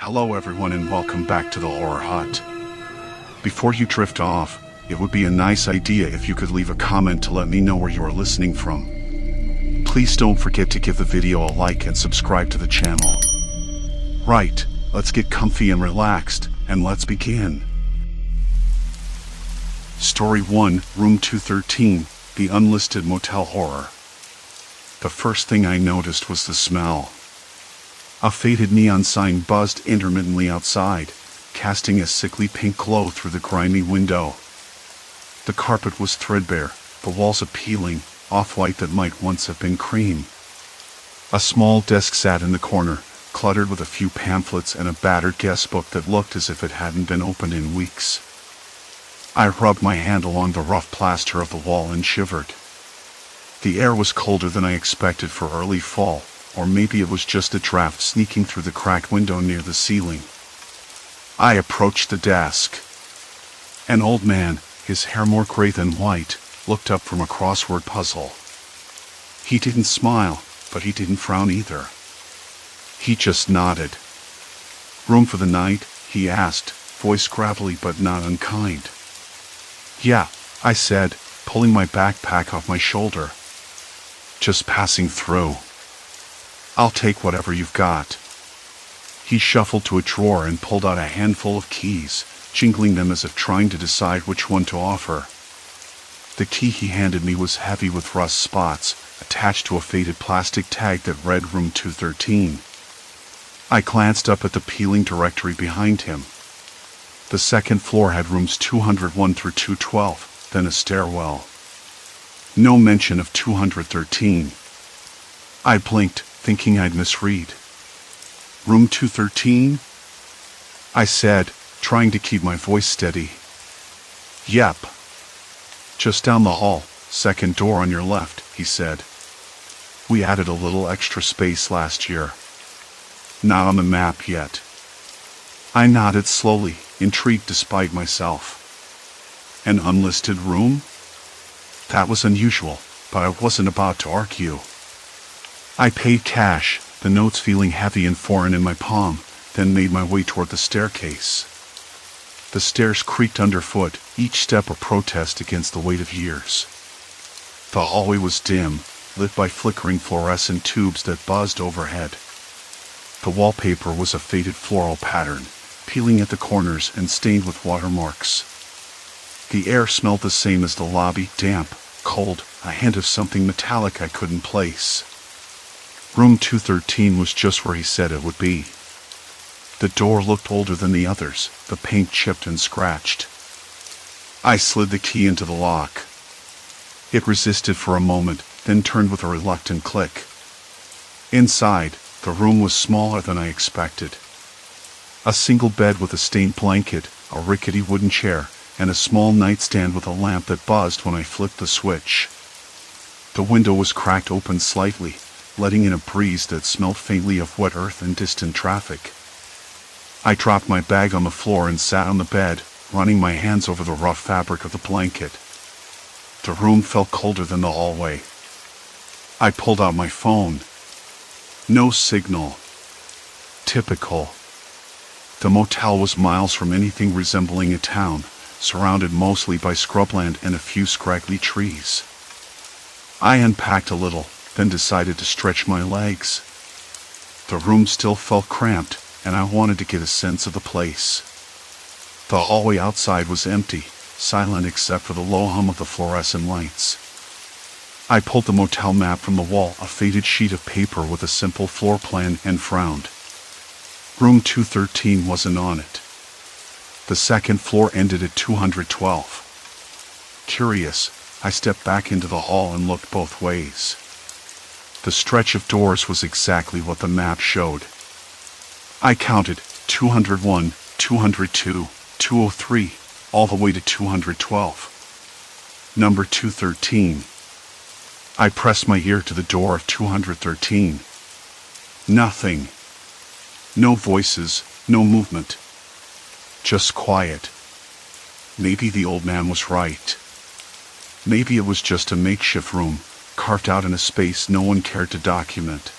Hello everyone and welcome back to the Horror Hut. Before you drift off, it would be a nice idea if you could leave a comment to let me know where you are listening from. Please don't forget to give the video a like and subscribe to the channel. Right, let's get comfy and relaxed, and let's begin. Story 1, Room 213, the Unlisted Motel Horror. The first thing I noticed was the smell. A faded neon sign buzzed intermittently outside, casting a sickly pink glow through the grimy window. The carpet was threadbare, the walls a peeling, off-white that might once have been cream. A small desk sat in the corner, cluttered with a few pamphlets and a battered guest book that looked as if it hadn't been opened in weeks. I rubbed my hand along the rough plaster of the wall and shivered. The air was colder than I expected for early fall. Or maybe it was just a draft sneaking through the cracked window near the ceiling. I approached the desk. An old man, his hair more gray than white, looked up from a crossword puzzle. He didn't smile, but he didn't frown either. He just nodded. "Room for the night?" he asked, voice gravelly but not unkind. "Yeah," I said, pulling my backpack off my shoulder. "Just passing through." "I'll take whatever you've got." He shuffled to a drawer and pulled out a handful of keys, jingling them as if trying to decide which one to offer. The key he handed me was heavy with rust spots, attached to a faded plastic tag that read Room 213. I glanced up at the peeling directory behind him. The second floor had rooms 201 through 212, then a stairwell. No mention of 213. I blinked, thinking I'd misread. "Room 213? I said, trying to keep my voice steady. "Yep. Just down the hall, second door on your left," he said. "We added a little extra space last year. Not on the map yet." I nodded slowly, intrigued despite myself. An unlisted room? That was unusual, but I wasn't about to argue. I paid cash, the notes feeling heavy and foreign in my palm, then made my way toward the staircase. The stairs creaked underfoot, each step a protest against the weight of years. The hallway was dim, lit by flickering fluorescent tubes that buzzed overhead. The wallpaper was a faded floral pattern, peeling at the corners and stained with watermarks. The air smelled the same as the lobby, damp, cold, a hint of something metallic I couldn't place. Room 213 was just where he said it would be. The door looked older than the others, the paint chipped and scratched. I slid the key into the lock. It resisted for a moment, then turned with a reluctant click. Inside, the room was smaller than I expected. A single bed with a stained blanket, a rickety wooden chair, and a small nightstand with a lamp that buzzed when I flipped the switch. The window was cracked open slightly, letting in a breeze that smelled faintly of wet earth and distant traffic. I dropped my bag on the floor and sat on the bed, running my hands over the rough fabric of the blanket. The room felt colder than the hallway. I pulled out my phone. No signal. Typical. The motel was miles from anything resembling a town, surrounded mostly by scrubland and a few scraggly trees. I unpacked a little, then decided to stretch my legs. The room still felt cramped, and I wanted to get a sense of the place. The hallway outside was empty, silent except for the low hum of the fluorescent lights. I pulled the motel map from the wall, a faded sheet of paper with a simple floor plan, and frowned. Room 213 wasn't on it. The second floor ended at 212. Curious, I stepped back into the hall and looked both ways. The stretch of doors was exactly what the map showed. I counted 201, 202, 203, all the way to 212. Number 213. I pressed my ear to the door of 213. Nothing. No voices, no movement. Just quiet. Maybe the old man was right. Maybe it was just a makeshift room, carved out in a space no one cared to document.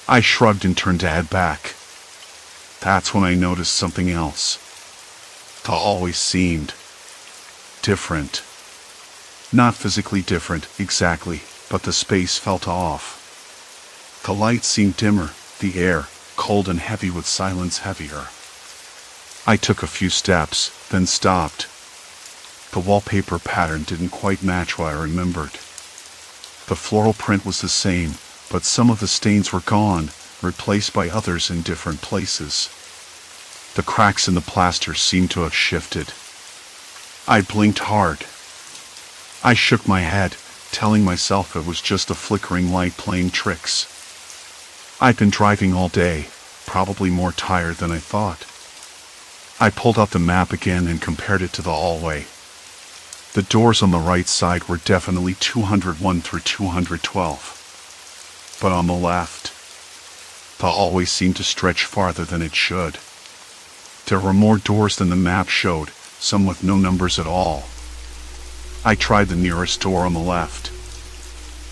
I shrugged and turned to head back. That's when I noticed something else. It always seemed different. Not physically different, exactly, but the space felt off. The light seemed dimmer, the air, cold and heavy with silence heavier. I took a few steps, then stopped. The wallpaper pattern didn't quite match what I remembered. The floral print was the same, but some of the stains were gone, replaced by others in different places. The cracks in the plaster seemed to have shifted. I blinked hard. I shook my head, telling myself it was just a flickering light playing tricks. I'd been driving all day, probably more tired than I thought. I pulled out the map again and compared it to the hallway. The doors on the right side were definitely 201 through 212. But on the left, the hallway seemed to stretch farther than it should. There were more doors than the map showed, some with no numbers at all. I tried the nearest door on the left.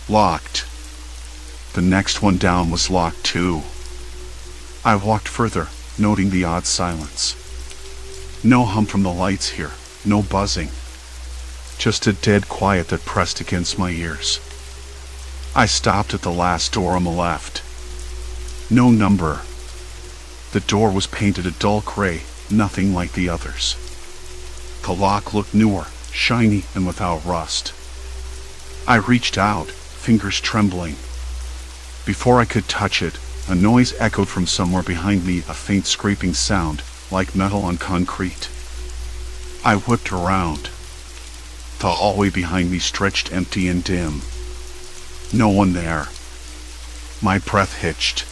Locked. The next one down was locked too. I walked further, noting the odd silence. No hum from the lights here, no buzzing. Just a dead quiet that pressed against my ears. I stopped at the last door on the left. No number. The door was painted a dull gray, nothing like the others. The lock looked newer, shiny and without rust. I reached out, fingers trembling. Before I could touch it, a noise echoed from somewhere behind me, a faint scraping sound, like metal on concrete. I whipped around. The hallway behind me stretched empty and dim. No one there. My breath hitched.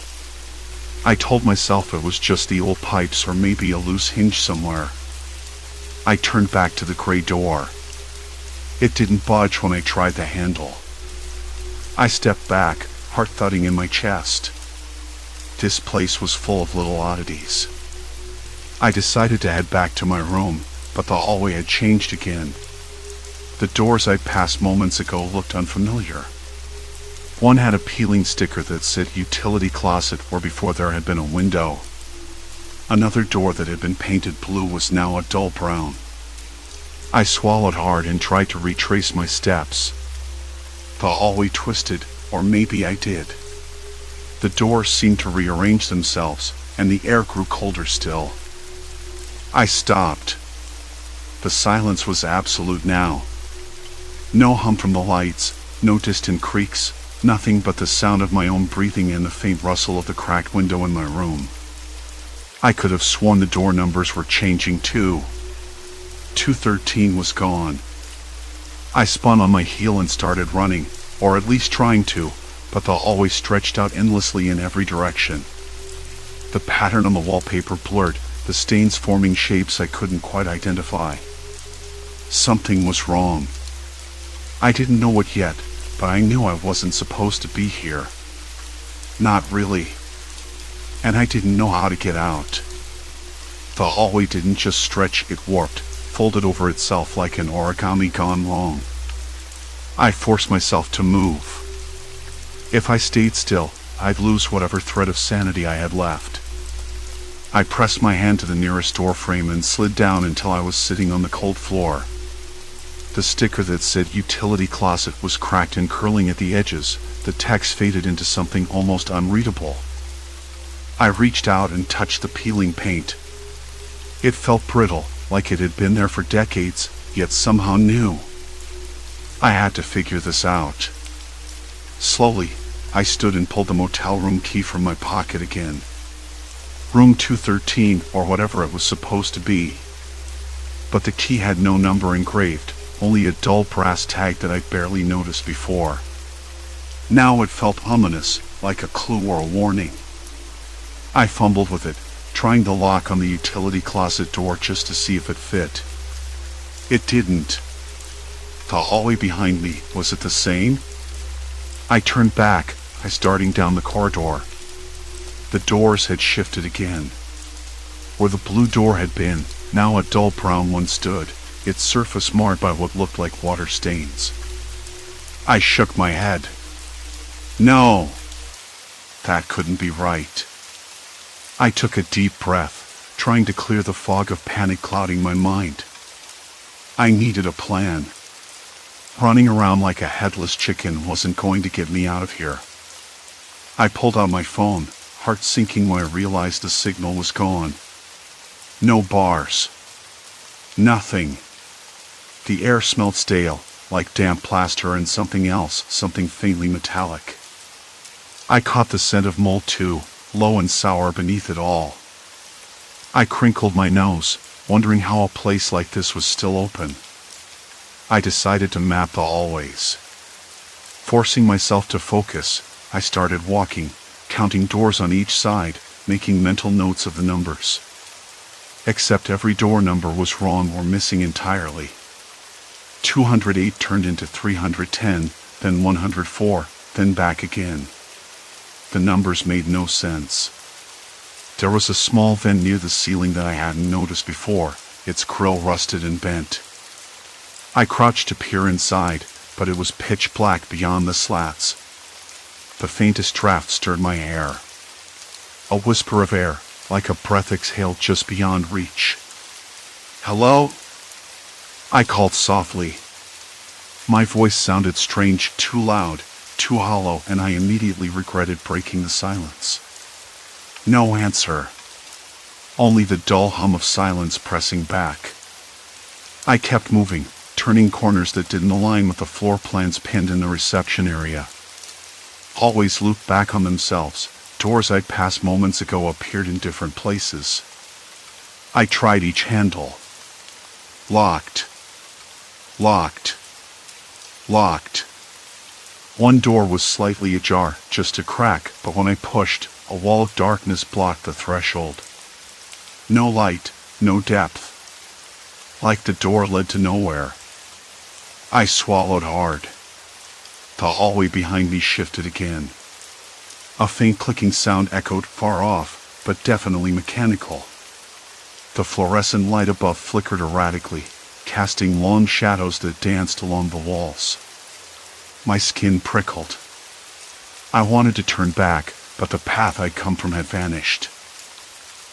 I told myself it was just the old pipes or maybe a loose hinge somewhere. I turned back to the gray door. It didn't budge when I tried the handle. I stepped back, heart thudding in my chest. This place was full of little oddities. I decided to head back to my room, but the hallway had changed again. The doors I'd passed moments ago looked unfamiliar. One had a peeling sticker that said utility closet where before there had been a window. Another door that had been painted blue was now a dull brown. I swallowed hard and tried to retrace my steps. The hallway twisted, or maybe I did. The doors seemed to rearrange themselves, and the air grew colder still. I stopped. The silence was absolute now. No hum from the lights, no distant creaks, nothing but the sound of my own breathing and the faint rustle of the cracked window in my room. I could have sworn the door numbers were changing too. 213 was gone. I spun on my heel and started running, or at least trying to, but the hallway stretched out endlessly in every direction. The pattern on the wallpaper blurred, the stains forming shapes I couldn't quite identify. Something was wrong. I didn't know it yet, but I knew I wasn't supposed to be here. Not really. And I didn't know how to get out. The hallway didn't just stretch, it warped, folded over itself like an origami gone wrong. I forced myself to move. If I stayed still, I'd lose whatever thread of sanity I had left. I pressed my hand to the nearest door frame and slid down until I was sitting on the cold floor. The sticker that said utility closet was cracked and curling at the edges. The text faded into something almost unreadable. I reached out and touched the peeling paint. It felt brittle, like it had been there for decades, yet somehow new. I had to figure this out. Slowly, I stood and pulled the motel room key from my pocket again. Room 213, or whatever it was supposed to be. But the key had no number engraved, only a dull brass tag that I'd barely noticed before. Now it felt ominous, like a clue or a warning. I fumbled with it, trying the lock on the utility closet door just to see if it fit. It didn't. The hallway behind me, was it the same? I turned back, eyes darting down the corridor. The doors had shifted again. Where the blue door had been, now a dull brown one stood, its surface marred by what looked like water stains. I shook my head. No, that couldn't be right. I took a deep breath, trying to clear the fog of panic clouding my mind. I needed a plan. Running around like a headless chicken wasn't going to get me out of here. I pulled out my phone, heart sinking when I realized the signal was gone. No bars. Nothing. The air smelled stale, like damp plaster and something else, something faintly metallic. I caught the scent of mold too, low and sour beneath it all. I crinkled my nose, wondering how a place like this was still open. I decided to map the hallways. Forcing myself to focus, I started walking, counting doors on each side, making mental notes of the numbers. Except every door number was wrong or missing entirely. 208 turned into 310, then 104, then back again. The numbers made no sense. There was a small vent near the ceiling that I hadn't noticed before, its grill rusted and bent. I crouched to peer inside, but it was pitch black beyond the slats. The faintest draft stirred my hair. A whisper of air, like a breath exhaled just beyond reach. "Hello?" I called softly. My voice sounded strange, too loud, too hollow, and I immediately regretted breaking the silence. No answer. Only the dull hum of silence pressing back. I kept moving, turning corners that didn't align with the floor plans pinned in the reception area. Hallways looped back on themselves. Doors I'd passed moments ago appeared in different places. I tried each handle. Locked. Locked. Locked. One door was slightly ajar, just a crack, but when I pushed, a wall of darkness blocked the threshold. No light, no depth. Like the door led to nowhere. I swallowed hard. The hallway behind me shifted again. A faint clicking sound echoed far off, but definitely mechanical. The fluorescent light above flickered erratically, casting long shadows that danced along the walls. My skin prickled. I wanted to turn back, but the path I'd come from had vanished.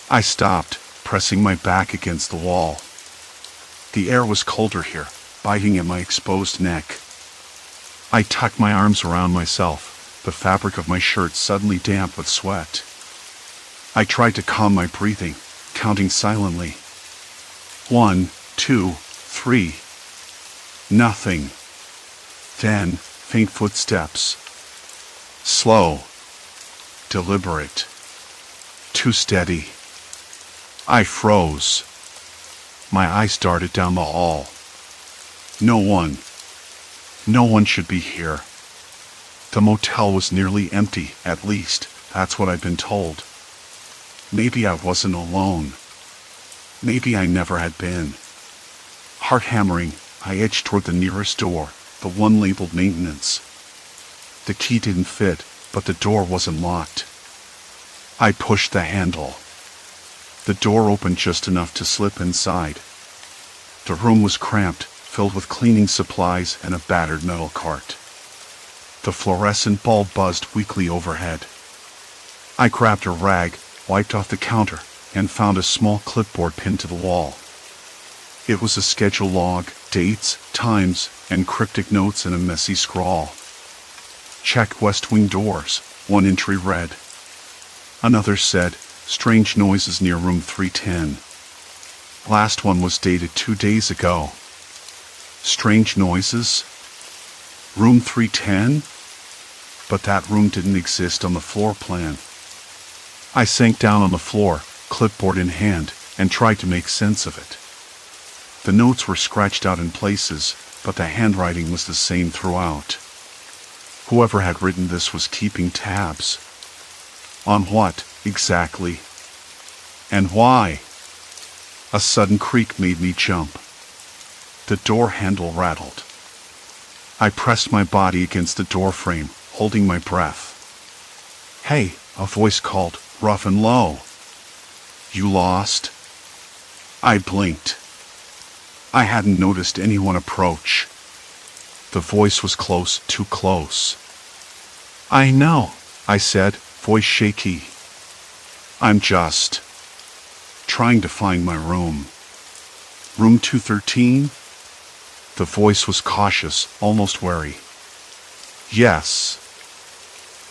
I stopped, pressing my back against the wall. The air was colder here, biting at my exposed neck. I tucked my arms around myself, the fabric of my shirt suddenly damp with sweat. I tried to calm my breathing, counting silently. 1, 2, 3. Nothing. Then, faint footsteps. Slow. Deliberate. Too steady. I froze. My eyes darted down the hall. No one. No one should be here. The motel was nearly empty, at least, that's what I'd been told. Maybe I wasn't alone. Maybe I never had been. Heart hammering, I edged toward the nearest door, the one labeled maintenance. The key didn't fit, but the door wasn't locked. I pushed the handle. The door opened just enough to slip inside. The room was cramped, filled with cleaning supplies and a battered metal cart. The fluorescent bulb buzzed weakly overhead. I grabbed a rag, wiped off the counter, and found a small clipboard pinned to the wall. It was a schedule log, dates, times, and cryptic notes in a messy scrawl. Check West Wing doors, one entry read. Another said, strange noises near room 310. Last one was dated 2 days ago. Strange noises? Room 310? But that room didn't exist on the floor plan. I sank down on the floor, clipboard in hand, and tried to make sense of it. The notes were scratched out in places, but the handwriting was the same throughout. Whoever had written this was keeping tabs. On what, exactly? And why? A sudden creak made me jump. The door handle rattled. I pressed my body against the door frame, holding my breath. "Hey," a voice called, rough and low. "You lost?" I blinked. I hadn't noticed anyone approach. The voice was close, too close. "I know," I said, voice shaky. I'm just trying to find my room. Room 213? The voice was cautious, almost wary. Yes.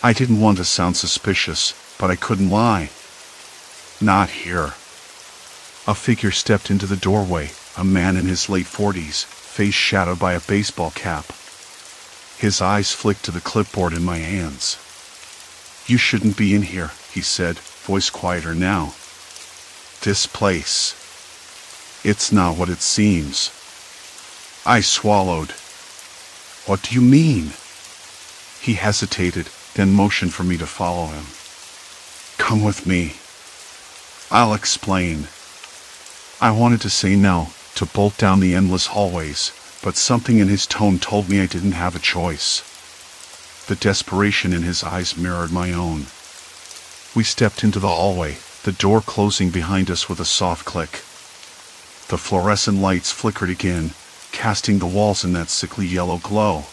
I didn't want to sound suspicious, but I couldn't lie. Not here. A figure stepped into the doorway, a man in his late 40s, face shadowed by a baseball cap. His eyes flicked to the clipboard in my hands. You shouldn't be in here, he said, voice quieter now. This place. It's not what it seems. I swallowed. What do you mean? He hesitated, then motioned for me to follow him. Come with me. I'll explain. I wanted to say no, to bolt down the endless hallways, but something in his tone told me I didn't have a choice. The desperation in his eyes mirrored my own. We stepped into the hallway, the door closing behind us with a soft click. The fluorescent lights flickered again, casting the walls in that sickly yellow glow.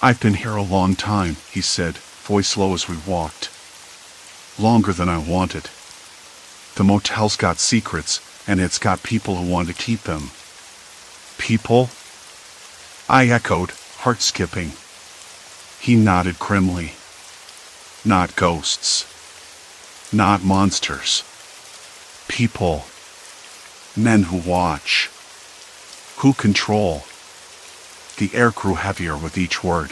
I've been here a long time, he said, voice low as we walked. Longer than I wanted. The motel's got secrets, and it's got people who want to keep them. People? I echoed, heart skipping. He nodded grimly. Not ghosts. Not monsters. People. Men who watch. Who control. The air grew heavier with each word.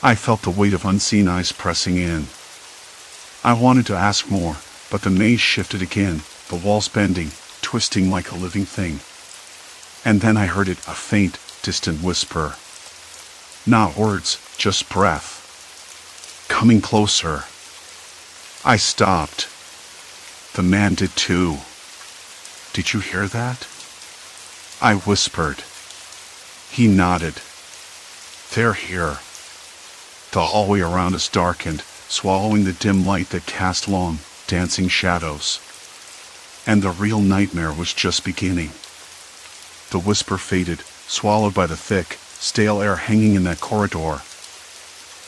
I felt the weight of unseen eyes pressing in. I wanted to ask more, but the maze shifted again, the walls bending, twisting like a living thing. And then I heard it, a faint, distant whisper. Not words, just breath. Coming closer. I stopped. The man did too. Did you hear that? I whispered. He nodded. They're here. The hallway around us darkened, swallowing the dim light that cast long, dancing shadows. And the real nightmare was just beginning. The whisper faded, swallowed by the thick, stale air hanging in that corridor.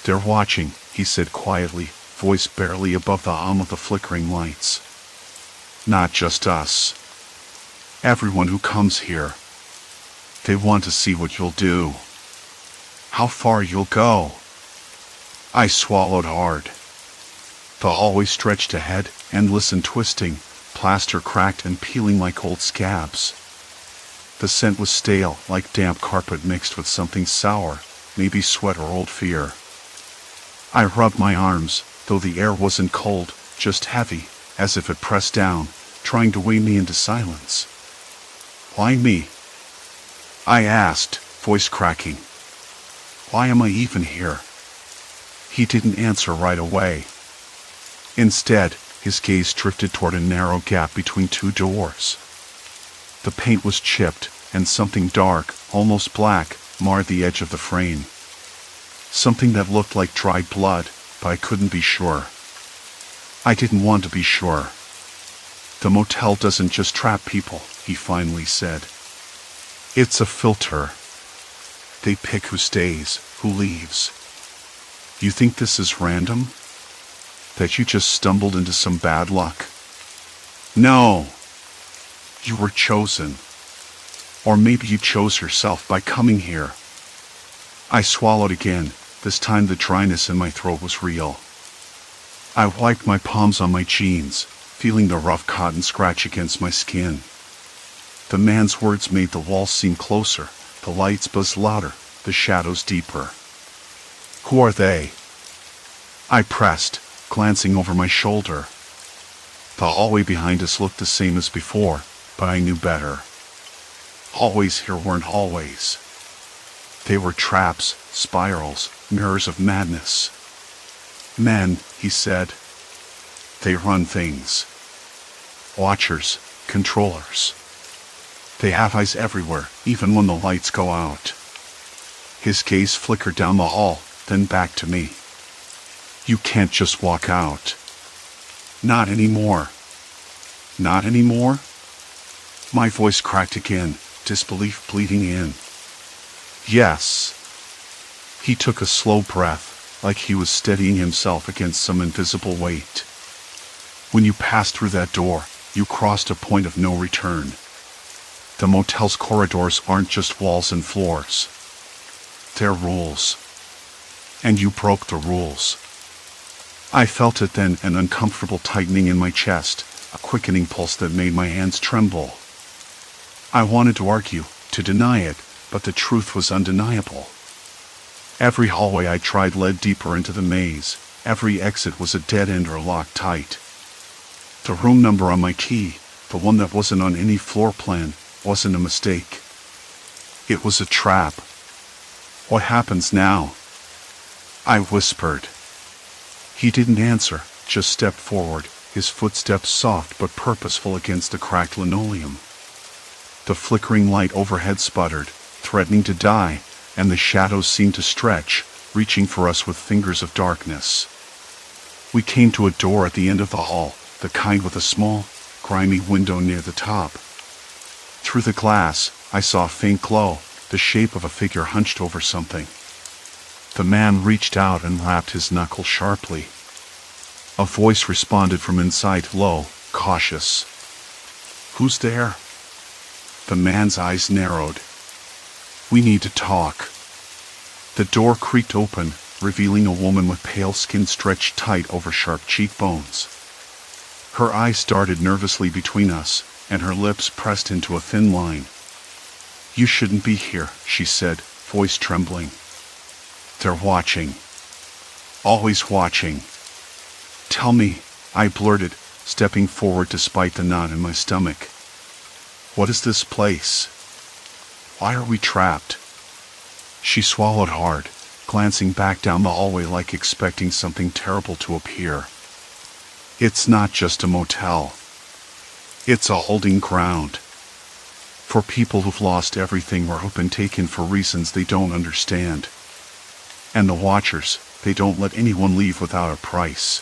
They're watching, he said quietly, voice barely above the hum of the flickering lights. Not just us. Everyone who comes here. They want to see what you'll do. How far you'll go. I swallowed hard. The hallway stretched ahead, endless and twisting, plaster cracked and peeling like old scabs. The scent was stale, like damp carpet mixed with something sour, maybe sweat or old fear. I rubbed my arms, though the air wasn't cold, just heavy, as if it pressed down, trying to weigh me into silence. Why me? I asked, voice cracking. Why am I even here? He didn't answer right away. Instead, his gaze drifted toward a narrow gap between two doors. The paint was chipped, and something dark, almost black, marred the edge of the frame. Something that looked like dried blood, but I couldn't be sure. I didn't want to be sure. The motel doesn't just trap people, he finally said. It's a filter. They pick who stays, who leaves. You think this is random? That you just stumbled into some bad luck? No. You were chosen. Or maybe you chose yourself by coming here. I swallowed again. This time the dryness in my throat was real. I wiped my palms on my jeans, feeling the rough cotton scratch against my skin. The man's words made the walls seem closer, the lights buzzed louder, the shadows deeper. Who are they? I pressed, glancing over my shoulder. The hallway behind us looked the same as before, but I knew better. Hallways here weren't hallways. They were traps, spirals, mirrors of madness. Men, he said. They run things. Watchers, controllers. They have eyes everywhere, even when the lights go out. His gaze flickered down the hall, then back to me. You can't just walk out. Not anymore. Not anymore? My voice cracked again, disbelief bleeding in. Yes. He took a slow breath, like he was steadying himself against some invisible weight. When you passed through that door, you crossed a point of no return. The motel's corridors aren't just walls and floors. They're rules. And you broke the rules. I felt it then, an uncomfortable tightening in my chest, a quickening pulse that made my hands tremble. I wanted to argue, to deny it, but the truth was undeniable. Every hallway I tried led deeper into the maze. Every exit was a dead end or locked tight. The room number on my key, the one that wasn't on any floor plan, wasn't a mistake. It was a trap. What happens now? I whispered. He didn't answer, just stepped forward, his footsteps soft but purposeful against the cracked linoleum. The flickering light overhead sputtered, threatening to die, and the shadows seemed to stretch, reaching for us with fingers of darkness. We came to a door at the end of the hall, the kind with a small, grimy window near the top. Through the glass, I saw a faint glow, the shape of a figure hunched over something. The man reached out and rapped his knuckles sharply. A voice responded from inside, low, cautious. "Who's there?" The man's eyes narrowed. "We need to talk." The door creaked open, revealing a woman with pale skin stretched tight over sharp cheekbones. Her eyes darted nervously between us, and her lips pressed into a thin line. "You shouldn't be here," she said, voice trembling. "They're watching. Always watching." "Tell me," I blurted, stepping forward despite the knot in my stomach. "What is this place? Why are we trapped?" She swallowed hard, glancing back down the hallway like expecting something terrible to appear. "It's not just a motel. It's a holding ground. For people who've lost everything or who've been taken for reasons they don't understand. And the watchers, they don't let anyone leave without a price."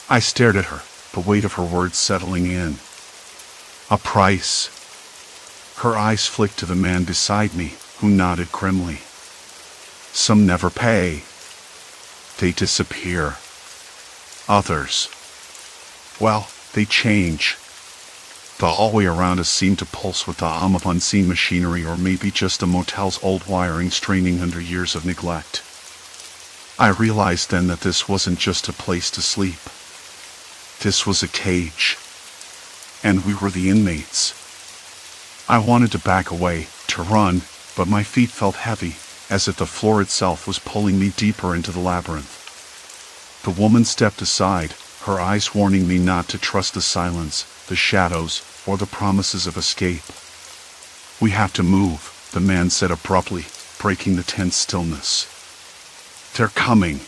I stared at her, the weight of her words settling in. "A price?" Her eyes flicked to the man beside me, who nodded grimly. "Some never pay. They disappear. Others, well, they change." The hallway around us seemed to pulse with the hum of unseen machinery, or maybe just the motel's old wiring straining under years of neglect. I realized then that this wasn't just a place to sleep. This was a cage. And we were the inmates. I wanted to back away, to run, but my feet felt heavy, as if the floor itself was pulling me deeper into the labyrinth. The woman stepped aside, her eyes warning me not to trust the silence, the shadows, or the promises of escape. "We have to move," the man said abruptly, breaking the tense stillness. "They're coming."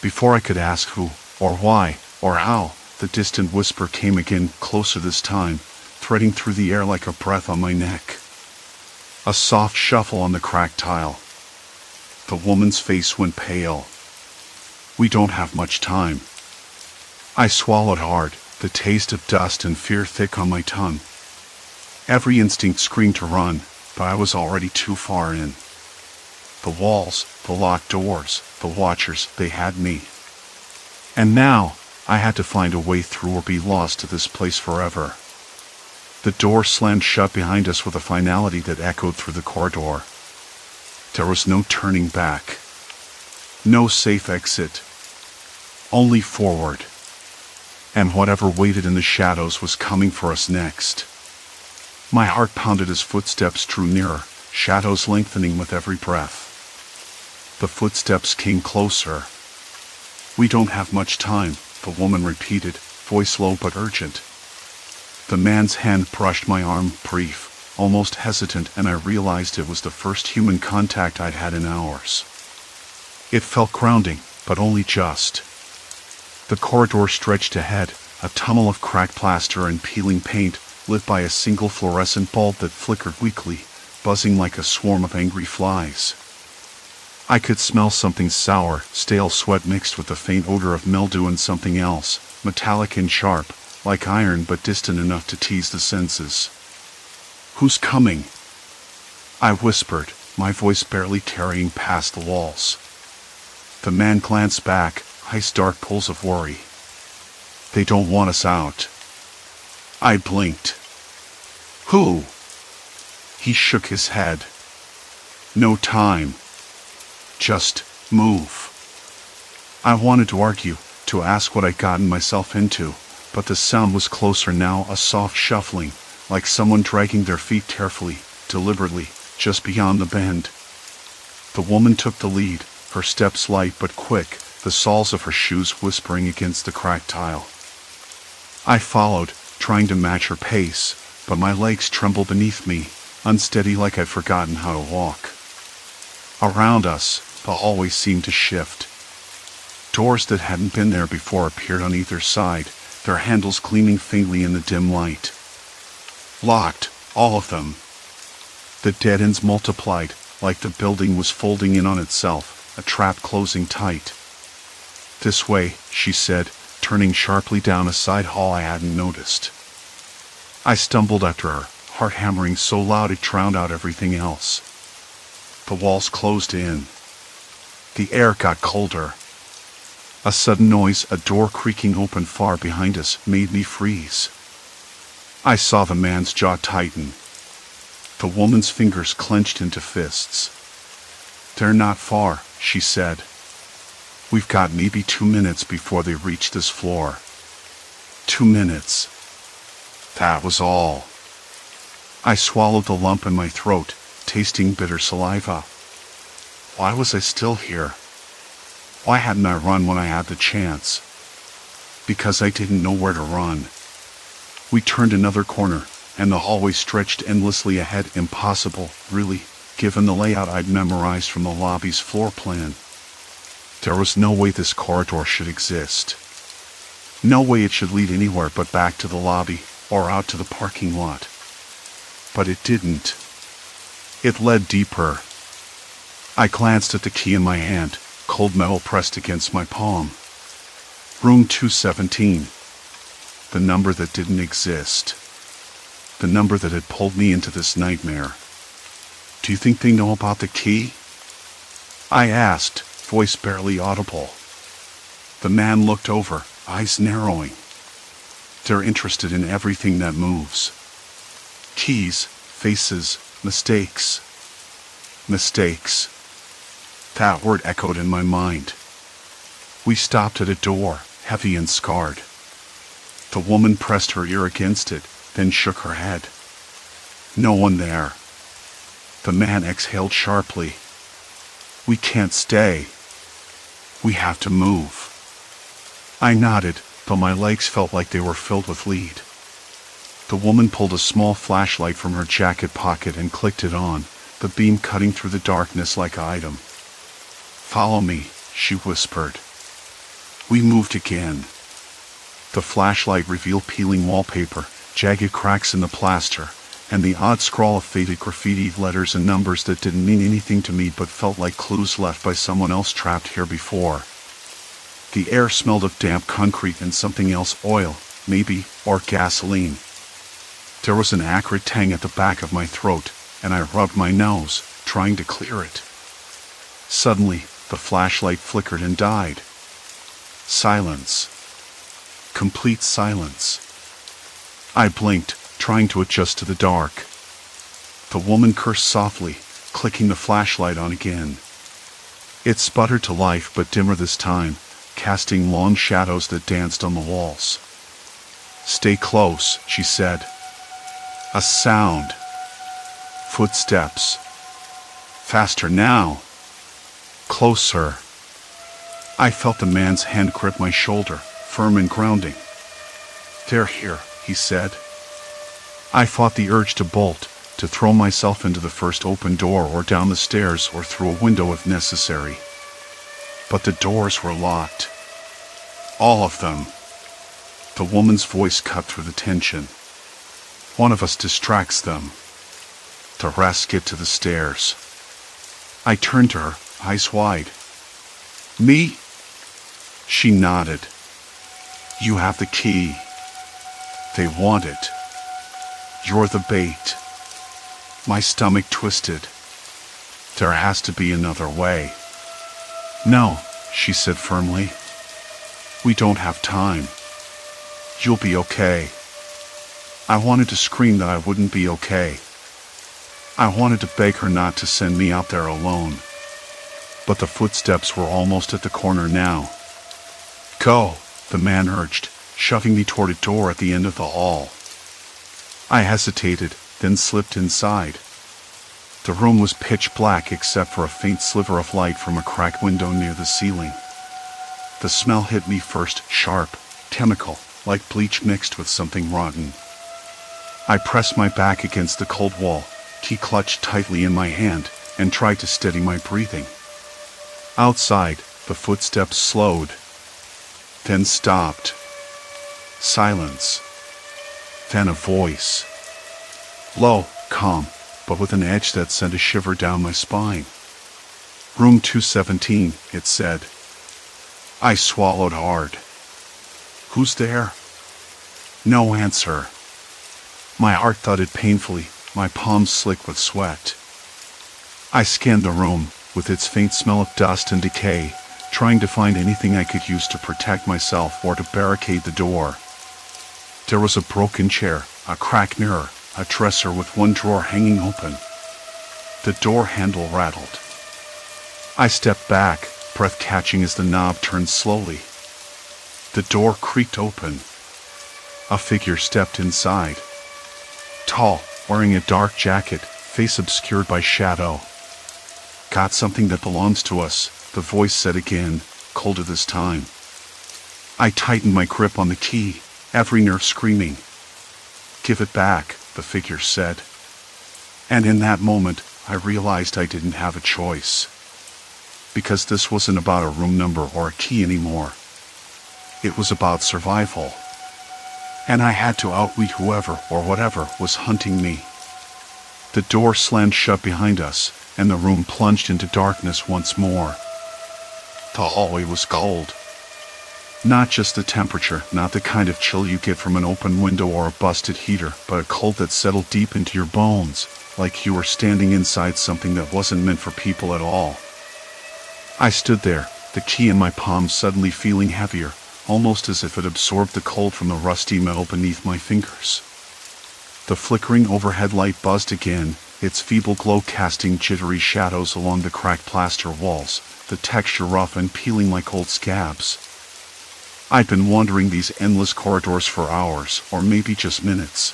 Before I could ask who, or why, or how, the distant whisper came again, closer this time, threading through the air like a breath on my neck. A soft shuffle on the cracked tile. The woman's face went pale. "We don't have much time." I swallowed hard, the taste of dust and fear thick on my tongue. Every instinct screamed to run, but I was already too far in. The walls, the locked doors, the watchers, they had me. And now, I had to find a way through or be lost to this place forever. The door slammed shut behind us with a finality that echoed through the corridor. There was no turning back. No safe exit. Only forward. And whatever waited in the shadows was coming for us next. My heart pounded as footsteps drew nearer, shadows lengthening with every breath. The footsteps came closer. "We don't have much time," the woman repeated, voice low but urgent. The man's hand brushed my arm, brief, almost hesitant, and I realized it was the first human contact I'd had in hours. It felt grounding, but only just. The corridor stretched ahead, a tunnel of cracked plaster and peeling paint, lit by a single fluorescent bulb that flickered weakly, buzzing like a swarm of angry flies. I could smell something sour, stale sweat mixed with the faint odor of mildew and something else, metallic and sharp, like iron but distant enough to tease the senses. "Who's coming?" I whispered, my voice barely carrying past the walls. The man glanced back, eyes dark pools of worry. They don't want us out. I blinked. Who? He shook his head. No time. Just move. I wanted to argue, to ask what I'd gotten myself into, but the sound was closer now, a soft shuffling, like someone dragging their feet carefully, deliberately, just beyond the bend. The woman took the lead, her steps light but quick, the soles of her shoes whispering against the cracked tile. I followed, trying to match her pace, but my legs trembled beneath me, unsteady like I'd forgotten how to walk. Around us, the hallway seemed to shift. Doors that hadn't been there before appeared on either side, their handles gleaming faintly in the dim light. Locked, all of them. The dead ends multiplied, like the building was folding in on itself, a trap closing tight. This way, she said, turning sharply down a side hall I hadn't noticed. I stumbled after her, heart hammering so loud it drowned out everything else. The walls closed in. The air got colder. A sudden noise, a door creaking open far behind us, made me freeze. I saw the man's jaw tighten. The woman's fingers clenched into fists. They're not far, she said. We've got maybe 2 minutes before they reach this floor. 2 minutes. That was all. I swallowed the lump in my throat, tasting bitter saliva. Why was I still here? Why hadn't I run when I had the chance? Because I didn't know where to run. We turned another corner, and the hallway stretched endlessly ahead. Impossible, really, given the layout I'd memorized from the lobby's floor plan. There was no way this corridor should exist. No way it should lead anywhere but back to the lobby, or out to the parking lot. But it didn't. It led deeper. I glanced at the key in my hand, cold metal pressed against my palm. Room 217. The number that didn't exist. The number that had pulled me into this nightmare. Do you think they know about the key? I asked, voice barely audible. The man looked over, eyes narrowing. They're interested in everything that moves. Keys, faces, mistakes. Mistakes. That word echoed in my mind. We stopped at a door, heavy and scarred. The woman pressed her ear against it, then shook her head. No one there. The man exhaled sharply. We can't stay. We have to move. I nodded, though my legs felt like they were filled with lead. The woman pulled a small flashlight from her jacket pocket and clicked it on, the beam cutting through the darkness like an item. Follow me, she whispered. We moved again. The flashlight revealed peeling wallpaper, jagged cracks in the plaster, and the odd scrawl of faded graffiti letters and numbers that didn't mean anything to me but felt like clues left by someone else trapped here before. The air smelled of damp concrete and something else, oil, maybe, or gasoline. There was an acrid tang at the back of my throat, and I rubbed my nose, trying to clear it. Suddenly, the flashlight flickered and died. Silence. Complete silence. I blinked, trying to adjust to the dark. The woman cursed softly, clicking the flashlight on again. It sputtered to life, but dimmer this time, casting long shadows that danced on the walls. Stay close, she said. A sound. Footsteps. Faster now. Closer. I felt the man's hand grip my shoulder, firm and grounding. They're here, he said. I fought the urge to bolt, to throw myself into the first open door or down the stairs or through a window if necessary. But the doors were locked. All of them. The woman's voice cut through the tension. One of us distracts them. The rest get to the stairs. I turned to her, eyes wide. Me? She nodded. You have the key. They want it. You're the bait. My stomach twisted. There has to be another way. No, she said firmly. We don't have time. You'll be okay." I wanted to scream that I wouldn't be okay. I wanted to beg her not to send me out there alone. But the footsteps were almost at the corner now. "Go," the man urged, shoving me toward a door at the end of the hall. I hesitated, then slipped inside. The room was pitch black except for a faint sliver of light from a cracked window near the ceiling. The smell hit me first, sharp, chemical, like bleach mixed with something rotten. I pressed my back against the cold wall, key clutched tightly in my hand, and tried to steady my breathing. Outside, the footsteps slowed, then stopped. Silence. Then a voice. Low, calm, but with an edge that sent a shiver down my spine. "Room 217, it said. I swallowed hard. "Who's there?" No answer. My heart thudded painfully, my palms slick with sweat. I scanned the room, with its faint smell of dust and decay, trying to find anything I could use to protect myself or to barricade the door. There was a broken chair, a cracked mirror, a dresser with one drawer hanging open. The door handle rattled. I stepped back, breath catching as the knob turned slowly. The door creaked open. A figure stepped inside. Tall, wearing a dark jacket, face obscured by shadow. "Got something that belongs to us," the voice said again, colder this time. I tightened my grip on the key, every nerve screaming. "Give it back," the figure said. And in that moment, I realized I didn't have a choice. Because this wasn't about a room number or a key anymore. It was about survival. And I had to outwit whoever or whatever was hunting me. The door slammed shut behind us, and the room plunged into darkness once more. The hallway was cold. Not just the temperature, not the kind of chill you get from an open window or a busted heater, but a cold that settled deep into your bones, like you were standing inside something that wasn't meant for people at all. I stood there, the key in my palm suddenly feeling heavier, almost as if it absorbed the cold from the rusty metal beneath my fingers. The flickering overhead light buzzed again, its feeble glow casting jittery shadows along the cracked plaster walls, the texture rough and peeling like old scabs. I'd been wandering these endless corridors for hours, or maybe just minutes.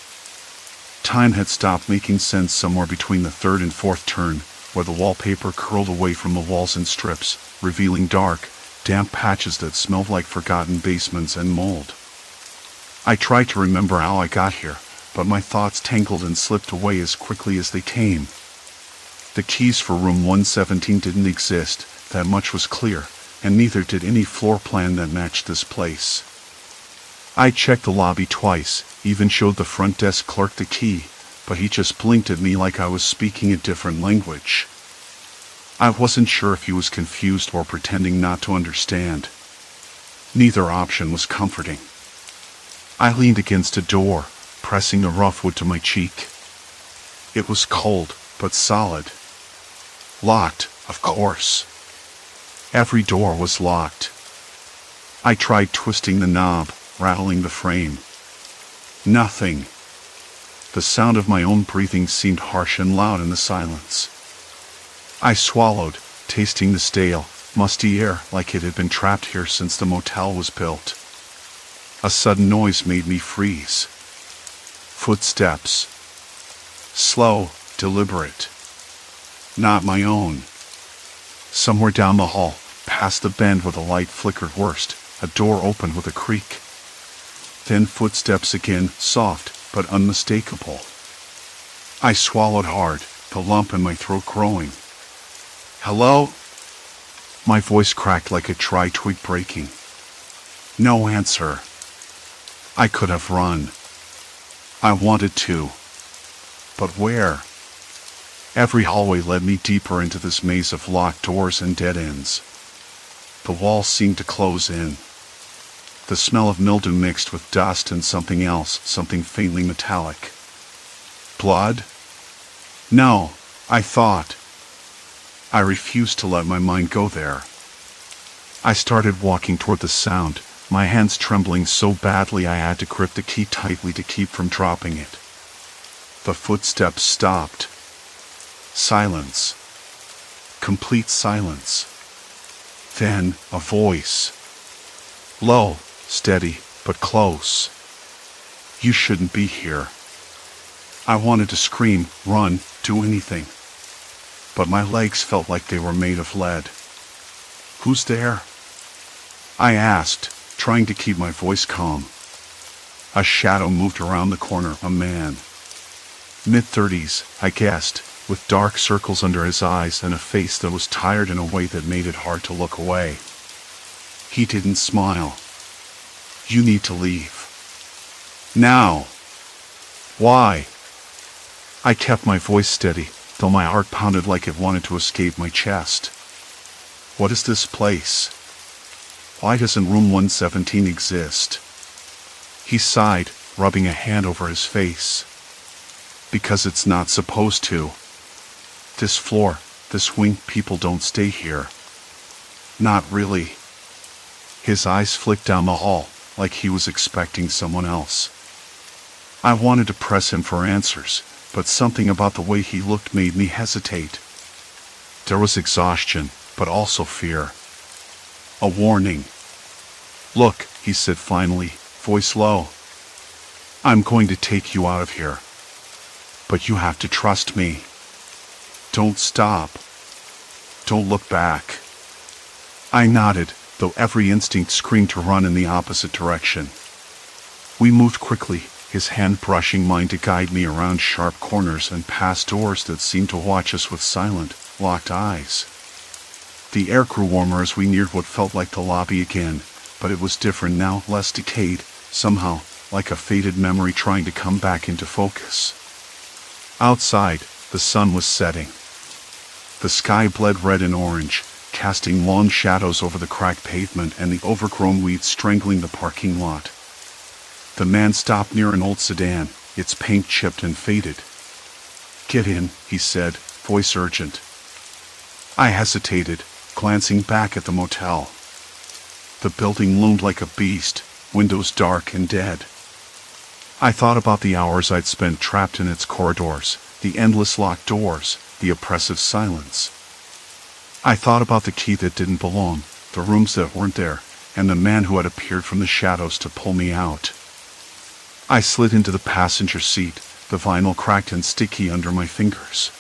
Time had stopped making sense somewhere between the third and fourth turn, where the wallpaper curled away from the walls in strips, revealing dark, damp patches that smelled like forgotten basements and mold. I tried to remember how I got here, but my thoughts tangled and slipped away as quickly as they came. The keys for room 117 didn't exist, that much was clear, and neither did any floor plan that matched this place. I checked the lobby twice, even showed the front desk clerk the key, but he just blinked at me like I was speaking a different language. I wasn't sure if he was confused or pretending not to understand. Neither option was comforting. I leaned against a door, pressing the rough wood to my cheek. It was cold, but solid. Locked, of course. Every door was locked. I tried twisting the knob, rattling the frame. Nothing. The sound of my own breathing seemed harsh and loud in the silence. I swallowed, tasting the stale, musty air like it had been trapped here since the motel was built. A sudden noise made me freeze. Footsteps. Slow, deliberate. Not my own. Somewhere down the hall, past the bend where the light flickered worst, a door opened with a creak. Then footsteps again, soft but unmistakable. I swallowed hard, the lump in my throat growing. "Hello?" My voice cracked like a dry twig breaking. No answer. I could have run. I wanted to. But where? Every hallway led me deeper into this maze of locked doors and dead ends. The walls seemed to close in. The smell of mildew mixed with dust and something else, something faintly metallic. Blood? No, I thought. I refused to let my mind go there. I started walking toward the sound, my hands trembling so badly I had to grip the key tightly to keep from dropping it. The footsteps stopped. Silence. Complete silence. Then, a voice. Low, steady, but close. You shouldn't be here. I wanted to scream, run, do anything. But my legs felt like they were made of lead. Who's there? I asked, trying to keep my voice calm. A shadow moved around the corner, a man. Mid-30s, I guessed, with dark circles under his eyes and a face that was tired in a way that made it hard to look away. He didn't smile. You need to leave. Now. Why? I kept my voice steady, though my heart pounded like it wanted to escape my chest. What is this place? Why doesn't room 117 exist? He sighed, rubbing a hand over his face. Because it's not supposed to. This floor, this wing, people don't stay here. Not really. His eyes flicked down the hall, like he was expecting someone else. I wanted to press him for answers, but something about the way he looked made me hesitate. There was exhaustion, but also fear. A warning. Look, he said finally, voice low. I'm going to take you out of here. But you have to trust me. Don't stop. Don't look back. I nodded, though every instinct screamed to run in the opposite direction. We moved quickly, his hand brushing mine to guide me around sharp corners and past doors that seemed to watch us with silent, locked eyes. The air grew warmer as we neared what felt like the lobby again, but it was different now, less decayed, somehow, like a faded memory trying to come back into focus. Outside, the sun was setting. The sky bled red and orange, casting long shadows over the cracked pavement and the overgrown weeds strangling the parking lot. The man stopped near an old sedan, its paint chipped and faded. Get in, he said, voice urgent. I hesitated, glancing back at the motel. The building loomed like a beast, windows dark and dead. I thought about the hours I'd spent trapped in its corridors, the endless locked doors, the oppressive silence. I thought about the key that didn't belong, the rooms that weren't there, and the man who had appeared from the shadows to pull me out. I slid into the passenger seat, the vinyl cracked and sticky under my fingers.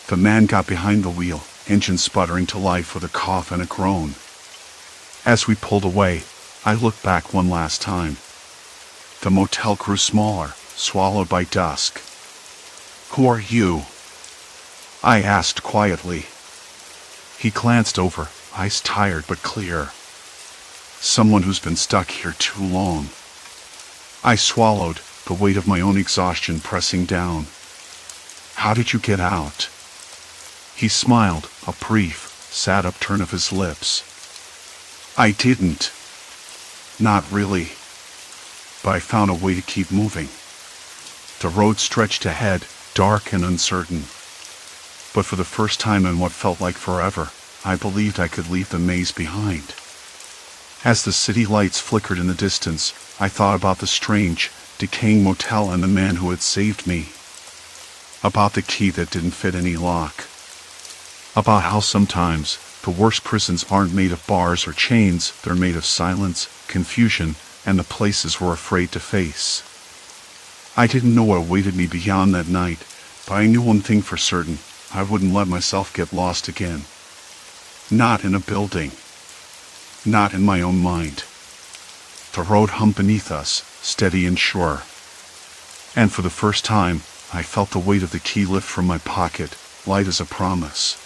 The man got behind the wheel, engine sputtering to life with a cough and a groan. As we pulled away, I looked back one last time. The motel grew smaller, swallowed by dusk. Who are you? I asked quietly. He glanced over, eyes tired but clear. Someone who's been stuck here too long. I swallowed, the weight of my own exhaustion pressing down. How did you get out? He smiled, a brief, sad upturn of his lips. I didn't. Not really. But I found a way to keep moving. The road stretched ahead, dark and uncertain. But for the first time in what felt like forever, I believed I could leave the maze behind. As the city lights flickered in the distance, I thought about the strange, decaying motel and the man who had saved me. About the key that didn't fit any lock. About how sometimes, the worst prisons aren't made of bars or chains, they're made of silence, confusion, and the places we're afraid to face. I didn't know what awaited me beyond that night, but I knew one thing for certain. I wouldn't let myself get lost again. Not in a building. Not in my own mind. The road hummed beneath us, steady and sure. And for the first time, I felt the weight of the key lift from my pocket, light as a promise.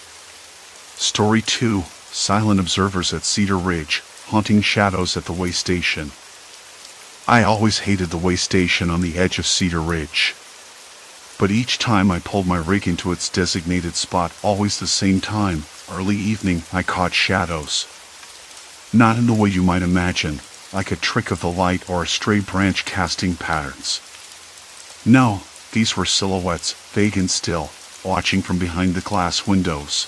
Story 2, Silent Observers at Cedar Ridge, Haunting Shadows at the Way Station. I always hated the way station on the edge of Cedar Ridge. But each time I pulled my rig into its designated spot, always the same time, early evening, I caught shadows. Not in the way you might imagine, like a trick of the light or a stray branch casting patterns. No, these were silhouettes, vague and still, watching from behind the glass windows.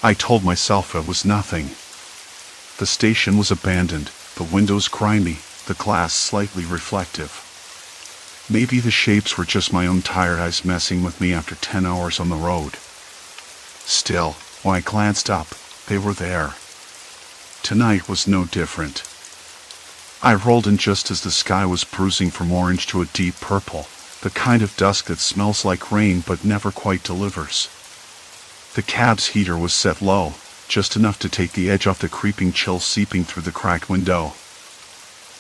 I told myself it was nothing. The station was abandoned, the windows grimy, the glass slightly reflective. Maybe the shapes were just my own tired eyes messing with me after 10 hours on the road. Still, when I glanced up, they were there. Tonight was no different. I rolled in just as the sky was bruising from orange to a deep purple, the kind of dusk that smells like rain but never quite delivers. The cab's heater was set low, just enough to take the edge off the creeping chill seeping through the cracked window.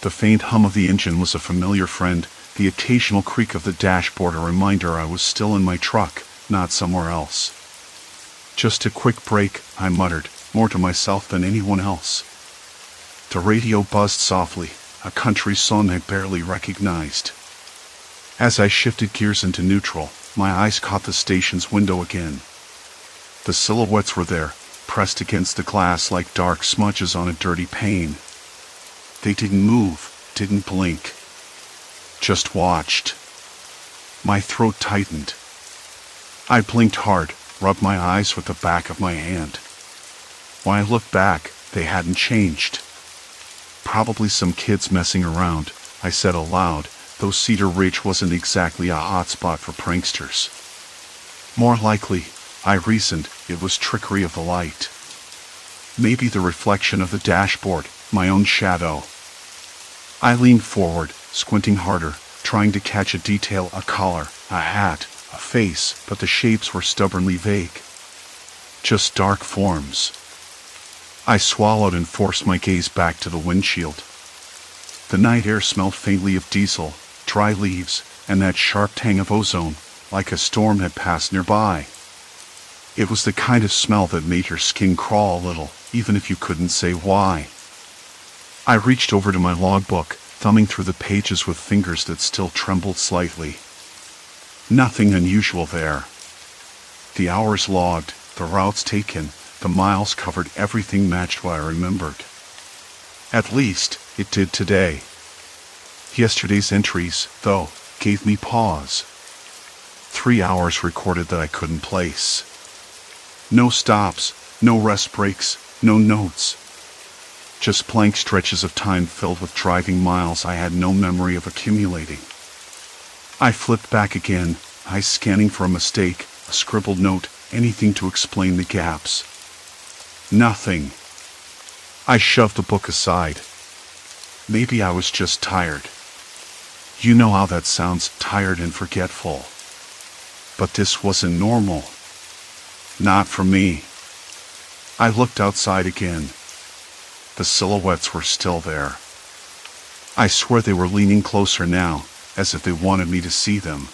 The faint hum of the engine was a familiar friend, the occasional creak of the dashboard a reminder I was still in my truck, not somewhere else. Just a quick break, I muttered, more to myself than anyone else. The radio buzzed softly, a country song I barely recognized. As I shifted gears into neutral, my eyes caught the station's window again. The silhouettes were there, pressed against the glass like dark smudges on a dirty pane. They didn't move, didn't blink. Just watched. My throat tightened. I blinked hard, rubbed my eyes with the back of my hand. When I looked back, they hadn't changed. Probably some kids messing around, I said aloud, though Cedar Ridge wasn't exactly a hotspot for pranksters. More likely, I reasoned, it was trickery of the light. Maybe the reflection of the dashboard, my own shadow. I leaned forward, squinting harder, trying to catch a detail, a collar, a hat, a face, but the shapes were stubbornly vague. Just dark forms. I swallowed and forced my gaze back to the windshield. The night air smelled faintly of diesel, dry leaves, and that sharp tang of ozone, like a storm had passed nearby. It was the kind of smell that made your skin crawl a little, even if you couldn't say why. I reached over to my logbook, thumbing through the pages with fingers that still trembled slightly. Nothing unusual there. The hours logged, the routes taken, the miles covered, everything matched what I remembered. At least, it did today. Yesterday's entries, though, gave me pause. 3 hours recorded that I couldn't place. No stops, no rest breaks, no notes. Just blank stretches of time filled with driving miles I had no memory of accumulating. I flipped back again, eyes scanning for a mistake, a scribbled note, anything to explain the gaps. Nothing. I shoved the book aside. Maybe I was just tired. You know how that sounds, tired and forgetful. But this wasn't normal. Not for me. I looked outside again. The silhouettes were still there. I swear they were leaning closer now, as if they wanted me to see them.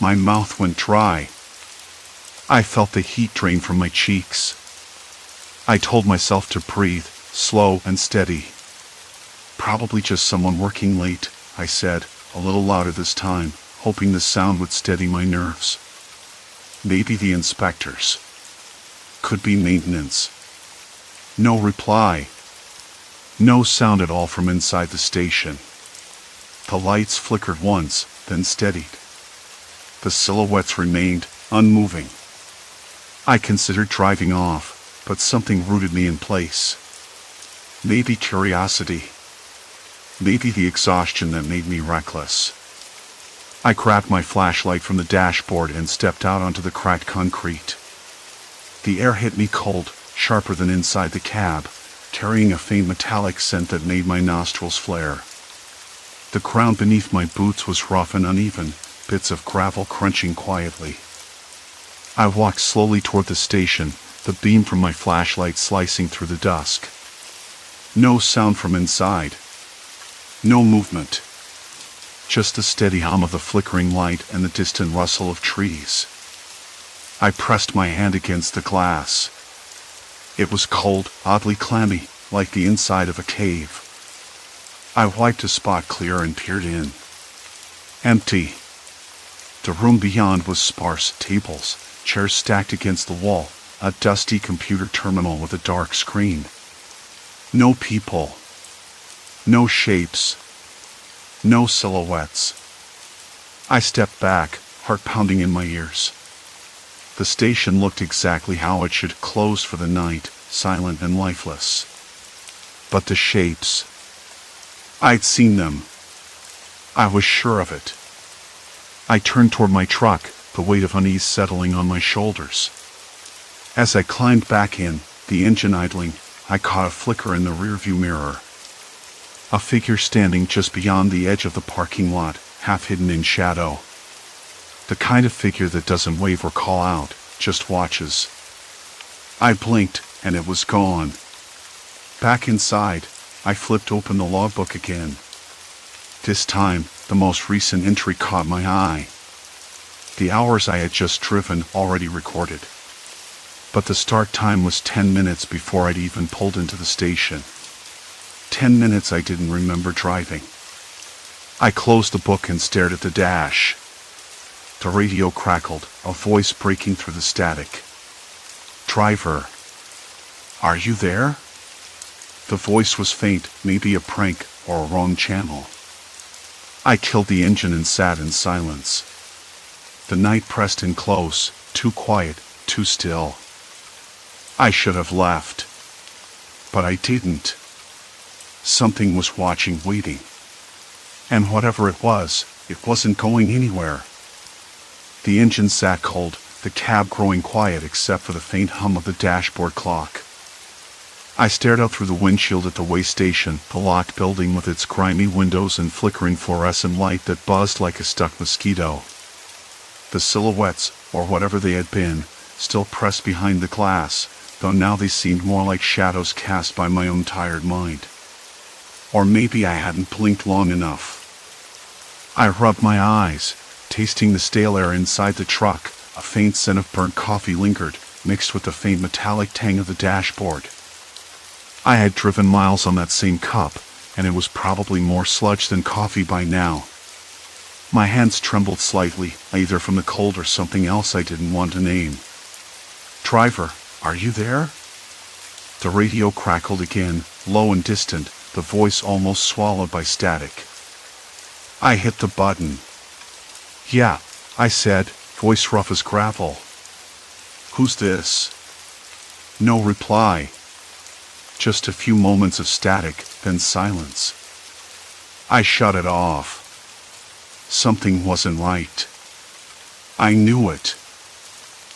My mouth went dry. I felt the heat drain from my cheeks. I told myself to breathe, slow and steady. Probably just someone working late, I said, a little louder this time, hoping the sound would steady my nerves. Maybe the inspectors. Could be maintenance. No reply. No sound at all from inside the station. The lights flickered once, then steadied. The silhouettes remained unmoving. I considered driving off, but something rooted me in place. Maybe curiosity. Maybe the exhaustion that made me reckless. I grabbed my flashlight from the dashboard and stepped out onto the cracked concrete. The air hit me cold, sharper than inside the cab, carrying a faint metallic scent that made my nostrils flare. The ground beneath my boots was rough and uneven, bits of gravel crunching quietly. I walked slowly toward the station, the beam from my flashlight slicing through the dusk. No sound from inside. No movement. Just the steady hum of the flickering light and the distant rustle of trees. I pressed my hand against the glass. It was cold, oddly clammy, like the inside of a cave. I wiped a spot clear and peered in. Empty. The room beyond was sparse, tables, chairs stacked against the wall, a dusty computer terminal with a dark screen. No people. No shapes. No silhouettes. I stepped back, heart pounding in my ears. The station looked exactly how it should, closed for the night, silent and lifeless. But the shapes, I'd seen them. I was sure of it. I turned toward my truck, the weight of unease settling on my shoulders. As I climbed back in, the engine idling, I caught a flicker in the rearview mirror. A figure standing just beyond the edge of the parking lot, half hidden in shadow. The kind of figure that doesn't wave or call out, just watches. I blinked, and it was gone. Back inside, I flipped open the logbook again. This time, the most recent entry caught my eye. The hours I had just driven already recorded. But the start time was 10 minutes before I'd even pulled into the station. 10 minutes I didn't remember driving. I closed the book and stared at the dash. The radio crackled, a voice breaking through the static. "Driver, are you there?" The voice was faint, maybe a prank or a wrong channel. I killed the engine and sat in silence. The night pressed in close, too quiet, too still. I should have left. But I didn't. Something was watching, waiting. And whatever it wasn't going anywhere. The engine sat cold, the cab growing quiet except for the faint hum of the dashboard clock. I stared out through the windshield at the way station, the locked building with its grimy windows and flickering fluorescent light that buzzed like a stuck mosquito. The silhouettes, or whatever they had been, still pressed behind the glass, though now they seemed more like shadows cast by my own tired mind. Or maybe I hadn't blinked long enough. I rubbed my eyes, tasting the stale air inside the truck. A faint scent of burnt coffee lingered, mixed with the faint metallic tang of the dashboard. I had driven miles on that same cup, and it was probably more sludge than coffee by now. My hands trembled slightly, either from the cold or something else I didn't want to name. "Driver, are you there?" The radio crackled again, low and distant, the voice almost swallowed by static. I hit the button. "Yeah," I said, voice rough as gravel. "Who's this?" No reply. Just a few moments of static, then silence. I shut it off. Something wasn't right. I knew it.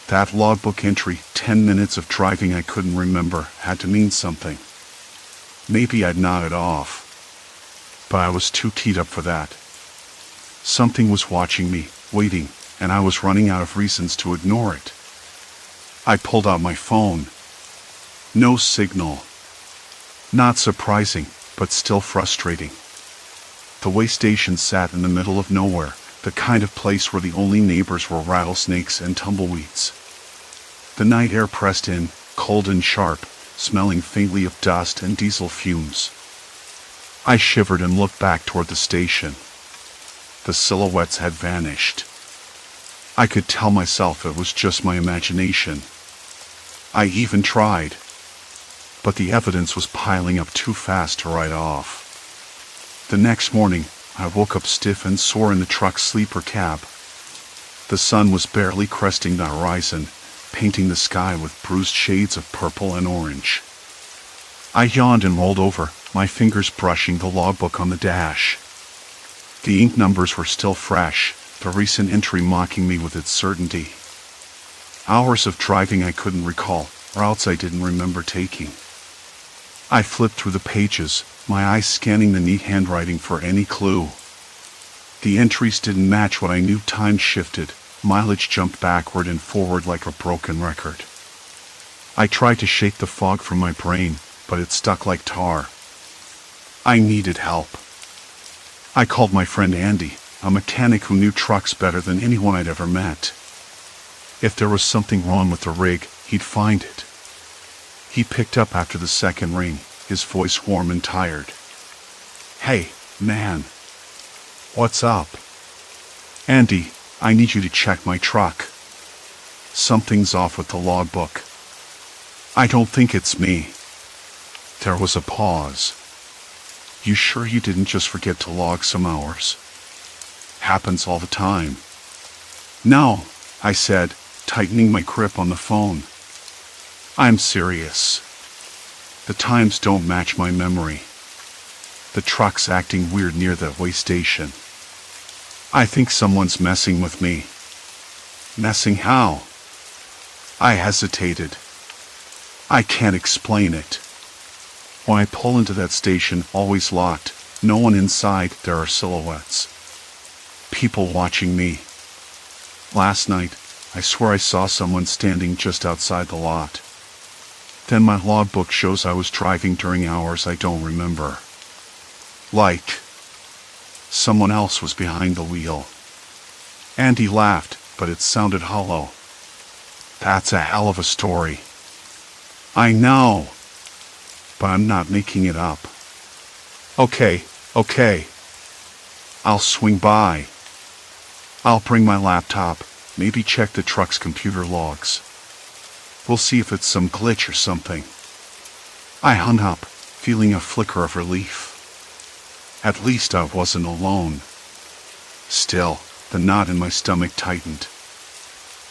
That logbook entry, 10 minutes of driving I couldn't remember, had to mean something. Maybe I'd nodded off. But I was too keyed up for that. Something was watching me, waiting, and I was running out of reasons to ignore it. I pulled out my phone. No signal. Not surprising, but still frustrating. The way station sat in the middle of nowhere, the kind of place where the only neighbors were rattlesnakes and tumbleweeds. The night air pressed in, cold and sharp, smelling faintly of dust and diesel fumes. I shivered and looked back toward the station. The silhouettes had vanished. I could tell myself it was just my imagination. I even tried. But the evidence was piling up too fast to write off. The next morning, I woke up stiff and sore in the truck's sleeper cab. The sun was barely cresting the horizon, painting the sky with bruised shades of purple and orange. I yawned and rolled over, my fingers brushing the logbook on the dash. The ink numbers were still fresh, the recent entry mocking me with its certainty. Hours of driving I couldn't recall, routes I didn't remember taking. I flipped through the pages, my eyes scanning the neat handwriting for any clue. The entries didn't match what I knew. Time shifted, mileage jumped backward and forward like a broken record. I tried to shake the fog from my brain, but it stuck like tar. I needed help. I called my friend Andy, a mechanic who knew trucks better than anyone I'd ever met. If there was something wrong with the rig, he'd find it. He picked up after the second ring, his voice warm and tired. "Hey, man. What's up?" "Andy, I need you to check my truck. Something's off with the logbook." "I don't think it's me." There was a pause. "You sure you didn't just forget to log some hours?" "Happens all the time." "No," I said, tightening my grip on the phone. "I'm serious. The times don't match my memory." The truck's acting weird near the way station. I think someone's messing with me. Messing how? I hesitated. I can't explain it. When I pull into that station, always locked, no one inside, there are silhouettes. People watching me. Last night, I swear I saw someone standing just outside the lot. Then my logbook shows I was driving during hours I don't remember. Like someone else was behind the wheel. Andy laughed, but it sounded hollow. That's a hell of a story. I know, but I'm not making it up. Okay. I'll swing by. I'll bring my laptop, maybe check the truck's computer logs. We'll see if it's some glitch or something. I hung up, feeling a flicker of relief. At least I wasn't alone. Still, the knot in my stomach tightened.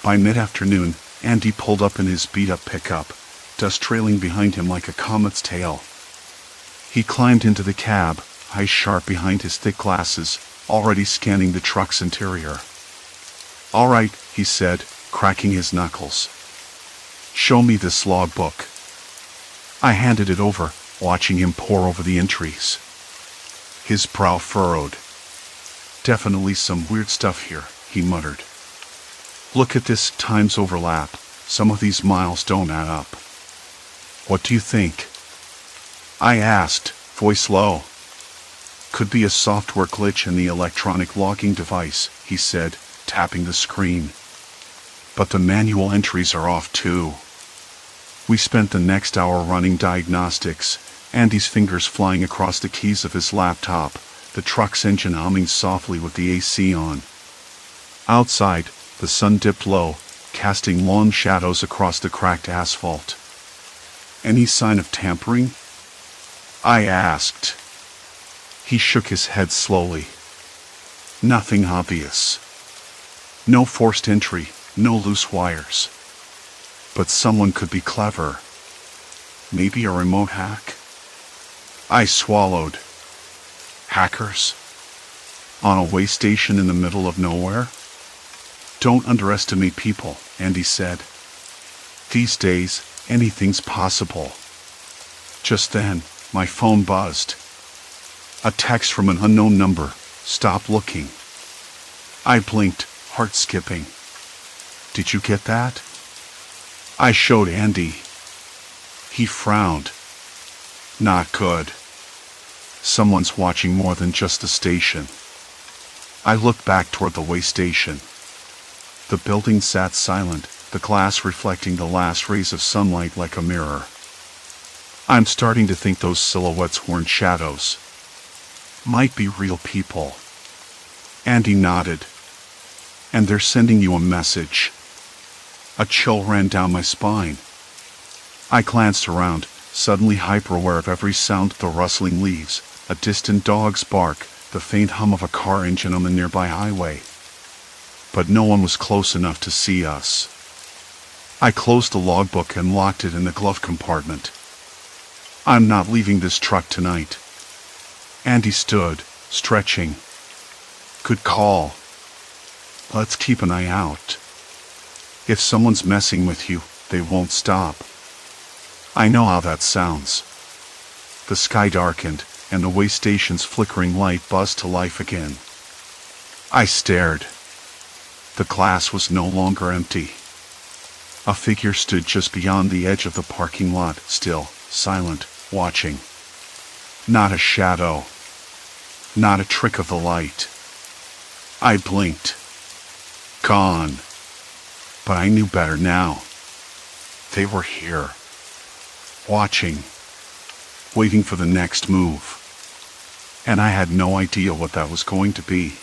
By mid-afternoon, Andy pulled up in his beat-up pickup, dust trailing behind him like a comet's tail. He climbed into the cab, eyes sharp behind his thick glasses, already scanning the truck's interior. "All right," he said, cracking his knuckles. "Show me this logbook." I handed it over, watching him pore over the entries. His brow furrowed. "Definitely some weird stuff here," he muttered. "Look at this times overlap. Some of these miles don't add up." "What do you think?" I asked, voice low. "Could be a software glitch in the electronic logging device," he said, tapping the screen. "But the manual entries are off too." We spent the next hour running diagnostics, Andy's fingers flying across the keys of his laptop, the truck's engine humming softly with the AC on. Outside, the sun dipped low, casting long shadows across the cracked asphalt. "Any sign of tampering?" I asked. He shook his head slowly. "Nothing obvious. No forced entry, no loose wires. But someone could be clever. Maybe a remote hack?" I swallowed. Hackers? On a way station in the middle of nowhere? "Don't underestimate people," Andy said. "These days, anything's possible." Just then, my phone buzzed. A text from an unknown number. "Stop looking." I blinked, heart skipping. "Did you get that?" I showed Andy. He frowned. "Not good. Someone's watching more than just the station." I looked back toward the way station. The building sat silent, the glass reflecting the last rays of sunlight like a mirror. "I'm starting to think those silhouettes weren't shadows. Might be real people." Andy nodded. "And they're sending you a message." A chill ran down my spine. I glanced around, suddenly hyper-aware of every sound: the rustling leaves, a distant dog's bark, the faint hum of a car engine on the nearby highway. But no one was close enough to see us. I closed the logbook and locked it in the glove compartment. "I'm not leaving this truck tonight." Andy stood, stretching. "Good call. Let's keep an eye out. If someone's messing with you, they won't stop." I know how that sounds. The sky darkened, and the way station's flickering light buzzed to life again. I stared. The glass was no longer empty. A figure stood just beyond the edge of the parking lot, still, silent, watching. Not a shadow. Not a trick of the light. I blinked. Gone. But I knew better now. They were here. Watching. Waiting for the next move. And I had no idea what that was going to be.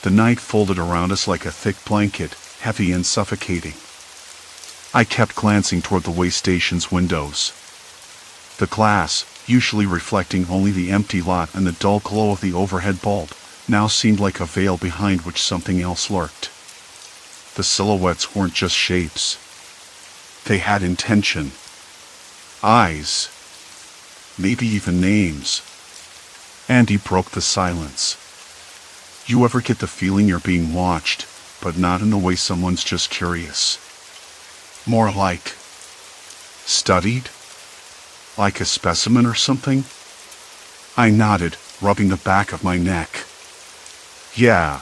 The night folded around us like a thick blanket, heavy and suffocating. I kept glancing toward the way station's windows. The glass, usually reflecting only the empty lot and the dull glow of the overhead bulb, now seemed like a veil behind which something else lurked. The silhouettes weren't just shapes. They had intention. Eyes. Maybe even names. Andy broke the silence. You ever get the feeling you're being watched, but not in the way someone's just curious? More like studied? Like a specimen or something? I nodded, rubbing the back of my neck. Yeah.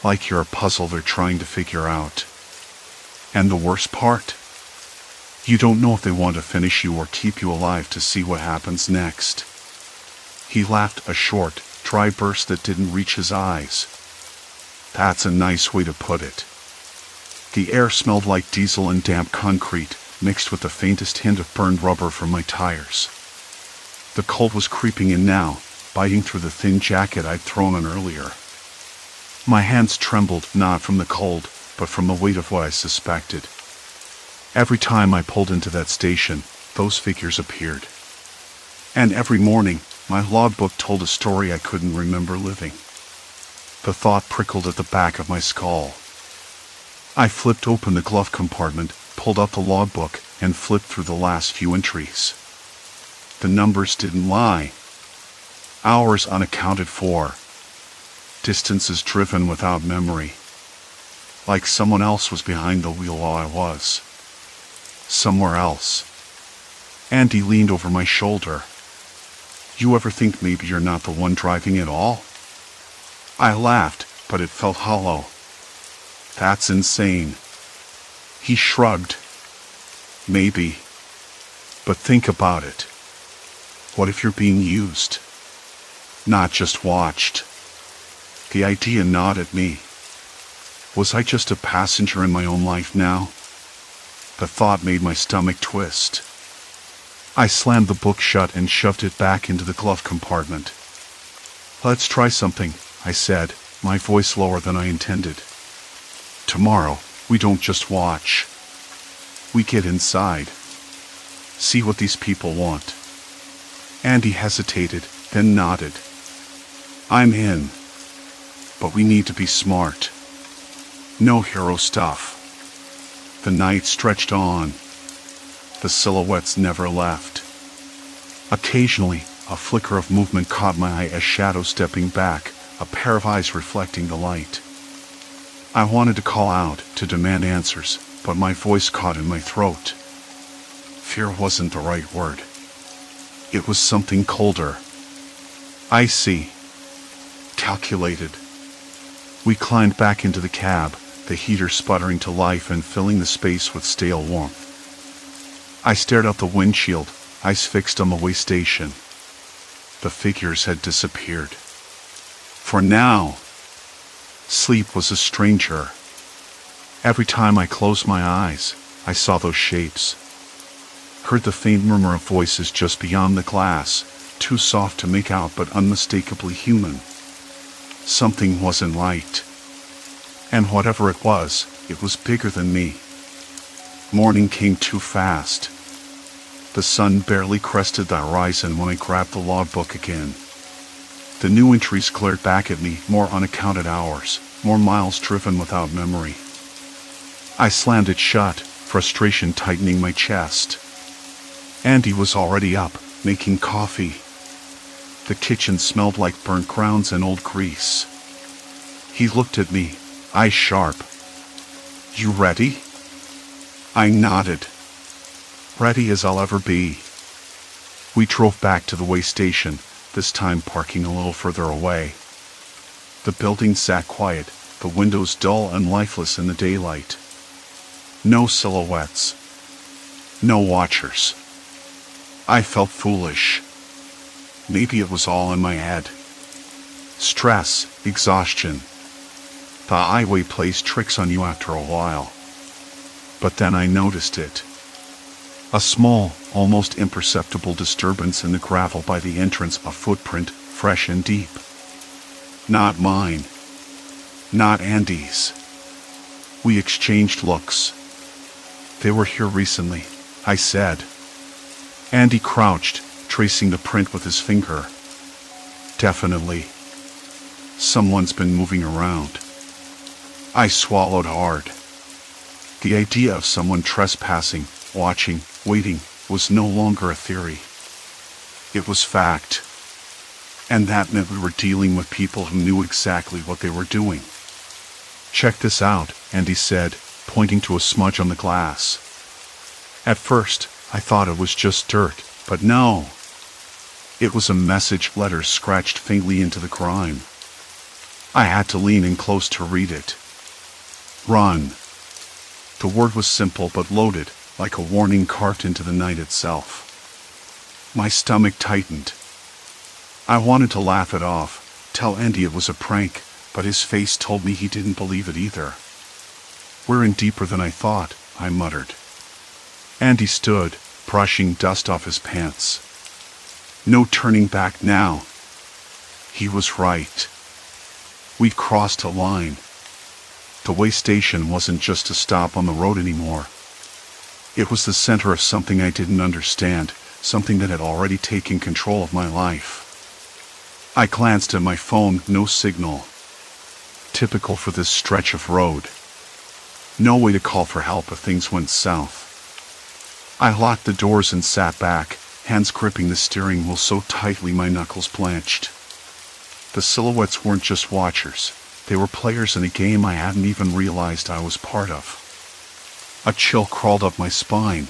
Like you're a puzzle they're trying to figure out. And the worst part? You don't know if they want to finish you or keep you alive to see what happens next. He laughed, a short, dry burst that didn't reach his eyes. That's a nice way to put it. The air smelled like diesel and damp concrete, mixed with the faintest hint of burned rubber from my tires. The cold was creeping in now, biting through the thin jacket I'd thrown on earlier. My hands trembled, not from the cold, but from the weight of what I suspected. Every time I pulled into that station, those figures appeared. And every morning, my logbook told a story I couldn't remember living. The thought prickled at the back of my skull. I flipped open the glove compartment, pulled out the logbook, and flipped through the last few entries. The numbers didn't lie. Hours unaccounted for. Distances driven without memory. Like someone else was behind the wheel while I was. Somewhere else. Andy leaned over my shoulder. You ever think maybe you're not the one driving it all? I laughed, but it felt hollow. That's insane. He shrugged. Maybe. But think about it. What if you're being used? Not just watched. The idea gnawed at me. Was I just a passenger in my own life now? The thought made my stomach twist. I slammed the book shut and shoved it back into the glove compartment. Let's try something, I said, my voice lower than I intended. Tomorrow, we don't just watch. We get inside. See what these people want. Andy hesitated, then nodded. I'm in. But we need to be smart. No hero stuff. The night stretched on. The silhouettes never left. Occasionally, a flicker of movement caught my eye as shadows stepping back, a pair of eyes reflecting the light. I wanted to call out, to demand answers, but my voice caught in my throat. Fear wasn't the right word. It was something colder. Icy. Calculated. We climbed back into the cab, the heater sputtering to life and filling the space with stale warmth. I stared out the windshield, eyes fixed on the way station. The figures had disappeared. For now, sleep was a stranger. Every time I closed my eyes, I saw those shapes. Heard the faint murmur of voices just beyond the glass, too soft to make out but unmistakably human. Something wasn't right. And whatever it was bigger than me. Morning came too fast. The sun barely crested the horizon when I grabbed the logbook again. The new entries glared back at me, more unaccounted hours, more miles driven without memory. I slammed it shut, frustration tightening my chest. Andy was already up, making coffee. The kitchen smelled like burnt grounds and old grease. He looked at me, eyes sharp. You ready? I nodded. Ready as I'll ever be. We drove back to the way station, this time parking a little further away. The building sat quiet, the windows dull and lifeless in the daylight. No silhouettes. No watchers. I felt foolish. Maybe it was all in my head. Stress, exhaustion. The highway plays tricks on you after a while. But then I noticed it. A small, almost imperceptible disturbance in the gravel by the entrance, a footprint, fresh and deep. Not mine. Not Andy's. We exchanged looks. They were here recently, I said. Andy crouched, tracing the print with his finger. Definitely. Someone's been moving around. I swallowed hard. The idea of someone trespassing, watching, waiting, was no longer a theory. It was fact. And that meant we were dealing with people who knew exactly what they were doing. "Check this out," Andy said, pointing to a smudge on the glass. At first, I thought it was just dirt, but no. It was a message, letters scratched faintly into the grime. I had to lean in close to read it. "Run." The word was simple but loaded, like a warning carved into the night itself. My stomach tightened. I wanted to laugh it off, tell Andy it was a prank, but his face told me he didn't believe it either. "We're in deeper than I thought," I muttered. Andy stood, brushing dust off his pants. "No turning back now." He was right. We'd crossed a line. The way station wasn't just a stop on the road anymore. It was the center of something I didn't understand, something that had already taken control of my life. I glanced at my phone, no signal. Typical for this stretch of road. No way to call for help if things went south. I locked the doors and sat back, hands gripping the steering wheel so tightly my knuckles blanched. The silhouettes weren't just watchers. They were players in a game I hadn't even realized I was part of. A chill crawled up my spine.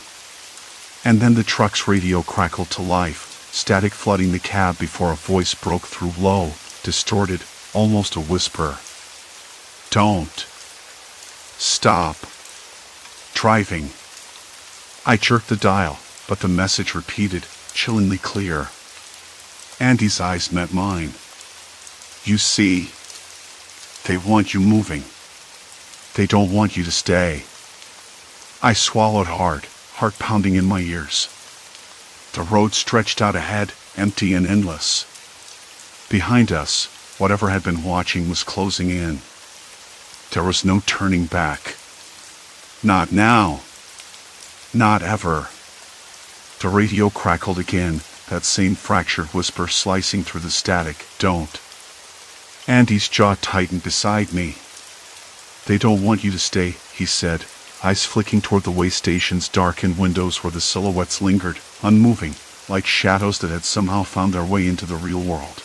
And then the truck's radio crackled to life, static flooding the cab before a voice broke through, low, distorted, almost a whisper. "Don't. Stop. Driving." I jerked the dial, but the message repeated, chillingly clear. Andy's eyes met mine. "You see, they want you moving. They don't want you to stay." I swallowed hard, heart pounding in my ears. The road stretched out ahead, empty and endless. Behind us, whatever had been watching was closing in. There was no turning back. Not now. Not ever. The radio crackled again, that same fractured whisper slicing through the static, "Don't." Andy's jaw tightened beside me. "They don't want you to stay," he said, eyes flicking toward the way station's darkened windows where the silhouettes lingered, unmoving, like shadows that had somehow found their way into the real world.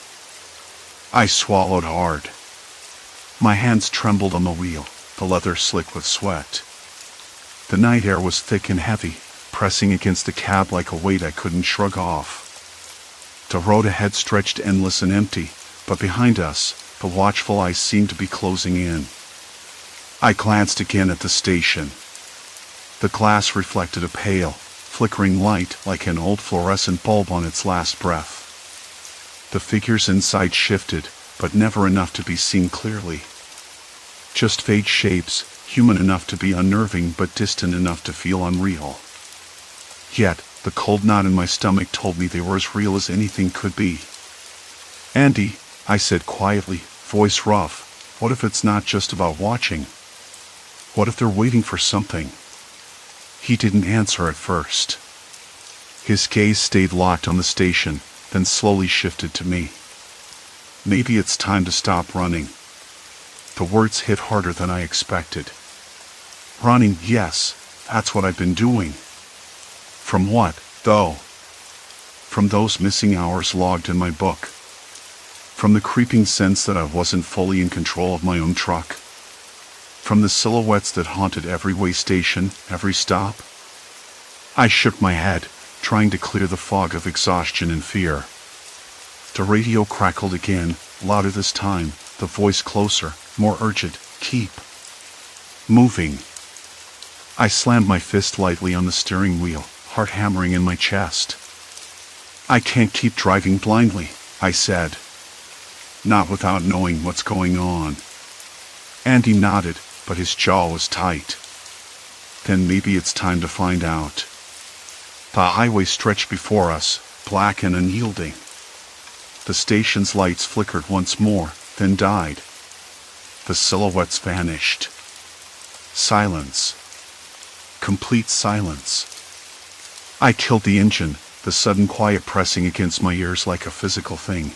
I swallowed hard. My hands trembled on the wheel, the leather slick with sweat. The night air was thick and heavy, pressing against the cab like a weight I couldn't shrug off. The road ahead stretched endless and empty, but behind us, the watchful eyes seemed to be closing in. I glanced again at the station. The glass reflected a pale, flickering light like an old fluorescent bulb on its last breath. The figures inside shifted, but never enough to be seen clearly. Just vague shapes, human enough to be unnerving but distant enough to feel unreal. Yet, the cold knot in my stomach told me they were as real as anything could be. "Andy," I said quietly, voice rough, "what if it's not just about watching? What if they're waiting for something?" He didn't answer at first. His gaze stayed locked on the station, then slowly shifted to me. "Maybe it's time to stop running." The words hit harder than I expected. Running, yes, that's what I've been doing. From what, though? From those missing hours logged in my book. From the creeping sense that I wasn't fully in control of my own truck. From the silhouettes that haunted every way station, every stop. I shook my head, trying to clear the fog of exhaustion and fear. The radio crackled again, louder this time, the voice closer, more urgent, "Keep moving." I slammed my fist lightly on the steering wheel, heart hammering in my chest. "I can't keep driving blindly," I said. "Not without knowing what's going on." Andy nodded, but his jaw was tight. "Then maybe it's time to find out." The highway stretched before us, black and unyielding. The station's lights flickered once more, then died. The silhouettes vanished. Silence. Complete silence. I killed the engine, the sudden quiet pressing against my ears like a physical thing.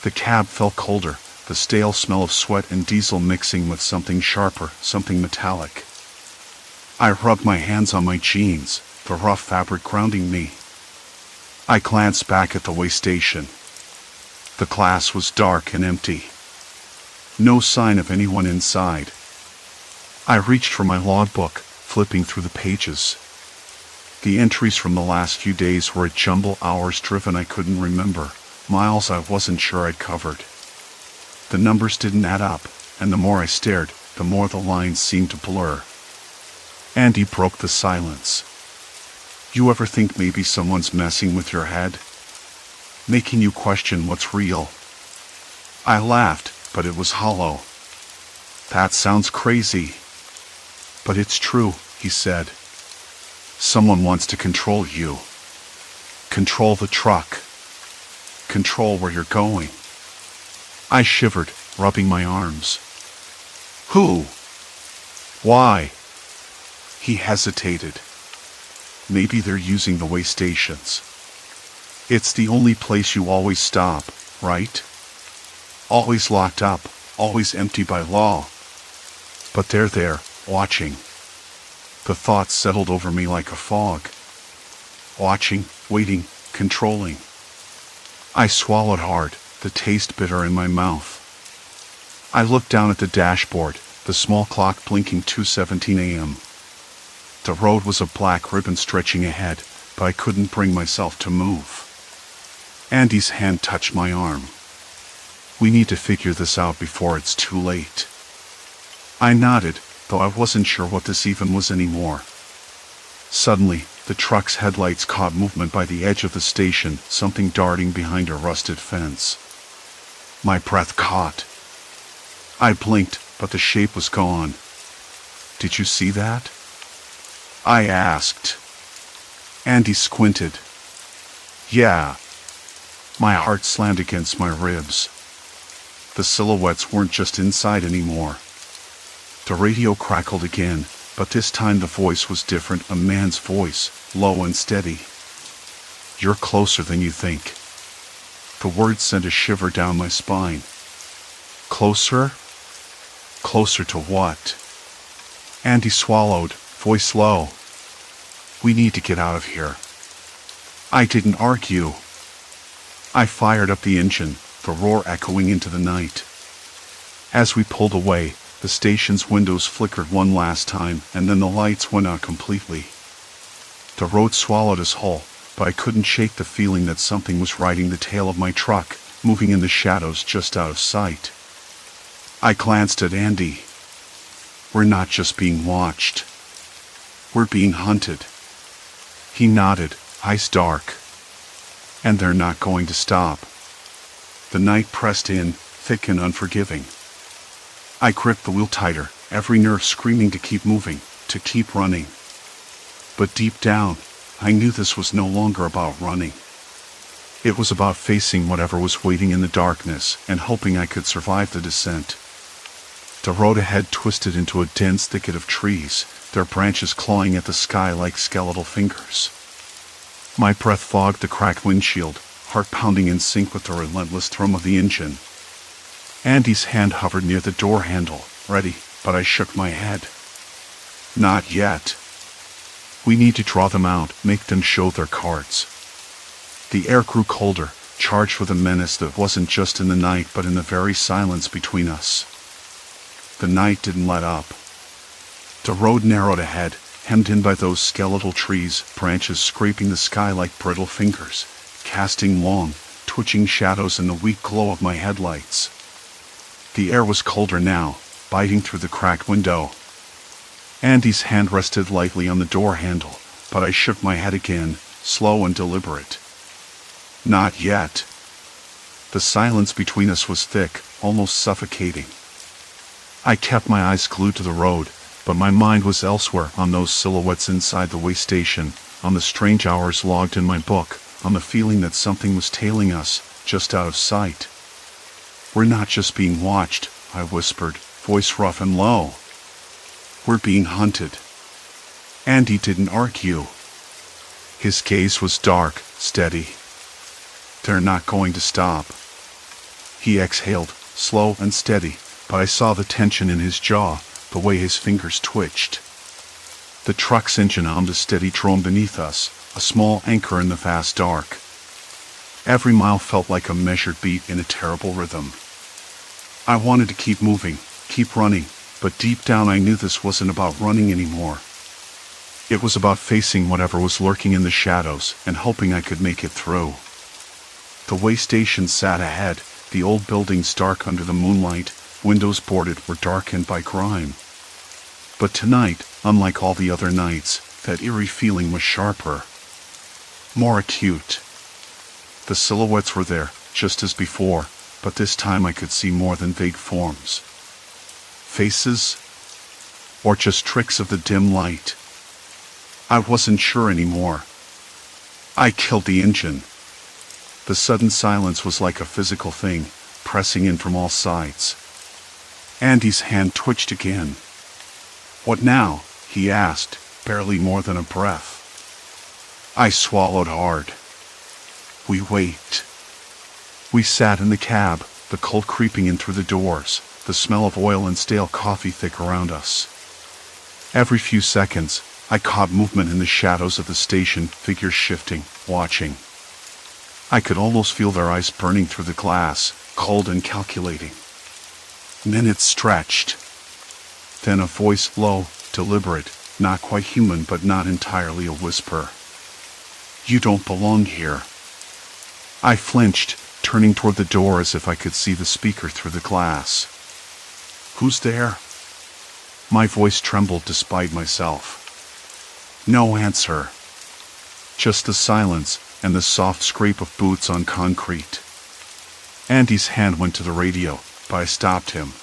The cab felt colder, the stale smell of sweat and diesel mixing with something sharper, something metallic. I rubbed my hands on my jeans, the rough fabric grounding me. I glanced back at the way station. The class was dark and empty. No sign of anyone inside. I reached for my logbook, flipping through the pages. The entries from the last few days were a jumble, hours driven I couldn't remember, miles I wasn't sure I'd covered. The numbers didn't add up, and the more I stared, the more the lines seemed to blur. Andy broke the silence. You ever think maybe someone's messing with your head? Making you question what's real? I laughed, but it was hollow. That sounds crazy. But it's true, he said. Someone wants to control you. Control the truck. Control where you're going. I shivered, rubbing my arms. Who? Why? He hesitated. Maybe they're using the way stations. It's the only place you always stop, right? Always locked up, always empty by law. But they're there, watching. The thoughts settled over me like a fog. Watching, waiting, controlling. I swallowed hard, the taste bitter in my mouth. I looked down at the dashboard, the small clock blinking 2:17 a.m. The road was a black ribbon stretching ahead, but I couldn't bring myself to move. Andy's hand touched my arm. We need to figure this out before it's too late. I nodded, though I wasn't sure what this even was anymore. Suddenly, the truck's headlights caught movement by the edge of the station, something darting behind a rusted fence. My breath caught. I blinked, but the shape was gone. Did you see that? I asked. Andy squinted. Yeah. My heart slammed against my ribs. The silhouettes weren't just inside anymore. The radio crackled again, but this time the voice was different, a man's voice, low and steady. You're closer than you think. The words sent a shiver down my spine. Closer? Closer to what? Andy swallowed, voice low. We need to get out of here. I didn't argue. I fired up the engine, the roar echoing into the night. As we pulled away, the station's windows flickered one last time, and then the lights went out completely. The road swallowed us whole, but I couldn't shake the feeling that something was riding the tail of my truck, moving in the shadows just out of sight. I glanced at Andy. We're not just being watched. We're being hunted. He nodded, eyes dark. And they're not going to stop. The night pressed in, thick and unforgiving. I gripped the wheel tighter, every nerve screaming to keep moving, to keep running. But deep down, I knew this was no longer about running. It was about facing whatever was waiting in the darkness and hoping I could survive the descent. The road ahead twisted into a dense thicket of trees, their branches clawing at the sky like skeletal fingers. My breath fogged the cracked windshield, heart pounding in sync with the relentless thrum of the engine. Andy's hand hovered near the door handle, ready, but I shook my head. Not yet. We need to draw them out, make them show their cards. The air grew colder, charged with a menace that wasn't just in the night but in the very silence between us. The night didn't let up. The road narrowed ahead, hemmed in by those skeletal trees, branches scraping the sky like brittle fingers, casting long, twitching shadows in the weak glow of my headlights. The air was colder now, biting through the cracked window. Andy's hand rested lightly on the door handle, but I shook my head again, slow and deliberate. Not yet. The silence between us was thick, almost suffocating. I kept my eyes glued to the road, but my mind was elsewhere, on those silhouettes inside the way station, on the strange hours logged in my book, on the feeling that something was tailing us, just out of sight. We're not just being watched, I whispered, voice rough and low. We're being hunted. Andy didn't argue. His gaze was dark, steady. They're not going to stop. He exhaled, slow and steady, but I saw the tension in his jaw, the way his fingers twitched. The truck's engine hummed a steady drone beneath us, a small anchor in the vast dark. Every mile felt like a measured beat in a terrible rhythm. I wanted to keep moving, keep running, but deep down I knew this wasn't about running anymore. It was about facing whatever was lurking in the shadows and hoping I could make it through. The way station sat ahead, the old buildings dark under the moonlight, windows boarded were darkened by grime. But tonight, unlike all the other nights, that eerie feeling was sharper, more acute. The silhouettes were there, just as before, but this time I could see more than vague forms. Faces? Or just tricks of the dim light? I wasn't sure anymore. I killed the engine. The sudden silence was like a physical thing, pressing in from all sides. Andy's hand twitched again. "What now?" he asked, barely more than a breath. I swallowed hard. We wait. We sat in the cab, the cold creeping in through the doors, the smell of oil and stale coffee thick around us. Every few seconds, I caught movement in the shadows of the station, figures shifting, watching. I could almost feel their eyes burning through the glass, cold and calculating. Minutes stretched. Then a voice, low, deliberate, not quite human but not entirely a whisper. "You don't belong here." I flinched, turning toward the door as if I could see the speaker through the glass. "Who's there?" My voice trembled despite myself. No answer. Just the silence and the soft scrape of boots on concrete. Andy's hand went to the radio, but I stopped him.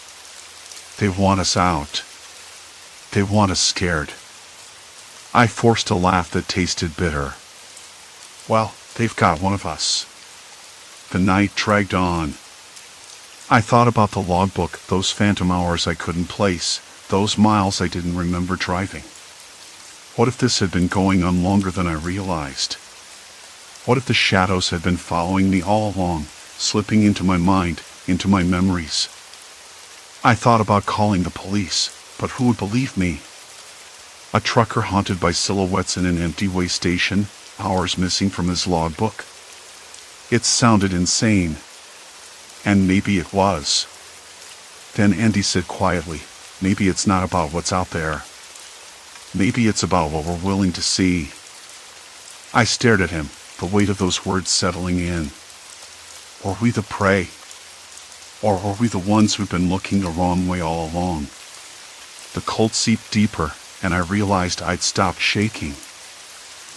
"They want us out. They want us scared." I forced a laugh that tasted bitter. "Well, they've got one of us." The night dragged on. I thought about the logbook, those phantom hours I couldn't place, those miles I didn't remember driving. What if this had been going on longer than I realized? What if the shadows had been following me all along, slipping into my mind, into my memories? I thought about calling the police, but who would believe me? A trucker haunted by silhouettes in an empty way station, hours missing from his logbook. It sounded insane. And maybe it was. Then Andy said quietly, "Maybe it's not about what's out there. Maybe it's about what we're willing to see." I stared at him, the weight of those words settling in. Were we the prey? Or were we the ones who'd been looking the wrong way all along? The cold seeped deeper, and I realized I'd stopped shaking.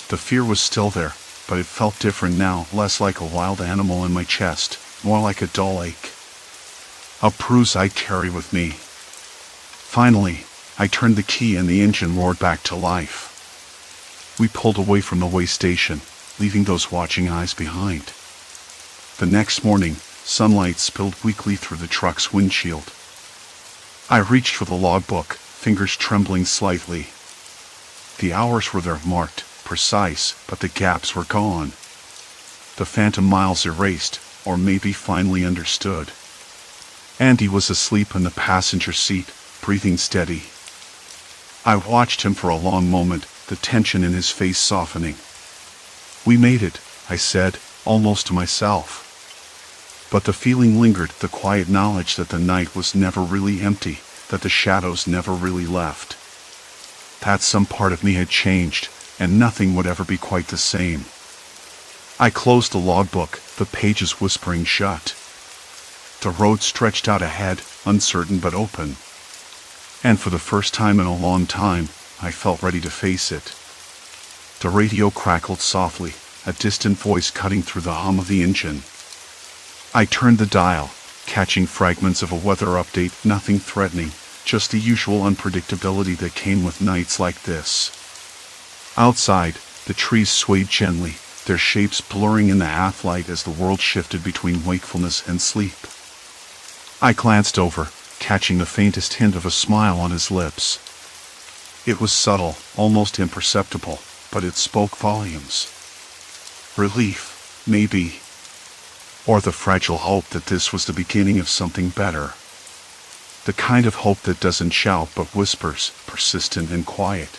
The fear was still there, but it felt different now, less like a wild animal in my chest, more like a dull ache. A bruise I'd carry with me. Finally, I turned the key and the engine roared back to life. We pulled away from the way station, leaving those watching eyes behind. The next morning, sunlight spilled weakly through the truck's windshield. I reached for the logbook, fingers trembling slightly. The hours were there, marked, precise, but the gaps were gone. The phantom miles erased, or maybe finally understood. Andy was asleep in the passenger seat, breathing steady. I watched him for a long moment, the tension in his face softening. "We made it," I said, almost to myself. But the feeling lingered, the quiet knowledge that the night was never really empty, that the shadows never really left. That some part of me had changed, and nothing would ever be quite the same. I closed the logbook, the pages whispering shut. The road stretched out ahead, uncertain but open. And for the first time in a long time, I felt ready to face it. The radio crackled softly, a distant voice cutting through the hum of the engine. I turned the dial, catching fragments of a weather update, nothing threatening, just the usual unpredictability that came with nights like this. Outside, the trees swayed gently, their shapes blurring in the half-light as the world shifted between wakefulness and sleep. I glanced over, catching the faintest hint of a smile on his lips. It was subtle, almost imperceptible, but it spoke volumes. Relief, maybe. Or the fragile hope that this was the beginning of something better. The kind of hope that doesn't shout but whispers, persistent and quiet.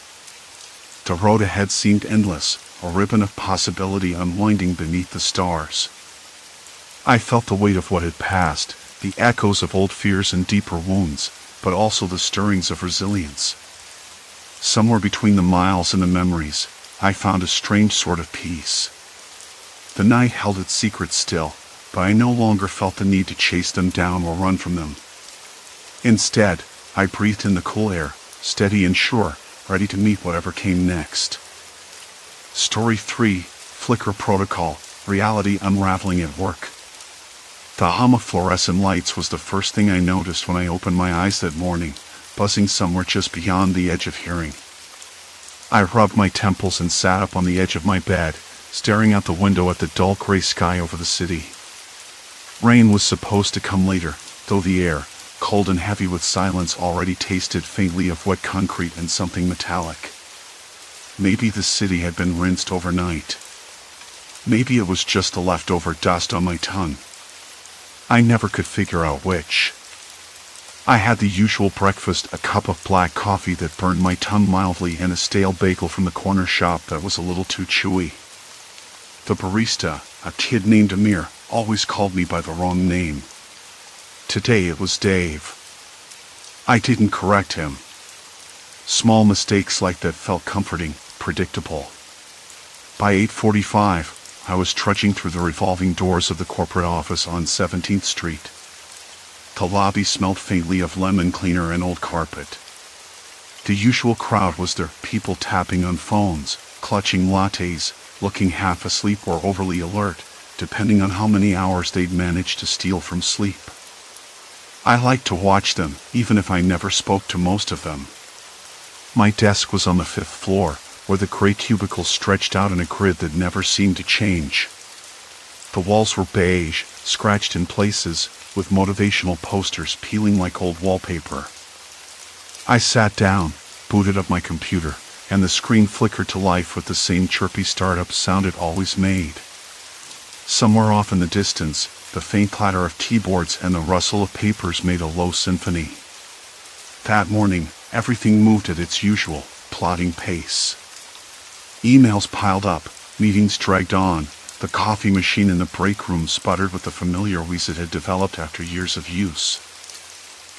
The road ahead seemed endless, a ribbon of possibility unwinding beneath the stars. I felt the weight of what had passed, the echoes of old fears and deeper wounds, but also the stirrings of resilience. Somewhere between the miles and the memories, I found a strange sort of peace. The night held its secrets still, but I no longer felt the need to chase them down or run from them. Instead, I breathed in the cool air, steady and sure, ready to meet whatever came next. Story 3, Flicker Protocol, Reality Unraveling at Work. The hum of fluorescent lights was the first thing I noticed when I opened my eyes that morning, buzzing somewhere just beyond the edge of hearing. I rubbed my temples and sat up on the edge of my bed, staring out the window at the dull gray sky over the city. Rain was supposed to come later, though the air, cold and heavy with silence, already tasted faintly of wet concrete and something metallic. Maybe the city had been rinsed overnight. Maybe it was just the leftover dust on my tongue. I never could figure out which. I had the usual breakfast, a cup of black coffee that burned my tongue mildly and a stale bagel from the corner shop that was a little too chewy. The barista, a kid named Amir, always called me by the wrong name. Today it was Dave. I didn't correct him. Small mistakes like that felt comforting, predictable. By 8:45, I was trudging through the revolving doors of the corporate office on 17th Street. The lobby smelled faintly of lemon cleaner and old carpet. The usual crowd was there, people tapping on phones, clutching lattes, looking half asleep or overly alert, depending on how many hours they'd managed to steal from sleep. I liked to watch them, even if I never spoke to most of them. My desk was on the 5th floor, where the gray cubicles stretched out in a grid that never seemed to change. The walls were beige, scratched in places, with motivational posters peeling like old wallpaper. I sat down, booted up my computer, and the screen flickered to life with the same chirpy startup sound it always made. Somewhere off in the distance, the faint clatter of keyboards and the rustle of papers made a low symphony. That morning, everything moved at its usual, plodding pace. Emails piled up, meetings dragged on, the coffee machine in the break room sputtered with the familiar wheeze it had developed after years of use.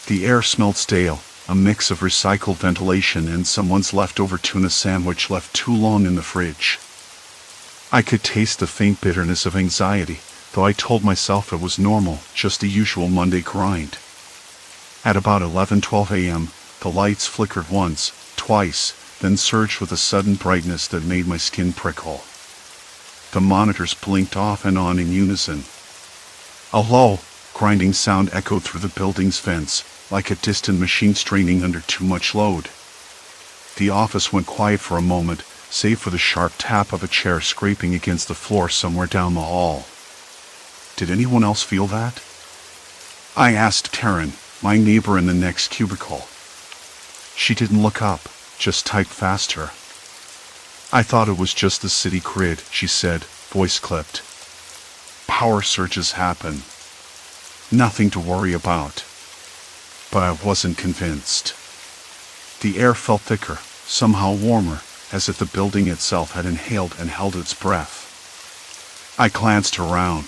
The air smelled stale, a mix of recycled ventilation and someone's leftover tuna sandwich left too long in the fridge. I could taste the faint bitterness of anxiety, though I told myself it was normal, just the usual Monday grind. At about 11:12 a.m., the lights flickered once, twice, then surged with a sudden brightness that made my skin prickle. The monitors blinked off and on in unison. A low, grinding sound echoed through the building's vents, like a distant machine straining under too much load. The office went quiet for a moment, save for the sharp tap of a chair scraping against the floor somewhere down the hall. Did anyone else feel that? I asked Taryn, my neighbor in the next cubicle. She didn't look up, just typed faster. I thought it was just the city grid, she said, voice clipped. Power surges happen. Nothing to worry about. But I wasn't convinced. The air felt thicker, somehow warmer, as if the building itself had inhaled and held its breath. I glanced around.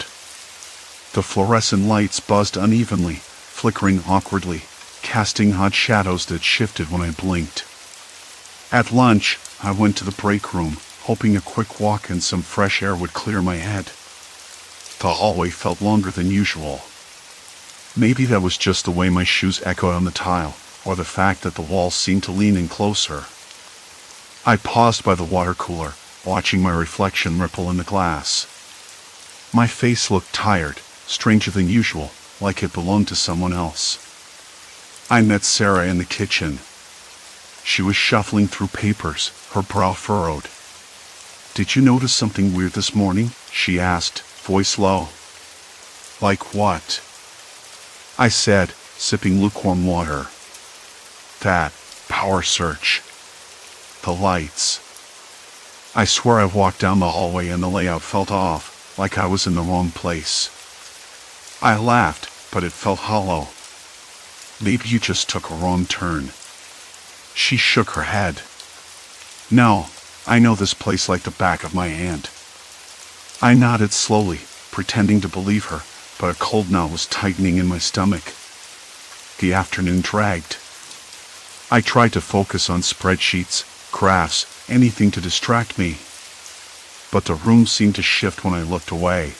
The fluorescent lights buzzed unevenly, flickering awkwardly, casting odd shadows that shifted when I blinked. At lunch, I went to the break room, hoping a quick walk and some fresh air would clear my head. The hallway felt longer than usual. Maybe that was just the way my shoes echoed on the tile, or the fact that the walls seemed to lean in closer. I paused by the water cooler, watching my reflection ripple in the glass. My face looked tired, stranger than usual, like it belonged to someone else. I met Sarah in the kitchen. She was shuffling through papers, her brow furrowed. "Did you notice something weird this morning?" she asked, voice low. "Like what?" I said, sipping lukewarm water. "That power surge. The lights. I swear I walked down the hallway and the layout felt off, like I was in the wrong place." I laughed, but it felt hollow. "Maybe you just took a wrong turn." She shook her head. "No, I know this place like the back of my hand." I nodded slowly, pretending to believe her, but a cold knot was tightening in my stomach. The afternoon dragged. I tried to focus on spreadsheets, graphs, anything to distract me. But the room seemed to shift when I looked away.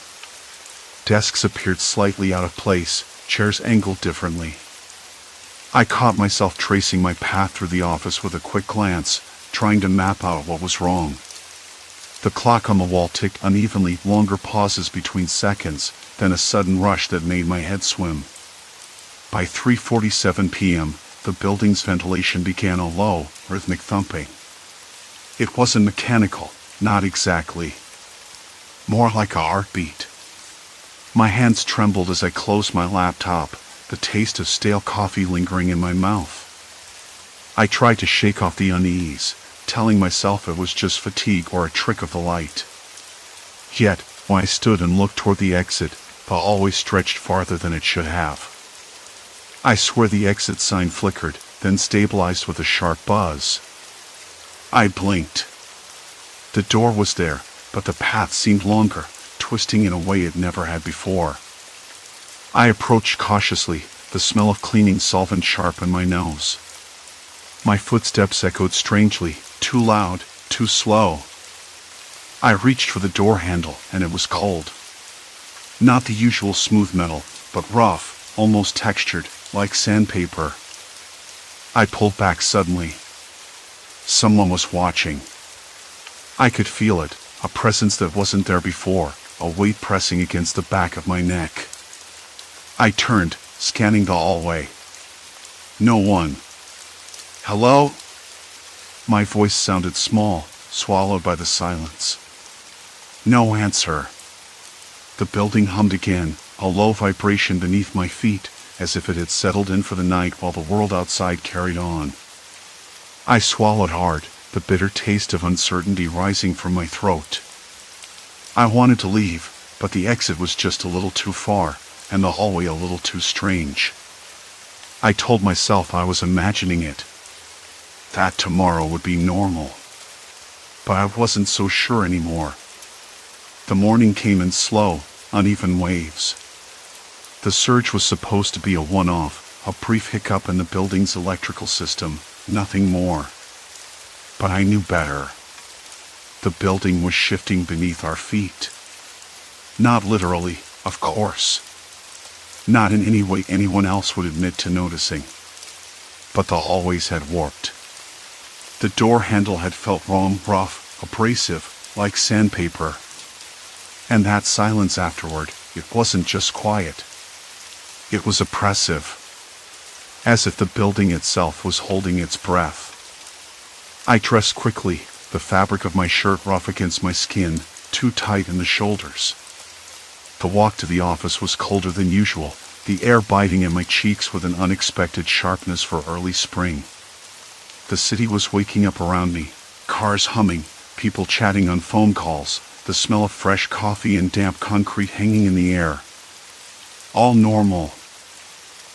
Desks appeared slightly out of place, chairs angled differently. I caught myself tracing my path through the office with a quick glance, trying to map out what was wrong. The clock on the wall ticked unevenly, longer pauses between seconds, then a sudden rush that made my head swim. By 3:47 p.m., the building's ventilation began a low, rhythmic thumping. It wasn't mechanical, not exactly. More like a heartbeat. My hands trembled as I closed my laptop, the taste of stale coffee lingering in my mouth. I tried to shake off the unease, telling myself it was just fatigue or a trick of the light. Yet, when I stood and looked toward the exit, the hallway stretched farther than it should have. I swear the exit sign flickered, then stabilized with a sharp buzz. I blinked. The door was there, but the path seemed longer, twisting in a way it never had before. I approached cautiously, the smell of cleaning solvent sharp in my nose. My footsteps echoed strangely, too loud, too slow. I reached for the door handle, and it was cold. Not the usual smooth metal, but rough, almost textured, like sandpaper. I pulled back suddenly. Someone was watching. I could feel it, a presence that wasn't there before, a weight pressing against the back of my neck. I turned, scanning the hallway. No one. Hello? My voice sounded small, swallowed by the silence. No answer. The building hummed again, a low vibration beneath my feet, as if it had settled in for the night while the world outside carried on. I swallowed hard, the bitter taste of uncertainty rising from my throat. I wanted to leave, but the exit was just a little too far, and the hallway a little too strange. I told myself I was imagining it. That tomorrow would be normal. But I wasn't so sure anymore. The morning came in slow, uneven waves. The surge was supposed to be a one-off, a brief hiccup in the building's electrical system, nothing more. But I knew better. The building was shifting beneath our feet. Not literally, of course. Not in any way anyone else would admit to noticing. But the hallways had warped. The door handle had felt wrong, rough, abrasive, like sandpaper. And that silence afterward, it wasn't just quiet. It was oppressive. As if the building itself was holding its breath. I dressed quickly, the fabric of my shirt rough against my skin, too tight in the shoulders. The walk to the office was colder than usual, the air biting at my cheeks with an unexpected sharpness for early spring. The city was waking up around me, cars humming, people chatting on phone calls, the smell of fresh coffee and damp concrete hanging in the air. All normal.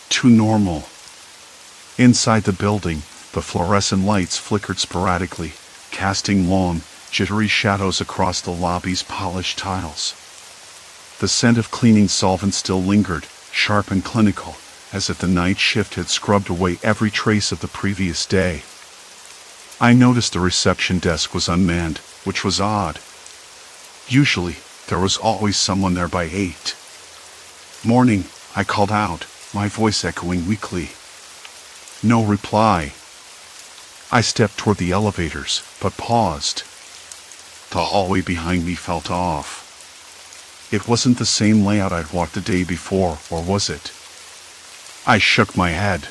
Too normal. Inside the building, the fluorescent lights flickered sporadically, casting long, jittery shadows across the lobby's polished tiles. The scent of cleaning solvent still lingered, sharp and clinical, as if the night shift had scrubbed away every trace of the previous day. I noticed the reception desk was unmanned, which was odd. Usually, there was always someone there by 8. Morning, I called out, my voice echoing weakly. No reply. I stepped toward the elevators, but paused. The hallway behind me felt off. It wasn't the same layout I'd walked the day before, or was it? I shook my head.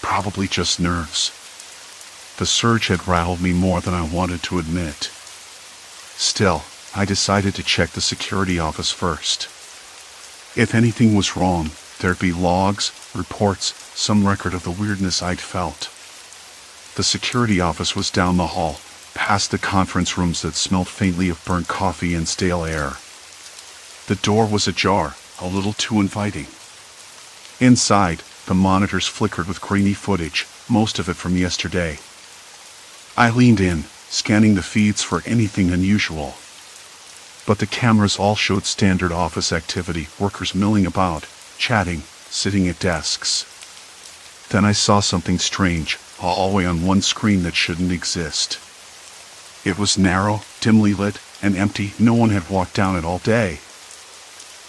Probably just nerves. The surge had rattled me more than I wanted to admit. Still, I decided to check the security office first. If anything was wrong, there'd be logs, reports, some record of the weirdness I'd felt. The security office was down the hall, past the conference rooms that smelled faintly of burnt coffee and stale air. The door was ajar, a little too inviting. Inside, the monitors flickered with grainy footage, most of it from yesterday. I leaned in, scanning the feeds for anything unusual. but the cameras all showed standard office activity, workers milling about, chatting, sitting at desks. Then I saw something strange, a hallway on one screen that shouldn't exist. It was narrow, dimly lit, and empty. No one had walked down it all day.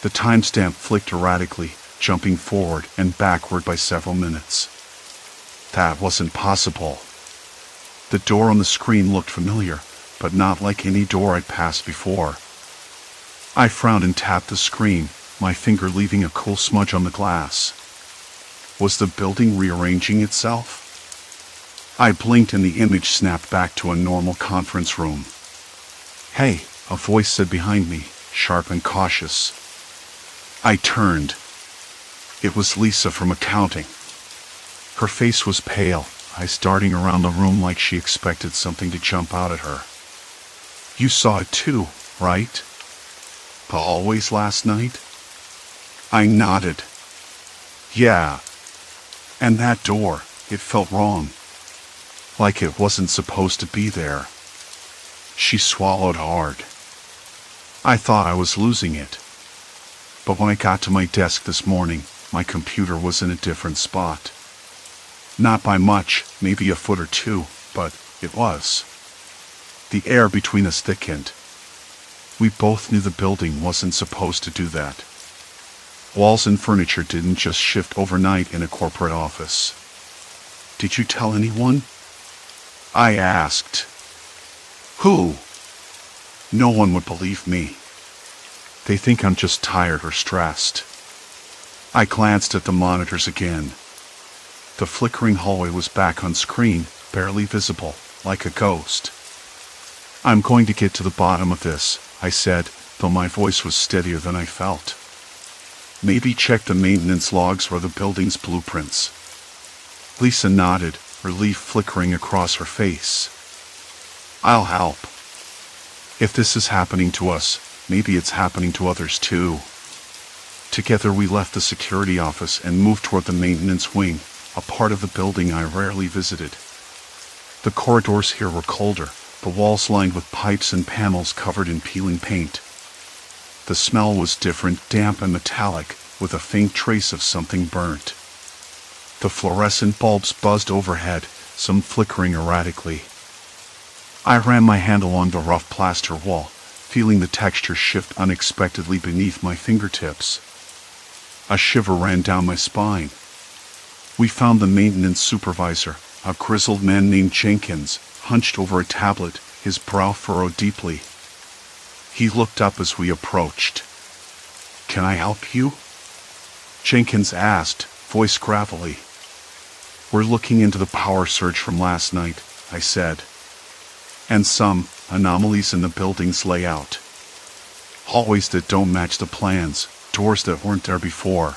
The timestamp flicked erratically, jumping forward and backward by several minutes. That wasn't possible. The door on the screen looked familiar, but not like any door I'd passed before. I frowned and tapped the screen, my finger leaving a cool smudge on the glass. Was the building rearranging itself? I blinked and the image snapped back to a normal conference room. "Hey," a voice said behind me, sharp and cautious. I turned. It was Lisa from accounting. Her face was pale, eyes darting around the room like she expected something to jump out at her. "You saw it too, right? The hallways last night?" I nodded. "Yeah. And that door, it felt wrong. Like it wasn't supposed to be there." She swallowed hard. I thought I was losing it. But when I got to my desk this morning, my computer was in a different spot. Not by much, maybe a foot or two, but it was. The air between us thickened. We both knew the building wasn't supposed to do that. Walls and furniture didn't just shift overnight in a corporate office. "Did you tell anyone?" I asked. "Who?" No one would believe me. They think I'm just tired or stressed. I glanced at the monitors again. The flickering hallway was back on screen, barely visible, like a ghost. "I'm going to get to the bottom of this," I said, though my voice was steadier than I felt. "Maybe check the maintenance logs or the building's blueprints." Lisa nodded, relief flickering across her face. "I'll help. If this is happening to us, maybe it's happening to others too." Together we left the security office and moved toward the maintenance wing, a part of the building I rarely visited. The corridors here were colder, the walls lined with pipes and panels covered in peeling paint. The smell was different, damp and metallic, with a faint trace of something burnt. The fluorescent bulbs buzzed overhead, some flickering erratically. I ran my hand along the rough plaster wall, feeling the texture shift unexpectedly beneath my fingertips. A shiver ran down my spine. We found the maintenance supervisor, a grizzled man named Jenkins, hunched over a tablet, his brow furrowed deeply. He looked up as we approached. "Can I help you?" Jenkins asked, voice gravelly. "We're looking into the power surge from last night," I said. "And some anomalies in the building's layout. Hallways that don't match the plans, doors that weren't there before."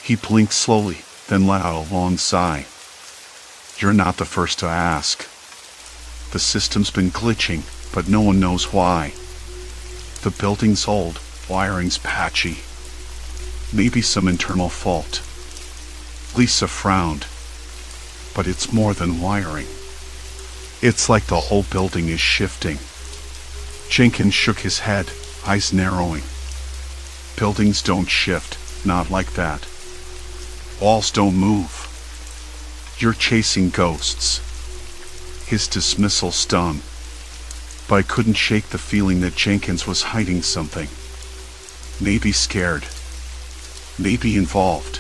He blinked slowly, then let out a long sigh. "You're not the first to ask. The system's been glitching, but no one knows why. The building's old, wiring's patchy. Maybe some internal fault." Lisa frowned. "But it's more than wiring. It's like the whole building is shifting." Jenkins shook his head, eyes narrowing. "Buildings don't shift, not like that. Walls don't move. You're chasing ghosts." His dismissal stung, but I couldn't shake the feeling that Jenkins was hiding something. Maybe scared. Maybe involved.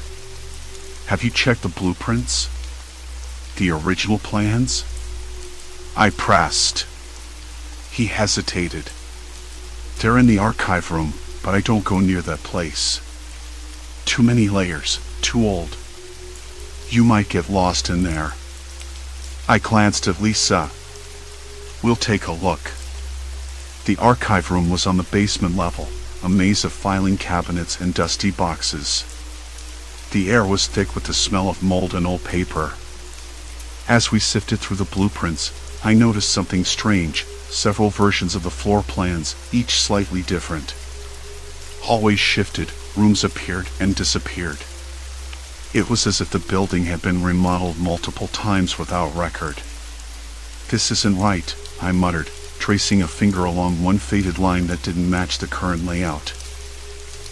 "Have you checked the blueprints? The original plans?" I pressed. He hesitated. "They're in the archive room, but I don't go near that place. Too many layers, too old. You might get lost in there." I glanced at Lisa. "We'll take a look." The archive room was on the basement level, a maze of filing cabinets and dusty boxes. The air was thick with the smell of mold and old paper. As we sifted through the blueprints, I noticed something strange, several versions of the floor plans, each slightly different. Hallways shifted, rooms appeared and disappeared. It was as if the building had been remodeled multiple times without record. "This isn't right," I muttered, tracing a finger along one faded line that didn't match the current layout.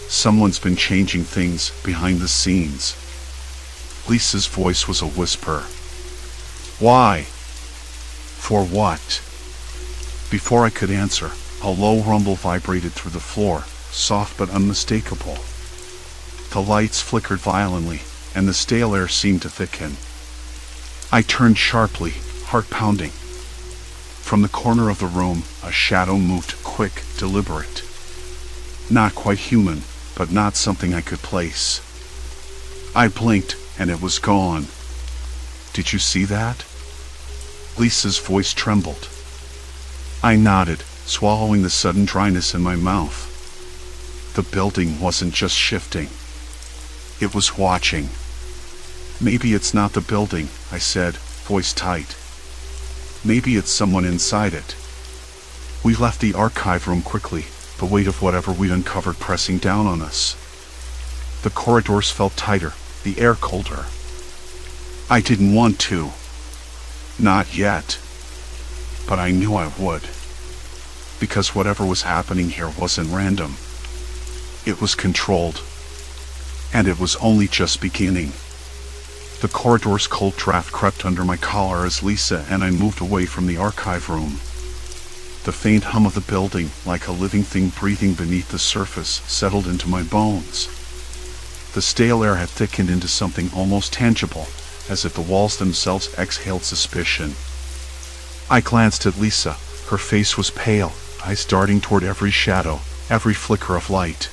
Someone's been changing things behind the scenes. Lisa's voice was a whisper. Why? For what? Before I could answer, a low rumble vibrated through the floor, soft but unmistakable. The lights flickered violently, and the stale air seemed to thicken. I turned sharply, heart pounding. From the corner of the room, a shadow moved, quick, deliberate. Not quite human, but not something I could place. I blinked, and it was gone. Did you see that? Lisa's voice trembled. I nodded, swallowing the sudden dryness in my mouth. The building wasn't just shifting. It was watching. Maybe it's not the building, I said, voice tight. Maybe it's someone inside it. We left the archive room quickly, the weight of whatever we'd uncovered pressing down on us. The corridors felt tighter, the air colder. I didn't want to. Not yet. But I knew I would. Because whatever was happening here wasn't random. It was controlled. And it was only just beginning. The corridor's cold draft crept under my collar as Lisa and I moved away from the archive room. The faint hum of the building, like a living thing breathing beneath the surface, settled into my bones. The stale air had thickened into something almost tangible, as if the walls themselves exhaled suspicion. I glanced at Lisa. Her face was pale, eyes darting toward every shadow, every flicker of light.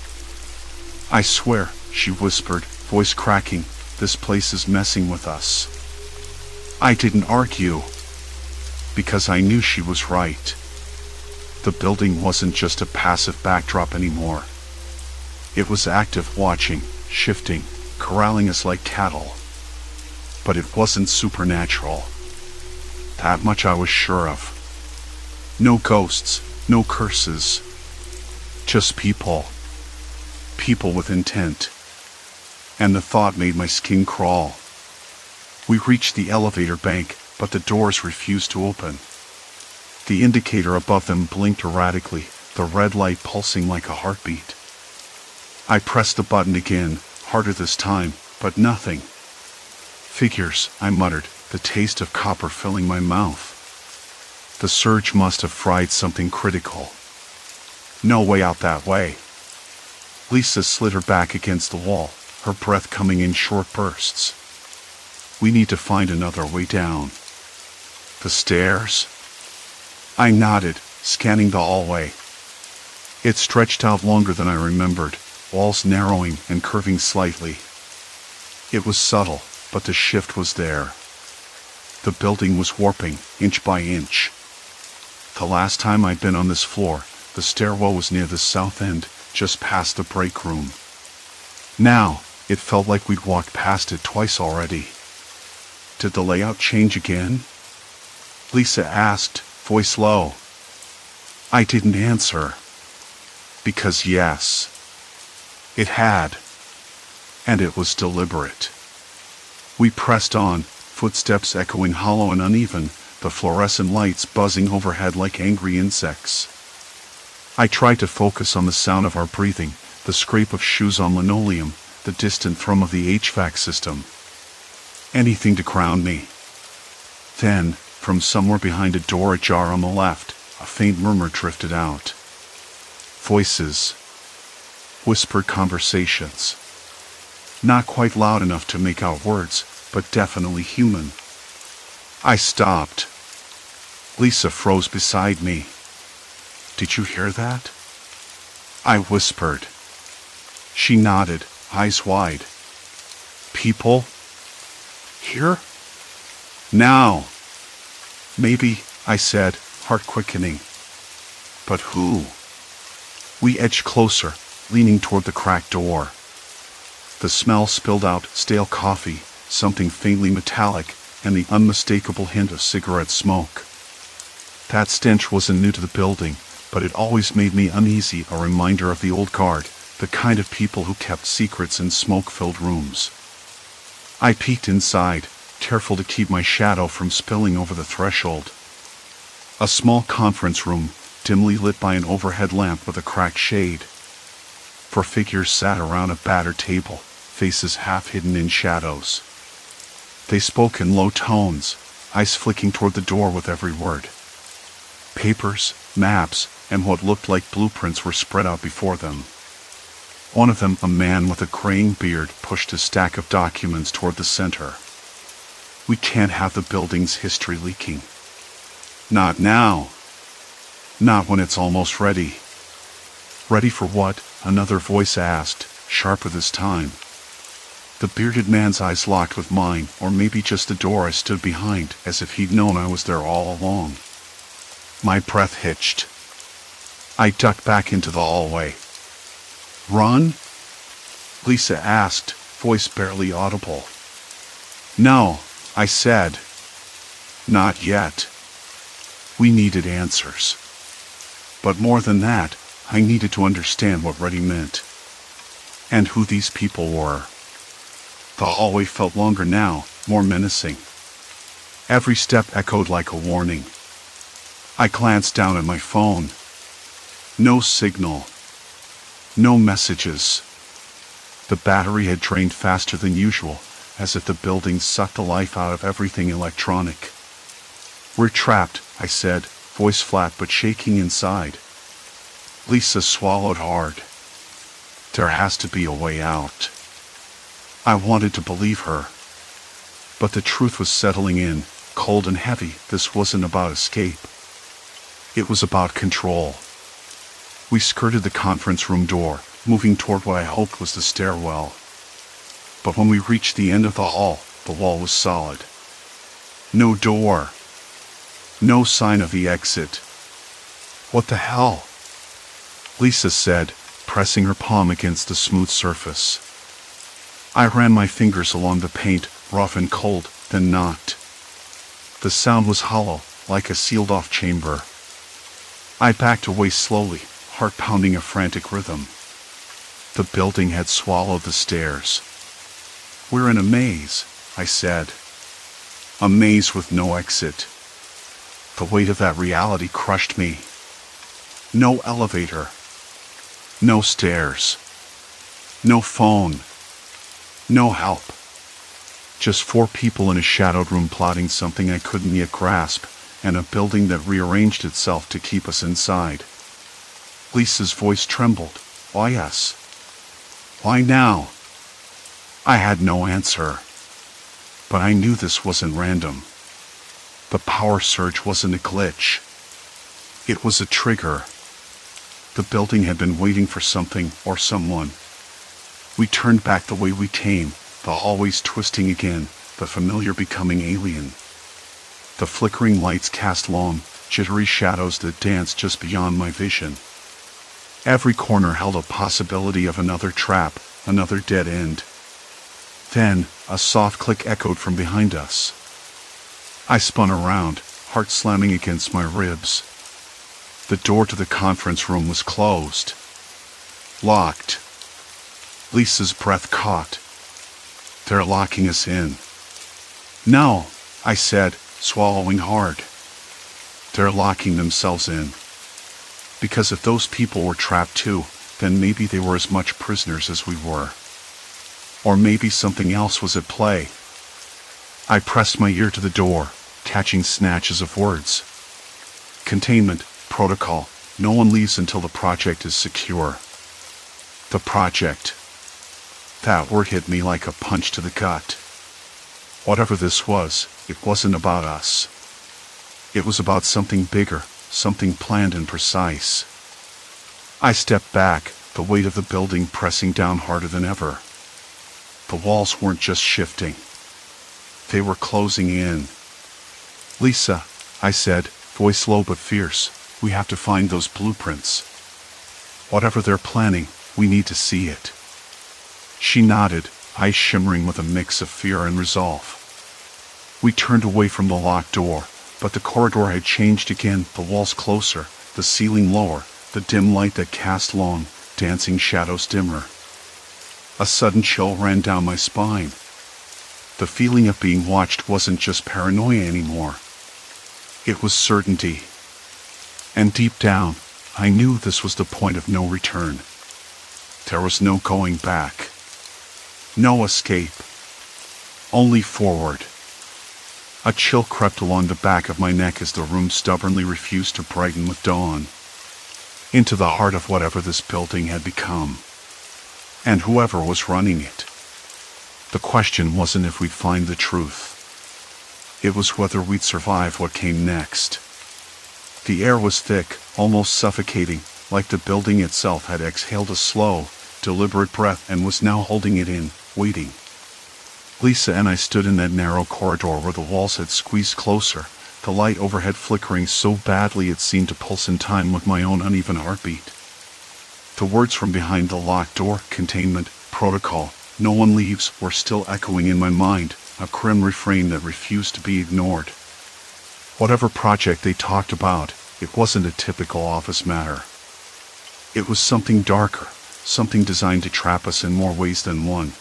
I swear, she whispered, voice cracking, this place is messing with us. I didn't argue, because I knew she was right. The building wasn't just a passive backdrop anymore. It was active, watching, shifting, corralling us like cattle. But it wasn't supernatural. That much I was sure of. No ghosts, no curses. Just people. People with intent. And the thought made my skin crawl. We reached the elevator bank, but the doors refused to open. The indicator above them blinked erratically, the red light pulsing like a heartbeat. I pressed the button again, harder this time, but nothing. Figures, I muttered, the taste of copper filling my mouth. The surge must have fried something critical. No way out that way. Lisa slid her back against the wall, her breath coming in short bursts. We need to find another way down. The stairs? I nodded, scanning the hallway. It stretched out longer than I remembered, walls narrowing and curving slightly. It was subtle, but the shift was there. The building was warping, inch by inch. The last time I'd been on this floor, the stairwell was near the south end, just past the break room. Now, it felt like we'd walked past it twice already. Did the layout change again? Lisa asked, voice low. I didn't answer. Because yes, it had. And it was deliberate. We pressed on, footsteps echoing hollow and uneven, the fluorescent lights buzzing overhead like angry insects. I tried to focus on the sound of our breathing, the scrape of shoes on linoleum, the distant thrum of the HVAC system. Anything to ground me. Then, from somewhere behind a door ajar on the left, a faint murmur drifted out. Voices. Whispered conversations. Not quite loud enough to make out words, but definitely human. I stopped. Lisa froze beside me. Did you hear that? I whispered. She nodded, eyes wide. People? Here? Now. Maybe, I said, heart quickening. But who? We edged closer, leaning toward the cracked door. The smell spilled out, stale coffee, something faintly metallic, and the unmistakable hint of cigarette smoke. That stench wasn't new to the building, but it always made me uneasy, a reminder of the old guard, the kind of people who kept secrets in smoke-filled rooms. I peeked inside, careful to keep my shadow from spilling over the threshold. A small conference room, dimly lit by an overhead lamp with a cracked shade. Four figures sat around a battered table, faces half hidden in shadows. They spoke in low tones, eyes flicking toward the door with every word. Papers, maps, and what looked like blueprints were spread out before them. One of them, a man with a graying beard, pushed a stack of documents toward the center. We can't have the building's history leaking. Not now. Not when it's almost ready. Ready for what? Another voice asked, sharper this time. The bearded man's eyes locked with mine, or maybe just the door I stood behind, as if he'd known I was there all along. My breath hitched. I ducked back into the hallway. Run? Lisa asked, voice barely audible. No, I said. Not yet. We needed answers. But more than that, I needed to understand what ready meant. And who these people were. The hallway felt longer now, more menacing. Every step echoed like a warning. I glanced down at my phone. No signal. No messages. The battery had drained faster than usual, as if the building sucked the life out of everything electronic. We're trapped, I said, voice flat but shaking inside. Lisa swallowed hard. There has to be a way out. I wanted to believe her. But the truth was settling in, cold and heavy. This wasn't about escape. It was about control. We skirted the conference room door, moving toward what I hoped was the stairwell. But when we reached the end of the hall, the wall was solid. No door. No sign of the exit. What the hell? Lisa said, pressing her palm against the smooth surface. I ran my fingers along the paint, rough and cold, then knocked. The sound was hollow, like a sealed-off chamber. I backed away slowly, heart pounding a frantic rhythm. The building had swallowed the stairs. We're in a maze, I said. A maze with no exit. The weight of that reality crushed me. No elevator. No stairs. No phone. No help. Just four people in a shadowed room plotting something I couldn't yet grasp, and a building that rearranged itself to keep us inside. Lisa's voice trembled. Why us? Why now? I had no answer. But I knew this wasn't random. The power surge wasn't a glitch. It was a trigger. The building had been waiting for something or someone. We turned back the way we came, the hallways twisting again, the familiar becoming alien. The flickering lights cast long, jittery shadows that danced just beyond my vision. Every corner held a possibility of another trap, another dead end. Then, a soft click echoed from behind us. I spun around, heart slamming against my ribs. The door to the conference room was closed. Locked. Lisa's breath caught. They're locking us in. No, I said, swallowing hard. They're locking themselves in. Because if those people were trapped too, then maybe they were as much prisoners as we were. Or maybe something else was at play. I pressed my ear to the door, catching snatches of words. Containment, protocol, no one leaves until the project is secure. The project. That word hit me like a punch to the gut. Whatever this was, it wasn't about us. It was about something bigger, something planned and precise. I stepped back, the weight of the building pressing down harder than ever. The walls weren't just shifting. They were closing in. Lisa, I said, voice low but fierce, we have to find those blueprints. Whatever they're planning, we need to see it. She nodded, eyes shimmering with a mix of fear and resolve. We turned away from the locked door, but the corridor had changed again, the walls closer, the ceiling lower, the dim light that cast long, dancing shadows dimmer. A sudden chill ran down my spine. The feeling of being watched wasn't just paranoia anymore. It was certainty. And deep down, I knew this was the point of no return. There was no going back. No escape. Only forward. A chill crept along the back of my neck as the room stubbornly refused to brighten with dawn. Into the heart of whatever this building had become. And whoever was running it. The question wasn't if we'd find the truth. It was whether we'd survive what came next. The air was thick, almost suffocating, like the building itself had exhaled a slow, deliberate breath and was now holding it in, waiting. Lisa and I stood in that narrow corridor where the walls had squeezed closer, the light overhead flickering so badly it seemed to pulse in time with my own uneven heartbeat. The words from behind the locked door, containment, protocol, no one leaves, were still echoing in my mind, a grim refrain that refused to be ignored. Whatever project they talked about, it wasn't a typical office matter. It was something darker, something designed to trap us in more ways than one.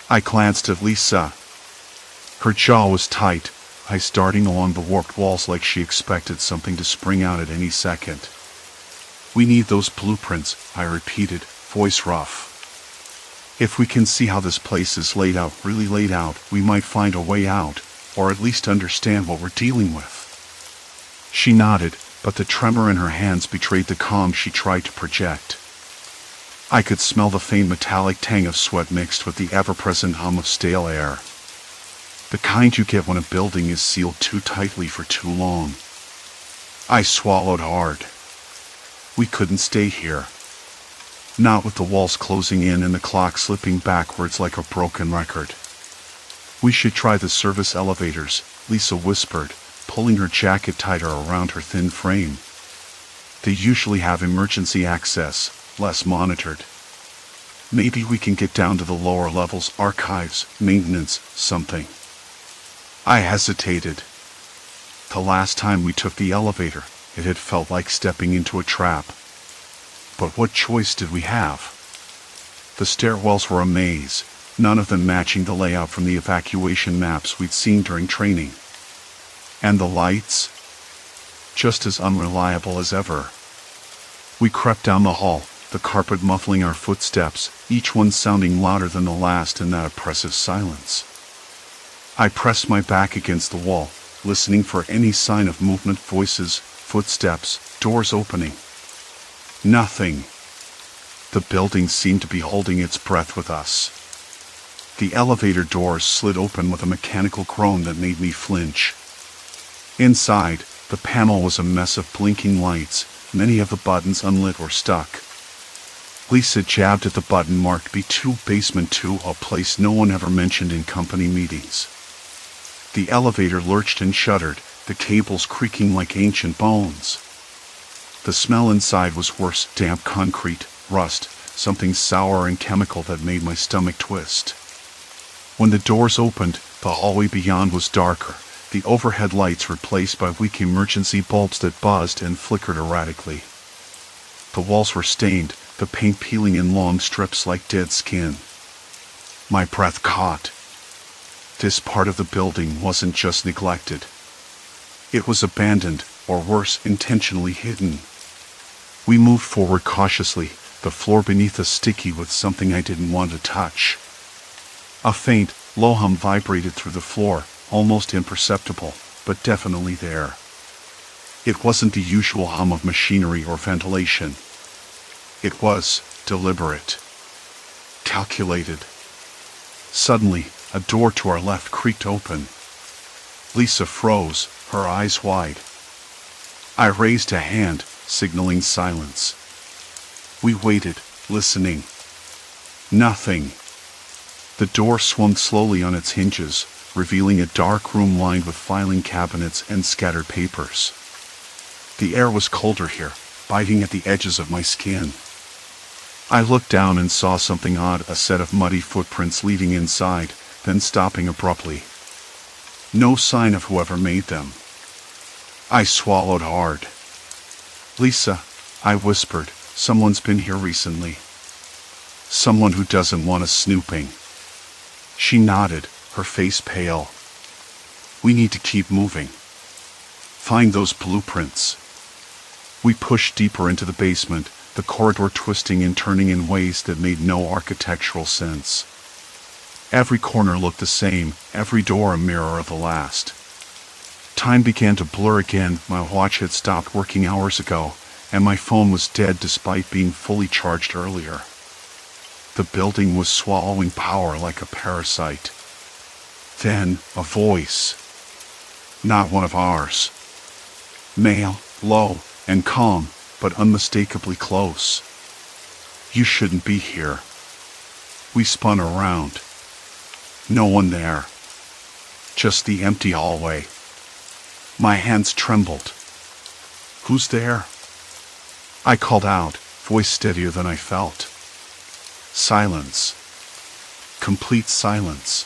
I glanced at Lisa. Her jaw was tight, eyes darting along the warped walls like she expected something to spring out at any second. "We need those blueprints," I repeated, voice rough. "If we can see how this place is laid out, really laid out, we might find a way out, or at least understand what we're dealing with." She nodded, but the tremor in her hands betrayed the calm she tried to project. I could smell the faint metallic tang of sweat mixed with the ever-present hum of stale air. The kind you get when a building is sealed too tightly for too long. I swallowed hard. We couldn't stay here. Not with the walls closing in and the clock slipping backwards like a broken record. "We should try the service elevators," Lisa whispered, pulling her jacket tighter around her thin frame. "They usually have emergency access, less monitored. Maybe we can get down to the lower levels, archives, maintenance, something." I hesitated. The last time we took the elevator, it had felt like stepping into a trap. But what choice did we have? The stairwells were a maze, none of them matching the layout from the evacuation maps we'd seen during training. And the lights? Just as unreliable as ever. We crept down the hall, the carpet muffling our footsteps, each one sounding louder than the last in that oppressive silence. I pressed my back against the wall, listening for any sign of movement, voices, footsteps, doors opening. Nothing. The building seemed to be holding its breath with us. The elevator doors slid open with a mechanical groan that made me flinch. Inside, the panel was a mess of blinking lights, many of the buttons unlit or stuck. Lisa jabbed at the button marked B2 Basement 2, a place no one ever mentioned in company meetings. The elevator lurched and shuddered, the cables creaking like ancient bones. The smell inside was worse, damp concrete, rust, something sour and chemical that made my stomach twist. When the doors opened, the hallway beyond was darker, the overhead lights replaced by weak emergency bulbs that buzzed and flickered erratically. The walls were stained, the paint peeling in long strips like dead skin. My breath caught. This part of the building wasn't just neglected. It was abandoned, or worse, intentionally hidden. We moved forward cautiously, the floor beneath us sticky with something I didn't want to touch. A faint, low hum vibrated through the floor, almost imperceptible, but definitely there. It wasn't the usual hum of machinery or ventilation. It was deliberate. Calculated. Suddenly, a door to our left creaked open. Lisa froze, her eyes wide. I raised a hand, signaling silence. We waited, listening. Nothing. The door swung slowly on its hinges, revealing a dark room lined with filing cabinets and scattered papers. The air was colder here, biting at the edges of my skin. I looked down and saw something odd, a set of muddy footprints leading inside, then stopping abruptly. No sign of whoever made them. I swallowed hard. "Lisa," I whispered, "someone's been here recently. Someone who doesn't want us snooping." She nodded, her face pale. "We need to keep moving. Find those blueprints." We pushed deeper into the basement, the corridor twisting and turning in ways that made no architectural sense. Every corner looked the same, every door a mirror of the last. Time began to blur again. My watch had stopped working hours ago, and my phone was dead despite being fully charged earlier. The building was swallowing power like a parasite. Then, a voice. Not one of ours. Male, low, and calm, but unmistakably close. You shouldn't be here. We spun around. No one there. Just the empty hallway. My hands trembled. Who's there? I called out, voice steadier than I felt. Silence. Complete silence.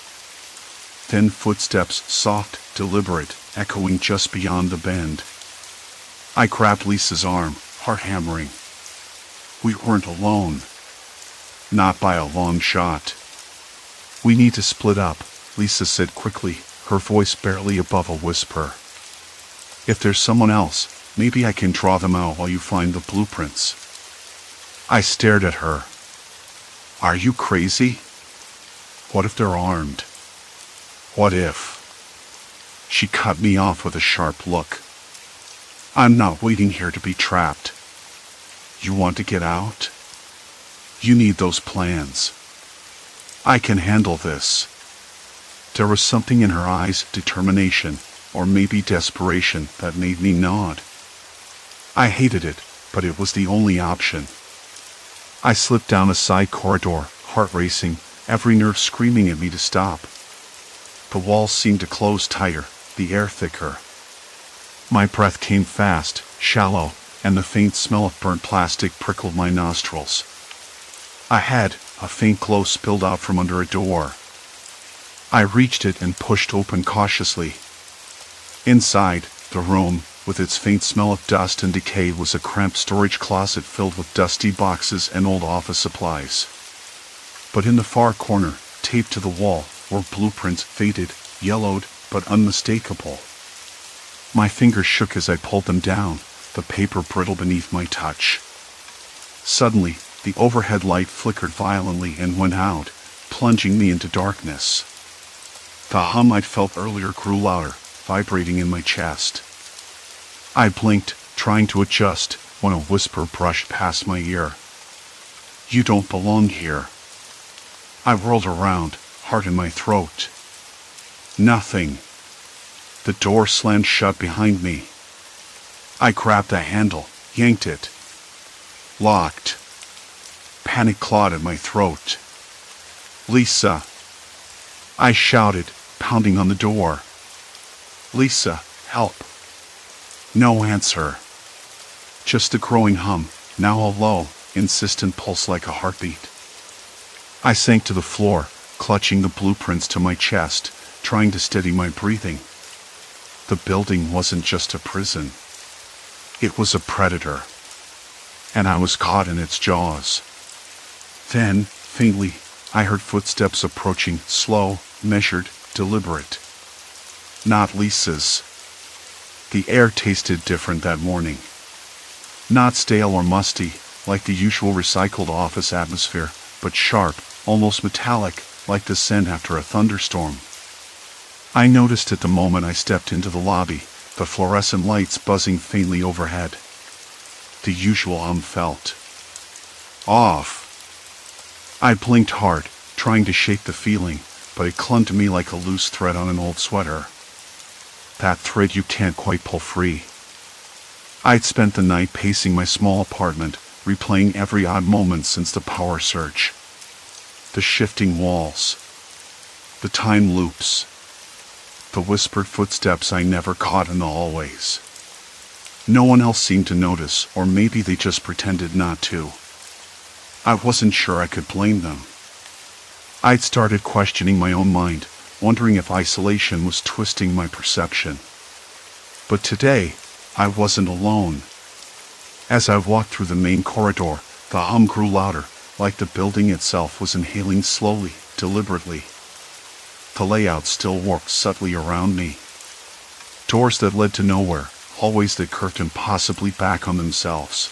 Then footsteps, soft, deliberate, echoing just beyond the bend. I grabbed Lisa's arm, heart hammering. We weren't alone. Not by a long shot. We need to split up, Lisa said quickly, her voice barely above a whisper. If there's someone else, maybe I can draw them out while you find the blueprints. I stared at her. Are you crazy? What if they're armed? What if? She cut me off with a sharp look. I'm not waiting here to be trapped. You want to get out? You need those plans. I can handle this. There was something in her eyes, determination, or maybe desperation, that made me nod. I hated it, but it was the only option. I slipped down a side corridor, heart racing, every nerve screaming at me to stop. The walls seemed to close tighter, the air thicker. My breath came fast, shallow, and the faint smell of burnt plastic prickled my nostrils. Ahead, a faint glow spilled out from under a door. I reached it and pushed open cautiously. Inside, the room, with its faint smell of dust and decay, was a cramped storage closet filled with dusty boxes and old office supplies. But in the far corner, taped to the wall, were blueprints, faded, yellowed, but unmistakable. My fingers shook as I pulled them down, the paper brittle beneath my touch. Suddenly, the overhead light flickered violently and went out, plunging me into darkness. The hum I'd felt earlier grew louder, vibrating in my chest. I blinked, trying to adjust, when a whisper brushed past my ear. You don't belong here. I whirled around, heart in my throat. Nothing. The door slammed shut behind me. I grabbed the handle, yanked it. Locked. Panic clawed at my throat. Lisa. I shouted, pounding on the door. Lisa, help. No answer. Just a growing hum, now a low, insistent pulse like a heartbeat. I sank to the floor, clutching the blueprints to my chest, trying to steady my breathing. The building wasn't just a prison. It was a predator. And I was caught in its jaws. Then, faintly, I heard footsteps approaching, slow, measured, deliberate. Not Lisa's. The air tasted different that morning. Not stale or musty, like the usual recycled office atmosphere, but sharp, almost metallic, like the scent after a thunderstorm. I noticed it the moment I stepped into the lobby, the fluorescent lights buzzing faintly overhead. The usual hum felt off. I blinked hard, trying to shake the feeling, but it clung to me like a loose thread on an old sweater. That thread you can't quite pull free. I'd spent the night pacing my small apartment, replaying every odd moment since the power surge. The shifting walls. The time loops. The whispered footsteps I never caught in the hallways. No one else seemed to notice, or maybe they just pretended not to. I wasn't sure I could blame them. I'd started questioning my own mind, wondering if isolation was twisting my perception. But today, I wasn't alone. As I walked through the main corridor, the hum grew louder, like the building itself was inhaling slowly, deliberately. The layout still worked subtly around me. Doors that led to nowhere, hallways that curved impossibly back on themselves.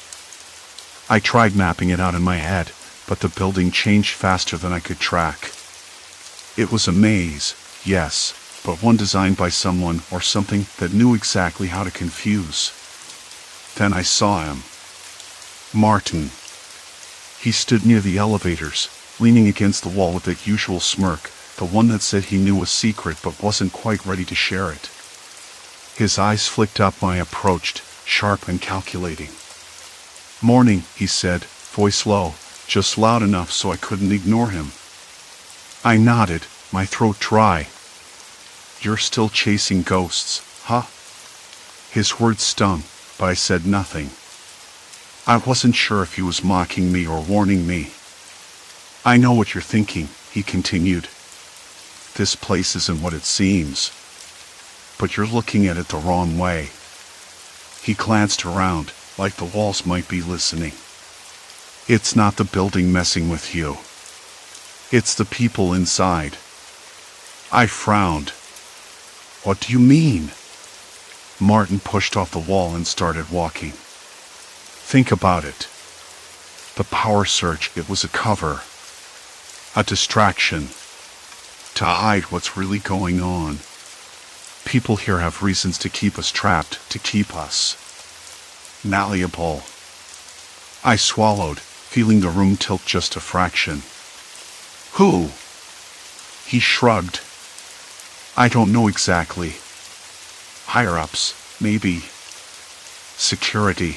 I tried mapping it out in my head, but the building changed faster than I could track. It was a maze, yes, but one designed by someone or something that knew exactly how to confuse. Then I saw him. Martin. He stood near the elevators, leaning against the wall with that usual smirk, the one that said he knew a secret but wasn't quite ready to share it. His eyes flicked up when I approached, sharp and calculating. "Morning," he said, voice low, just loud enough so I couldn't ignore him. I nodded, my throat dry. "You're still chasing ghosts, huh?" His words stung, but I said nothing. I wasn't sure if he was mocking me or warning me. "I know what you're thinking," he continued. "This place isn't what it seems. But you're looking at it the wrong way." He glanced around, like the walls might be listening. "It's not the building messing with you. It's the people inside." I frowned. "What do you mean?" Martin pushed off the wall and started walking. "Think about it. The power surge, it was a cover. A distraction. To hide what's really going on. People here have reasons to keep us trapped, to keep us malleable." I swallowed, feeling the room tilt just a fraction. "Who?" He shrugged. "I don't know exactly. Higher-ups, maybe. Security.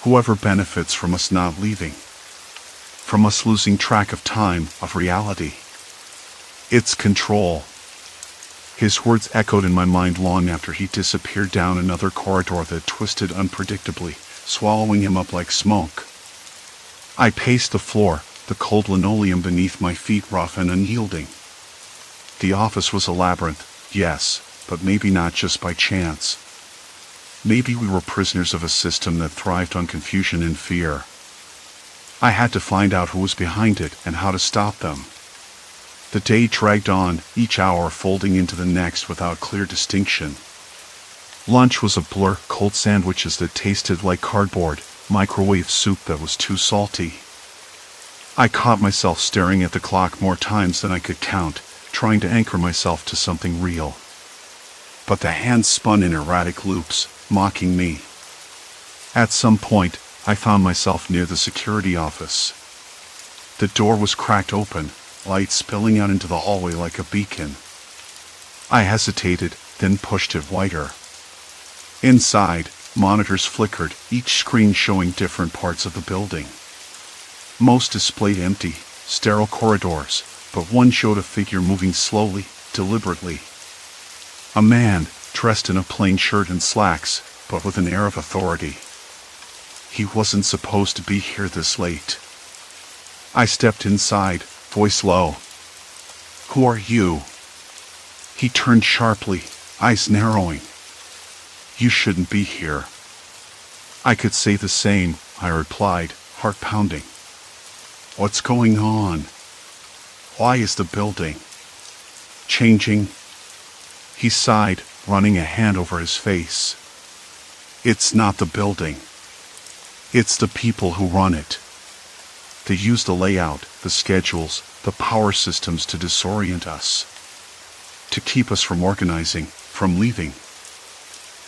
Whoever benefits from us not leaving. From us losing track of time, of reality. It's control." His words echoed in my mind long after he disappeared down another corridor that twisted unpredictably, swallowing him up like smoke. I paced the floor, the cold linoleum beneath my feet rough and unyielding. The office was a labyrinth, yes, but maybe not just by chance. Maybe we were prisoners of a system that thrived on confusion and fear. I had to find out who was behind it and how to stop them. The day dragged on, each hour folding into the next without clear distinction. Lunch was a blur, cold sandwiches that tasted like cardboard, microwave soup that was too salty. I caught myself staring at the clock more times than I could count, trying to anchor myself to something real. But the hands spun in erratic loops, mocking me. At some point, I found myself near the security office. The door was cracked open, light spilling out into the hallway like a beacon. I hesitated, then pushed it wider. Inside, monitors flickered, each screen showing different parts of the building. Most displayed empty, sterile corridors, but one showed a figure moving slowly, deliberately. A man, dressed in a plain shirt and slacks, but with an air of authority. He wasn't supposed to be here this late. I stepped inside, voice low. "Who are you?" He turned sharply, eyes narrowing. "You shouldn't be here." I could say the same, I replied, heart pounding. "What's going on? Why is the building changing?" He sighed, running a hand over his face. "It's not the building. It's the people who run it. They use the layout, the schedules, the power systems to disorient us. To keep us from organizing, from leaving."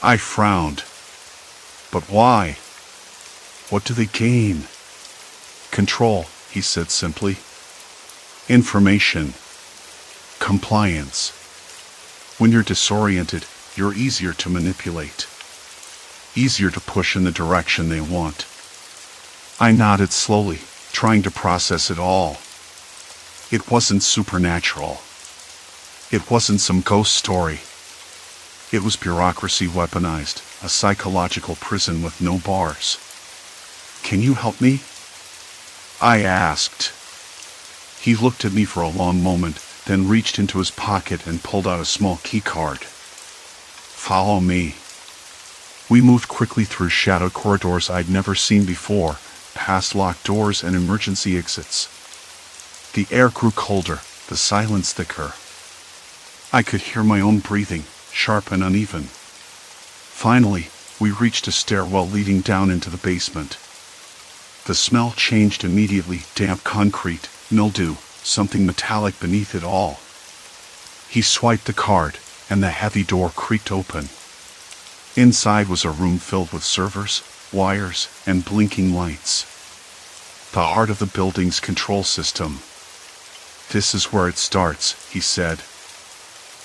I frowned. "But why? What do they gain?" "Control," he said simply. "Information. Compliance. When you're disoriented, you're easier to manipulate. Easier to push in the direction they want." I nodded slowly, trying to process it all. It wasn't supernatural. It wasn't some ghost story. It was bureaucracy weaponized, a psychological prison with no bars. "Can you help me?" I asked. He looked at me for a long moment, then reached into his pocket and pulled out a small keycard. "Follow me." We moved quickly through shadowed corridors I'd never seen before, past locked doors and emergency exits. The air grew colder, the silence thicker. I could hear my own breathing, sharp and uneven. Finally, we reached a stairwell leading down into the basement. The smell changed immediately, damp concrete, mildew, something metallic beneath it all. He swiped the card, and the heavy door creaked open. Inside was a room filled with servers, wires, and blinking lights. The heart of the building's control system. "This is where it starts," he said.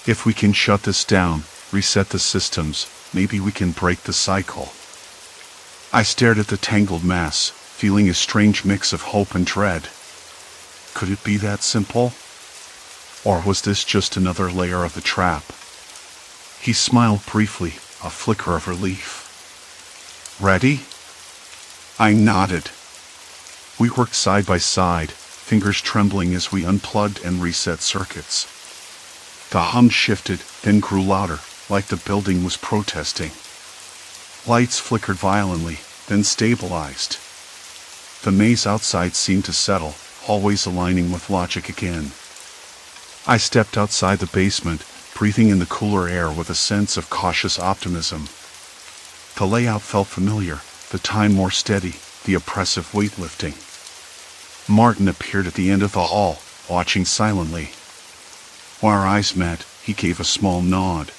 "If we can shut this down, reset the systems, maybe we can break the cycle." I stared at the tangled mass, feeling a strange mix of hope and dread. Could it be that simple? Or was this just another layer of the trap? He smiled briefly, a flicker of relief. "Ready?" I nodded. We worked side by side, fingers trembling as we unplugged and reset circuits. The hum shifted, then grew louder, like the building was protesting. Lights flickered violently, then stabilized. The maze outside seemed to settle, hallways aligning with logic again. I stepped outside the basement, breathing in the cooler air with a sense of cautious optimism. The layout felt familiar, the time more steady, the oppressive weight lifting. Martin appeared at the end of the hall, watching silently. When our eyes met, he gave a small nod.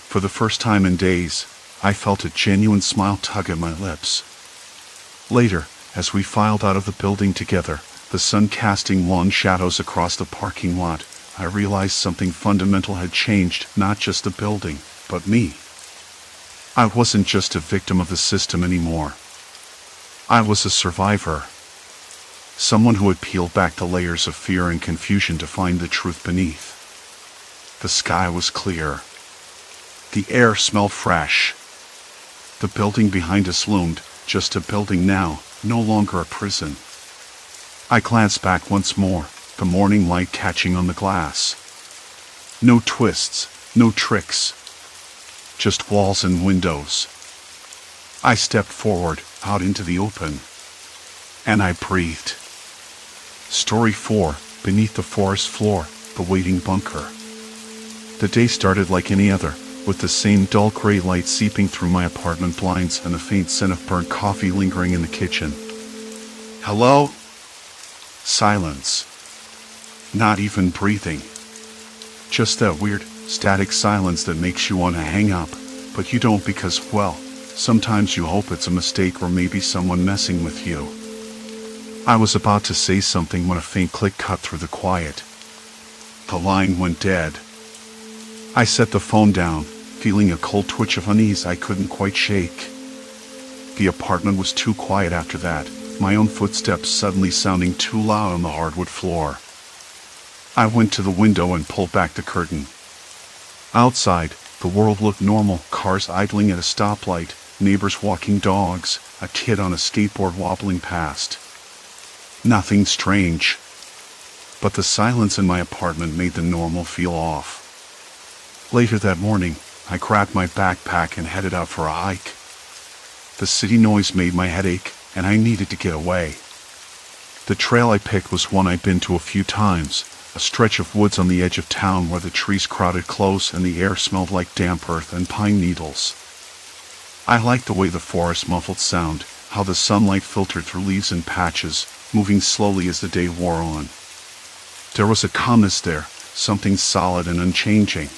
For the first time in days, I felt a genuine smile tug at my lips. Later, as we filed out of the building together, the sun casting long shadows across the parking lot, I realized something fundamental had changed, not just the building, but me. I wasn't just a victim of the system anymore. I was a survivor. Someone who had peeled back the layers of fear and confusion to find the truth beneath. The sky was clear. The air smelled fresh. The building behind us loomed, just a building now, no longer a prison. I glanced back once more, the morning light catching on the glass. No twists, no tricks. Just walls and windows. I stepped forward, out into the open. And I breathed. Story 4, Beneath the Forest Floor, The Waiting Bunker. The day started like any other, with the same dull gray light seeping through my apartment blinds and the faint scent of burnt coffee lingering in the kitchen. "Hello?" Silence. Not even breathing. Just that weird, static silence that makes you want to hang up, but you don't because, well, sometimes you hope it's a mistake or maybe someone messing with you. I was about to say something when a faint click cut through the quiet. The line went dead. I set the phone down, feeling a cold twitch of unease I couldn't quite shake. The apartment was too quiet after that, my own footsteps suddenly sounding too loud on the hardwood floor. I went to the window and pulled back the curtain. Outside, the world looked normal, cars idling at a stoplight, neighbors walking dogs, a kid on a skateboard wobbling past. Nothing strange. But the silence in my apartment made the normal feel off. Later that morning, I grabbed my backpack and headed out for a hike. The city noise made my head ache, and I needed to get away. The trail I picked was one I'd been to a few times, a stretch of woods on the edge of town where the trees crowded close and the air smelled like damp earth and pine needles. I liked the way the forest muffled sound, how the sunlight filtered through leaves and patches, moving slowly as the day wore on. There was a calmness there, something solid and unchanging.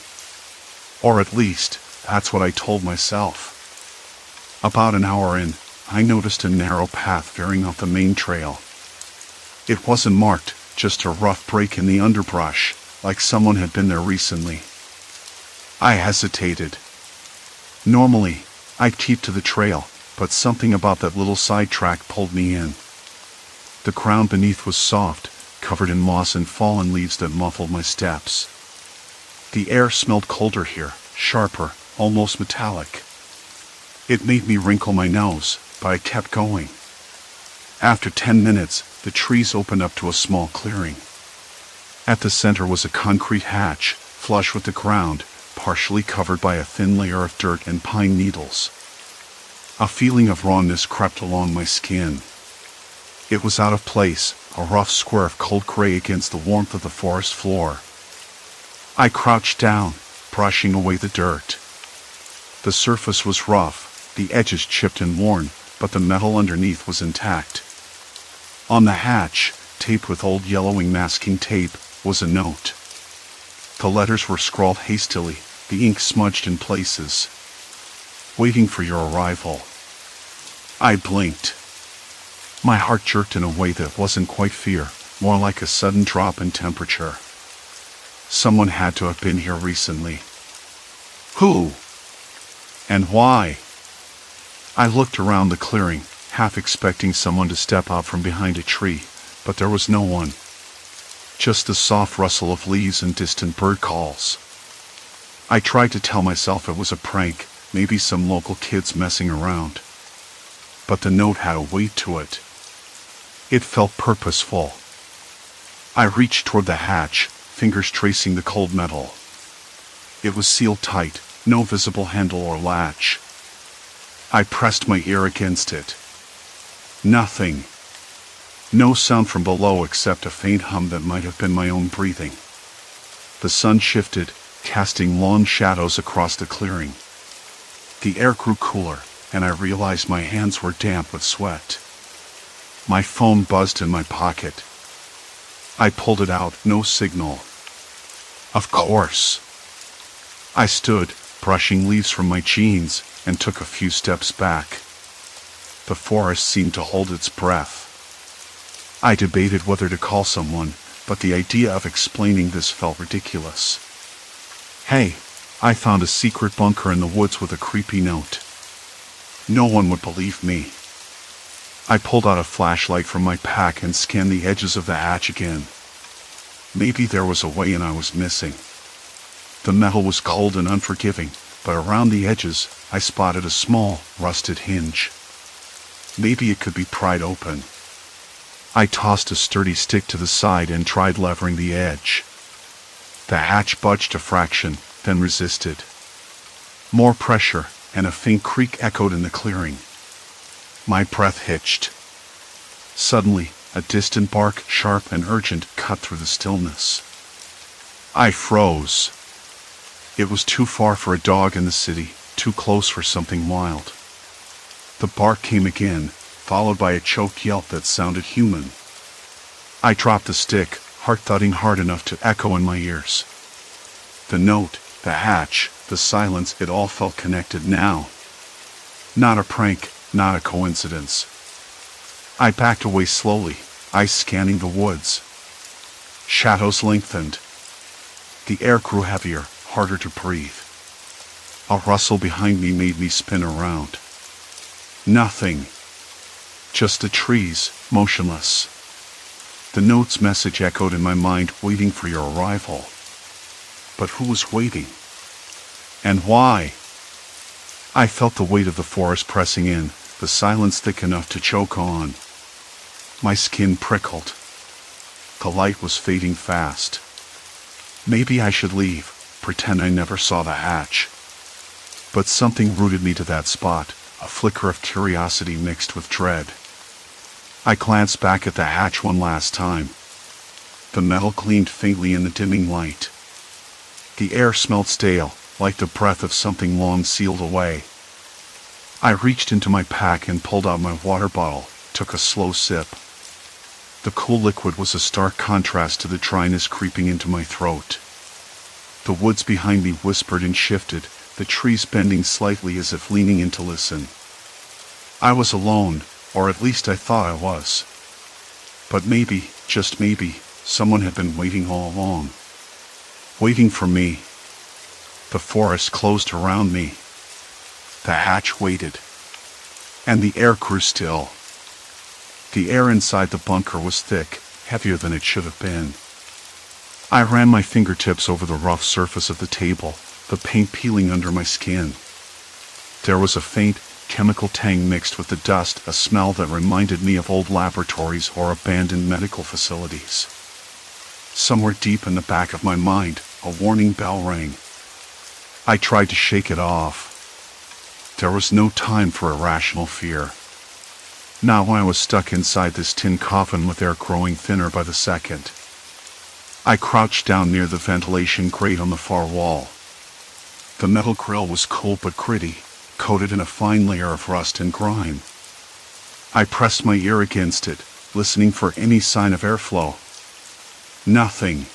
Or at least, that's what I told myself. About an hour in, I noticed a narrow path veering off the main trail. It wasn't marked, just a rough break in the underbrush, like someone had been there recently. I hesitated. Normally, I'd keep to the trail, but something about that little sidetrack pulled me in. The ground beneath was soft, covered in moss and fallen leaves that muffled my steps. The air smelled colder here, sharper, almost metallic. It made me wrinkle my nose, but I kept going. After 10 minutes, the trees opened up to a small clearing. At the center was a concrete hatch, flush with the ground, partially covered by a thin layer of dirt and pine needles. A feeling of rawness crept along my skin. It was out of place, a rough square of cold gray against the warmth of the forest floor. I crouched down, brushing away the dirt. The surface was rough, the edges chipped and worn, but the metal underneath was intact. On the hatch, taped with old yellowing masking tape, was a note. The letters were scrawled hastily, the ink smudged in places. "Waiting for your arrival." I blinked. My heart jerked in a way that wasn't quite fear, more like a sudden drop in temperature. Someone had to have been here recently. Who? And why? I looked around the clearing, half expecting someone to step out from behind a tree, but there was no one. Just the soft rustle of leaves and distant bird calls. I tried to tell myself it was a prank, maybe some local kids messing around. But the note had a weight to it. It felt purposeful. I reached toward the hatch, fingers tracing the cold metal. It was sealed tight, no visible handle or latch. I pressed my ear against it. Nothing. No sound from below except a faint hum that might have been my own breathing. The sun shifted, casting long shadows across the clearing. The air grew cooler, and I realized my hands were damp with sweat. My phone buzzed in my pocket. I pulled it out, no signal. Of course. I stood, brushing leaves from my jeans, and took a few steps back. The forest seemed to hold its breath. I debated whether to call someone, but the idea of explaining this felt ridiculous. "Hey, I found a secret bunker in the woods with a creepy note." No one would believe me. I pulled out a flashlight from my pack and scanned the edges of the hatch again. Maybe there was a way and I was missing. The metal was cold and unforgiving, but around the edges, I spotted a small, rusted hinge. Maybe it could be pried open. I tossed a sturdy stick to the side and tried levering the edge. The hatch budged a fraction, then resisted. More pressure, and a faint creak echoed in the clearing. My breath hitched. Suddenly, a distant bark, sharp and urgent, cut through the stillness. I froze. It was too far for a dog in the city, too close for something wild. The bark came again, followed by a choked yelp that sounded human. I dropped the stick, heart thudding hard enough to echo in my ears. The note, the hatch, the silence, it all felt connected now. Not a prank, not a coincidence. I backed away slowly, eyes scanning the woods. Shadows lengthened. The air grew heavier, harder to breathe. A rustle behind me made me spin around. Nothing. Just the trees, motionless. The note's message echoed in my mind, waiting for your arrival. But who was waiting? And why? I felt the weight of the forest pressing in, the silence thick enough to choke on. My skin prickled. The light was fading fast. Maybe I should leave, pretend I never saw the hatch. But something rooted me to that spot, a flicker of curiosity mixed with dread. I glanced back at the hatch one last time. The metal gleamed faintly in the dimming light. The air smelled stale, like the breath of something long sealed away. I reached into my pack and pulled out my water bottle, took a slow sip. The cool liquid was a stark contrast to the dryness creeping into my throat. The woods behind me whispered and shifted, the trees bending slightly as if leaning in to listen. I was alone, or at least I thought I was. But maybe, just maybe, someone had been waiting all along. Waiting for me. The forest closed around me. The hatch waited. And the air grew still. The air inside the bunker was thick, heavier than it should have been. I ran my fingertips over the rough surface of the table, the paint peeling under my skin. There was a faint, chemical tang mixed with the dust, a smell that reminded me of old laboratories or abandoned medical facilities. Somewhere deep in the back of my mind, a warning bell rang. I tried to shake it off. There was no time for irrational fear. Not when I was stuck inside this tin coffin with air growing thinner by the second. I crouched down near the ventilation grate on the far wall. The metal grill was cold but gritty, coated in a fine layer of rust and grime. I pressed my ear against it, listening for any sign of airflow. Nothing.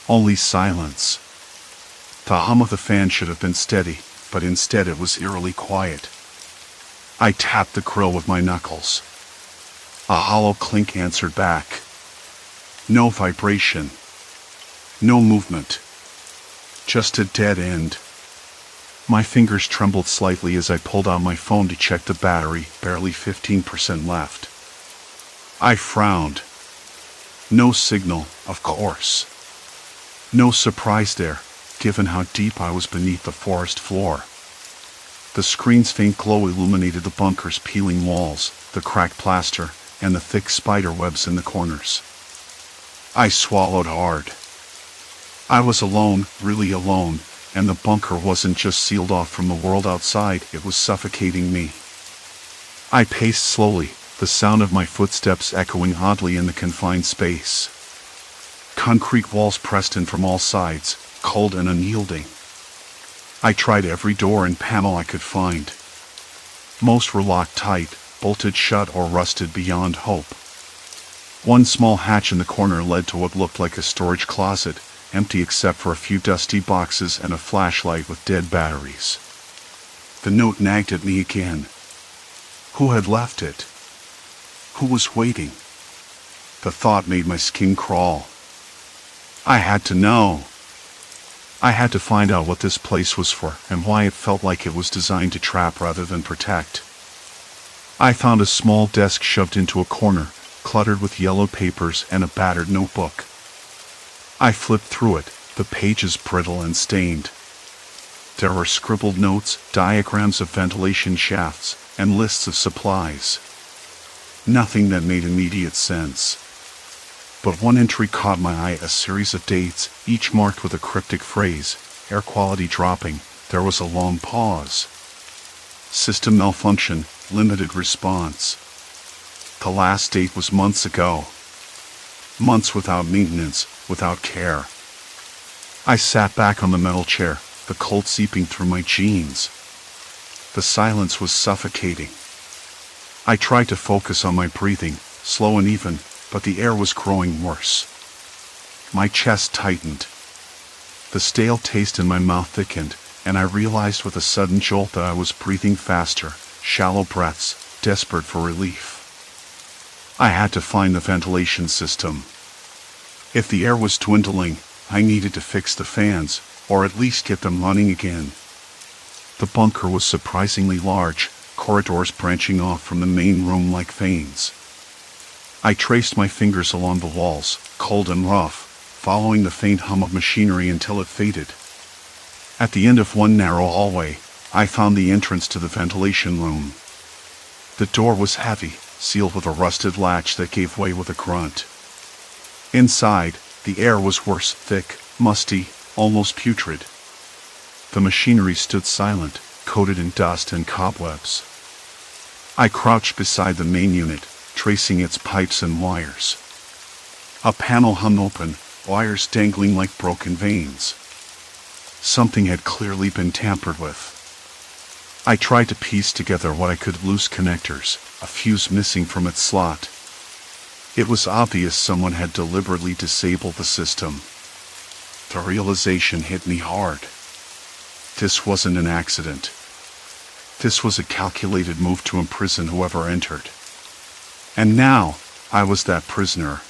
Only silence. The hum of the fan should have been steady, but instead it was eerily quiet. I tapped the grill with my knuckles. A hollow clink answered back. No vibration. No movement. Just a dead end. My fingers trembled slightly as I pulled out my phone to check the battery, barely 15% left. I frowned. No signal, of course. No surprise there, given how deep I was beneath the forest floor. The screen's faint glow illuminated the bunker's peeling walls, the cracked plaster, and the thick spider webs in the corners. I swallowed hard. I was alone, really alone, and the bunker wasn't just sealed off from the world outside, it was suffocating me. I paced slowly, the sound of my footsteps echoing oddly in the confined space. Concrete walls pressed in from all sides, cold and unyielding. I tried every door and panel I could find. Most were locked tight, bolted shut or rusted beyond hope. One small hatch in the corner led to what looked like a storage closet, empty except for a few dusty boxes and a flashlight with dead batteries. The note nagged at me again. Who had left it? Who was waiting? The thought made my skin crawl. I had to know. I had to find out what this place was for and why it felt like it was designed to trap rather than protect. I found a small desk shoved into a corner, cluttered with yellow papers and a battered notebook. I flipped through it, the pages brittle and stained. There were scribbled notes, diagrams of ventilation shafts, and lists of supplies. Nothing that made immediate sense. But one entry caught my eye, a series of dates, each marked with a cryptic phrase, air quality dropping. There was a long pause. System malfunction, limited response. The last date was months ago. Months without maintenance, without care. I sat back on the metal chair, the cold seeping through my jeans. The silence was suffocating. I tried to focus on my breathing, slow and even, but the air was growing worse. My chest tightened. The stale taste in my mouth thickened, and I realized with a sudden jolt that I was breathing faster, shallow breaths, desperate for relief. I had to find the ventilation system. If the air was dwindling, I needed to fix the fans, or at least get them running again. The bunker was surprisingly large, corridors branching off from the main room like veins. I traced my fingers along the walls, cold and rough, following the faint hum of machinery until it faded. At the end of one narrow hallway, I found the entrance to the ventilation room. The door was heavy, sealed with a rusted latch that gave way with a grunt. Inside, the air was worse, thick, musty, almost putrid. The machinery stood silent, coated in dust and cobwebs. I crouched beside the main unit, tracing its pipes and wires. A panel hung open, wires dangling like broken veins. Something had clearly been tampered with. I tried to piece together what I could: loose connectors, a fuse missing from its slot. It was obvious someone had deliberately disabled the system. The realization hit me hard. This wasn't an accident. This was a calculated move to imprison whoever entered. And now, I was that prisoner.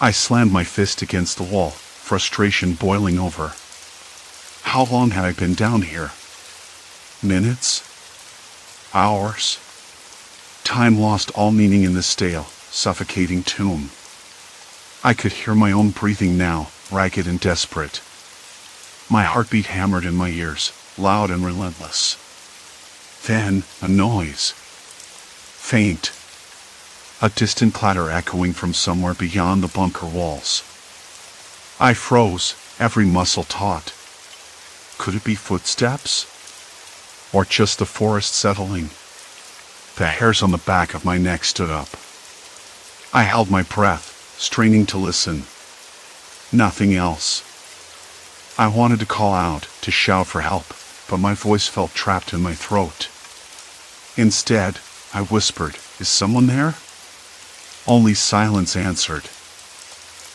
I slammed my fist against the wall, frustration boiling over. How long had I been down here? Minutes? Hours? Time lost all meaning in this stale, suffocating tomb. I could hear my own breathing now, ragged and desperate. My heartbeat hammered in my ears, loud and relentless. Then, a noise. Faint. A distant clatter echoing from somewhere beyond the bunker walls. I froze, every muscle taut. Could it be footsteps? Or just the forest settling? The hairs on the back of my neck stood up. I held my breath, straining to listen. Nothing else. I wanted to call out, to shout for help, but my voice felt trapped in my throat. Instead, I whispered, "Is someone there?" Only silence answered.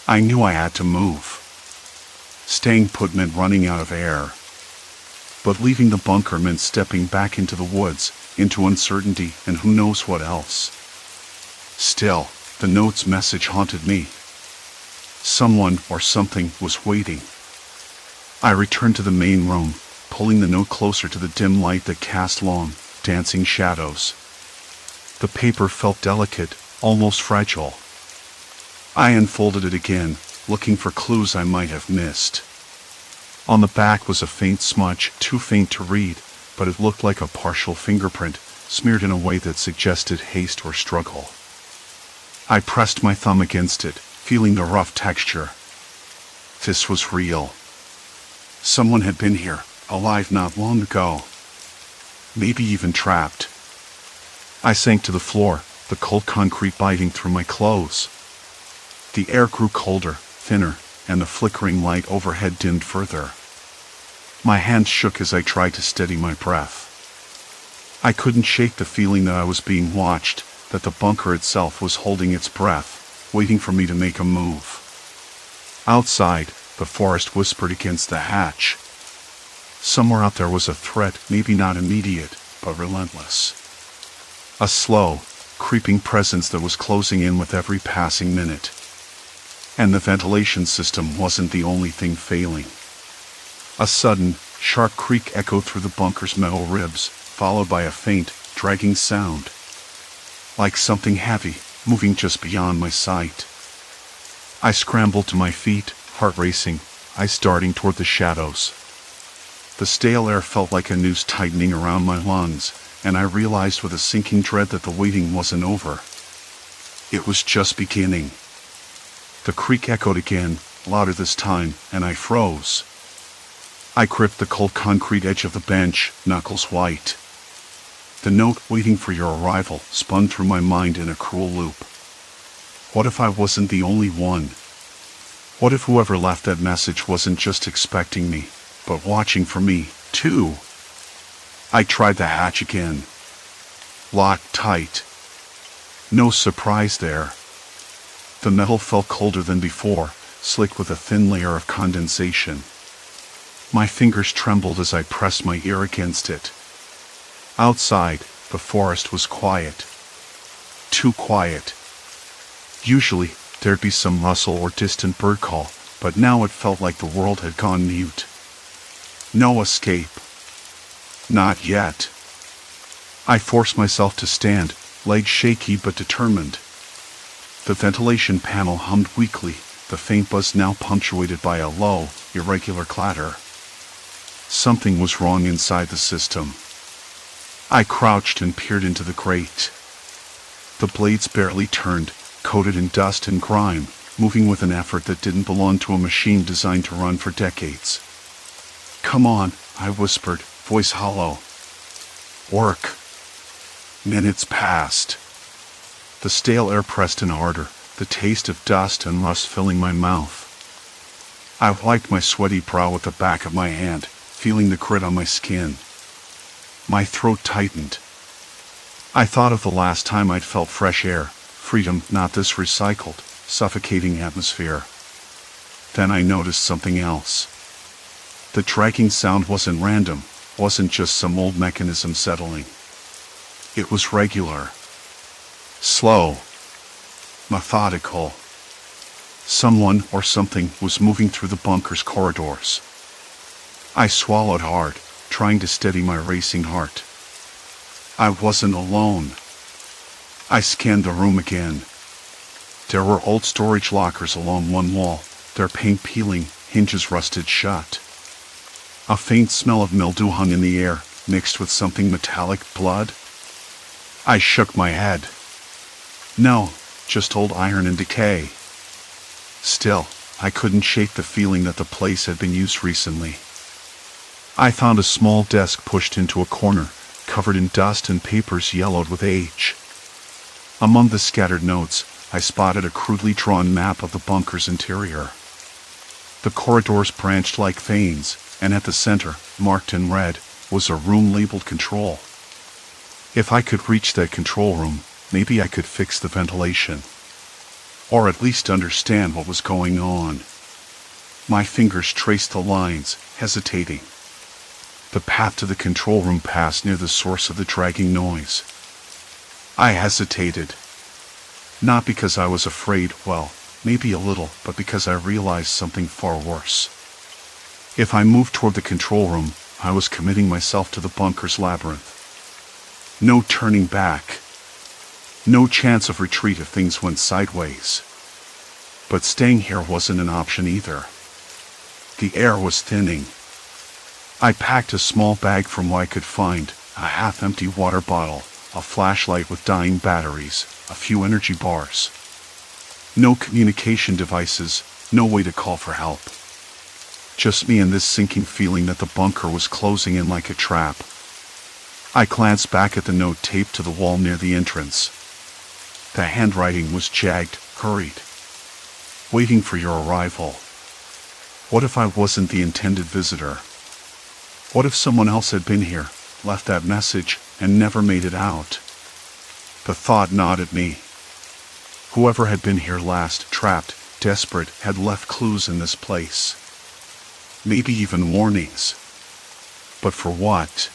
I knew I had to move. Staying put meant running out of air. But leaving the bunker meant stepping back into the woods, into uncertainty and who knows what else. Still, the note's message haunted me. Someone or something was waiting. I returned to the main room, pulling the note closer to the dim light that cast long, dancing shadows. The paper felt delicate, almost fragile. I unfolded it again, looking for clues I might have missed. On the back was a faint smudge, too faint to read, but it looked like a partial fingerprint, smeared in a way that suggested haste or struggle. I pressed my thumb against it, feeling the rough texture. This was real. Someone had been here, alive not long ago. Maybe even trapped. I sank to the floor, the cold concrete biting through my clothes. The air grew colder, thinner, and the flickering light overhead dimmed further. My hands shook as I tried to steady my breath. I couldn't shake the feeling that I was being watched, that the bunker itself was holding its breath, waiting for me to make a move. Outside, the forest whispered against the hatch. Somewhere out there was a threat, maybe not immediate, but relentless. A slow, creeping presence that was closing in with every passing minute. And the ventilation system wasn't the only thing failing. A sudden, sharp creak echoed through the bunker's metal ribs, followed by a faint, dragging sound. Like something heavy, moving just beyond my sight. I scrambled to my feet, heart racing, eyes darting toward the shadows. The stale air felt like a noose tightening around my lungs, and I realized with a sinking dread that the waiting wasn't over. It was just beginning. The creak echoed again, louder this time, and I froze. I gripped the cold concrete edge of the bench, knuckles white. The note waiting for your arrival spun through my mind in a cruel loop. What if I wasn't the only one? What if whoever left that message wasn't just expecting me, but watching for me, too? I tried the hatch again. Locked tight. No surprise there. The metal felt colder than before, slick with a thin layer of condensation. My fingers trembled as I pressed my ear against it. Outside, the forest was quiet. Too quiet. Usually, there'd be some rustle or distant bird call, but now it felt like the world had gone mute. No escape. Not yet. I forced myself to stand, legs shaky but determined. The ventilation panel hummed weakly, the faint buzz now punctuated by a low, irregular clatter. Something was wrong inside the system. I crouched and peered into the grate. The blades barely turned, coated in dust and grime, moving with an effort that didn't belong to a machine designed to run for decades. "Come on," I whispered, voice hollow. "Work." Minutes passed. The stale air pressed in harder, the taste of dust and rust filling my mouth. I wiped my sweaty brow with the back of my hand, feeling the grit on my skin. My throat tightened. I thought of the last time I'd felt fresh air, freedom, not this recycled, suffocating atmosphere. Then I noticed something else. The dragging sound wasn't random, wasn't just some old mechanism settling. It was regular. Slow. Methodical. Someone or something was moving through the bunker's corridors. I swallowed hard, trying to steady my racing heart. I wasn't alone. I scanned the room again. There were old storage lockers along one wall, their paint peeling, hinges rusted shut. A faint smell of mildew hung in the air, mixed with something metallic, blood. I shook my head. No, just old iron and decay. Still, I couldn't shake the feeling that the place had been used recently. I found a small desk pushed into a corner, covered in dust and papers yellowed with age. Among the scattered notes, I spotted a crudely drawn map of the bunker's interior. The corridors branched like veins, and at the center, marked in red, was a room labeled control. If I could reach that control room, maybe I could fix the ventilation. Or at least understand what was going on. My fingers traced the lines, hesitating. The path to the control room passed near the source of the dragging noise. I hesitated. Not because I was afraid, well, maybe a little, but because I realized something far worse. If I moved toward the control room, I was committing myself to the bunker's labyrinth. No turning back. No chance of retreat if things went sideways. But staying here wasn't an option either. The air was thinning. I packed a small bag from what I could find, a half-empty water bottle, a flashlight with dying batteries, a few energy bars. No communication devices, no way to call for help. Just me and this sinking feeling that the bunker was closing in like a trap. I glanced back at the note taped to the wall near the entrance. The handwriting was jagged, hurried. Waiting for your arrival. What if I wasn't the intended visitor? What if someone else had been here, left that message, and never made it out? The thought gnawed at me. Whoever had been here last, trapped, desperate, had left clues in this place. Maybe even warnings. But for what?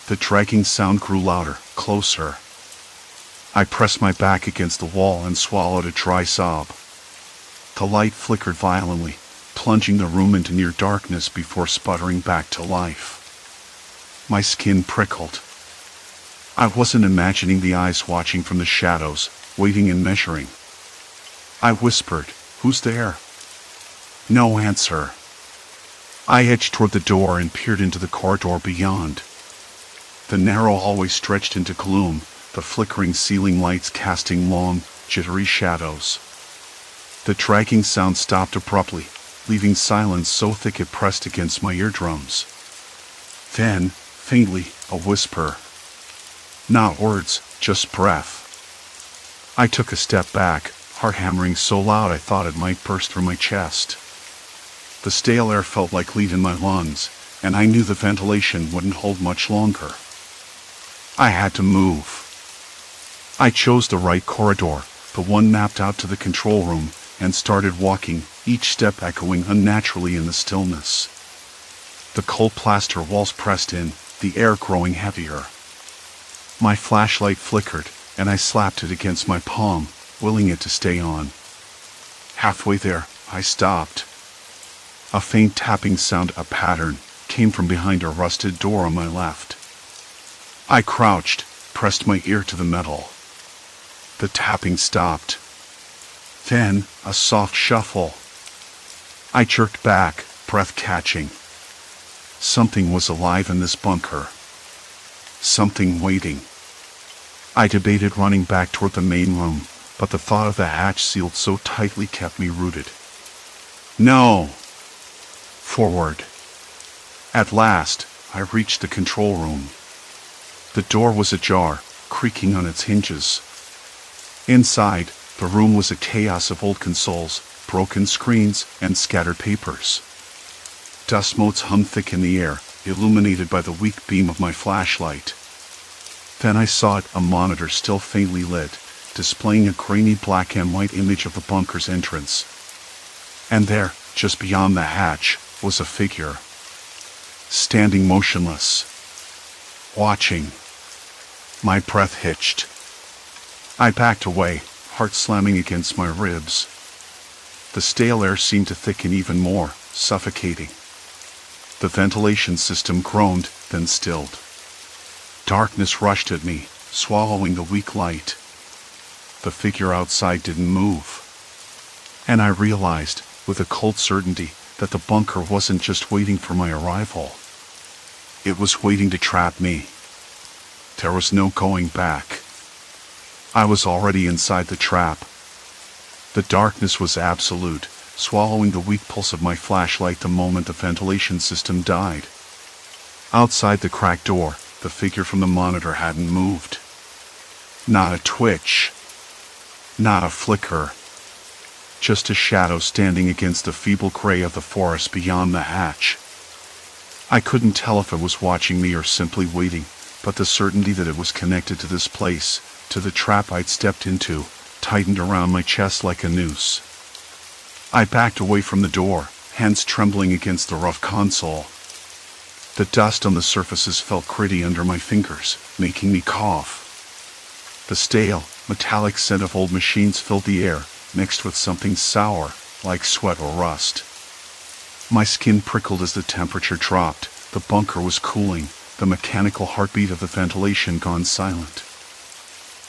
The dragging sound grew louder, closer. I pressed my back against the wall and swallowed a dry sob. The light flickered violently, plunging the room into near darkness before sputtering back to life. My skin prickled. I wasn't imagining the eyes watching from the shadows, waiting and measuring. I whispered, "Who's there?" No answer. I edged toward the door and peered into the corridor beyond. The narrow hallway stretched into gloom, the flickering ceiling lights casting long, jittery shadows. The dragging sound stopped abruptly, leaving silence so thick it pressed against my eardrums. Then, faintly, a whisper. Not words, just breath. I took a step back, heart hammering so loud I thought it might burst through my chest. The stale air felt like lead in my lungs, and I knew the ventilation wouldn't hold much longer. I had to move. I chose the right corridor, the one mapped out to the control room, and started walking, each step echoing unnaturally in the stillness. The cold plaster walls pressed in, the air growing heavier. My flashlight flickered, and I slapped it against my palm, willing it to stay on. Halfway there, I stopped. A faint tapping sound, a pattern, came from behind a rusted door on my left. I crouched, pressed my ear to the metal. The tapping stopped. Then, a soft shuffle. I jerked back, breath catching. Something was alive in this bunker. Something waiting. I debated running back toward the main room, but the thought of the hatch sealed so tightly kept me rooted. No! Forward. At last, I reached the control room. The door was ajar, creaking on its hinges. Inside, the room was a chaos of old consoles, broken screens, and scattered papers. Dust motes hung thick in the air, illuminated by the weak beam of my flashlight. Then I saw it, a monitor still faintly lit, displaying a grainy black and white image of the bunker's entrance. And there, just beyond the hatch, was a figure. Standing motionless. Watching. My breath hitched. I backed away, heart slamming against my ribs. The stale air seemed to thicken even more, suffocating. The ventilation system groaned, then stilled. Darkness rushed at me, swallowing the weak light. The figure outside didn't move. And I realized, with a cold certainty, that the bunker wasn't just waiting for my arrival. It was waiting to trap me. There was no going back. I was already inside the trap. The darkness was absolute, swallowing the weak pulse of my flashlight the moment the ventilation system died. Outside the cracked door, the figure from the monitor hadn't moved. Not a twitch. Not a flicker. just a shadow standing against the feeble gray of the forest beyond the hatch. I couldn't tell if it was watching me or simply waiting, but the certainty that it was connected to this place, to the trap I'd stepped into, tightened around my chest like a noose. I backed away from the door, hands trembling against the rough console. The dust on the surfaces felt gritty under my fingers, making me cough. The stale, metallic scent of old machines filled the air, mixed with something sour, like sweat or rust. My skin prickled as the temperature dropped. The bunker was cooling, the mechanical heartbeat of the ventilation gone silent.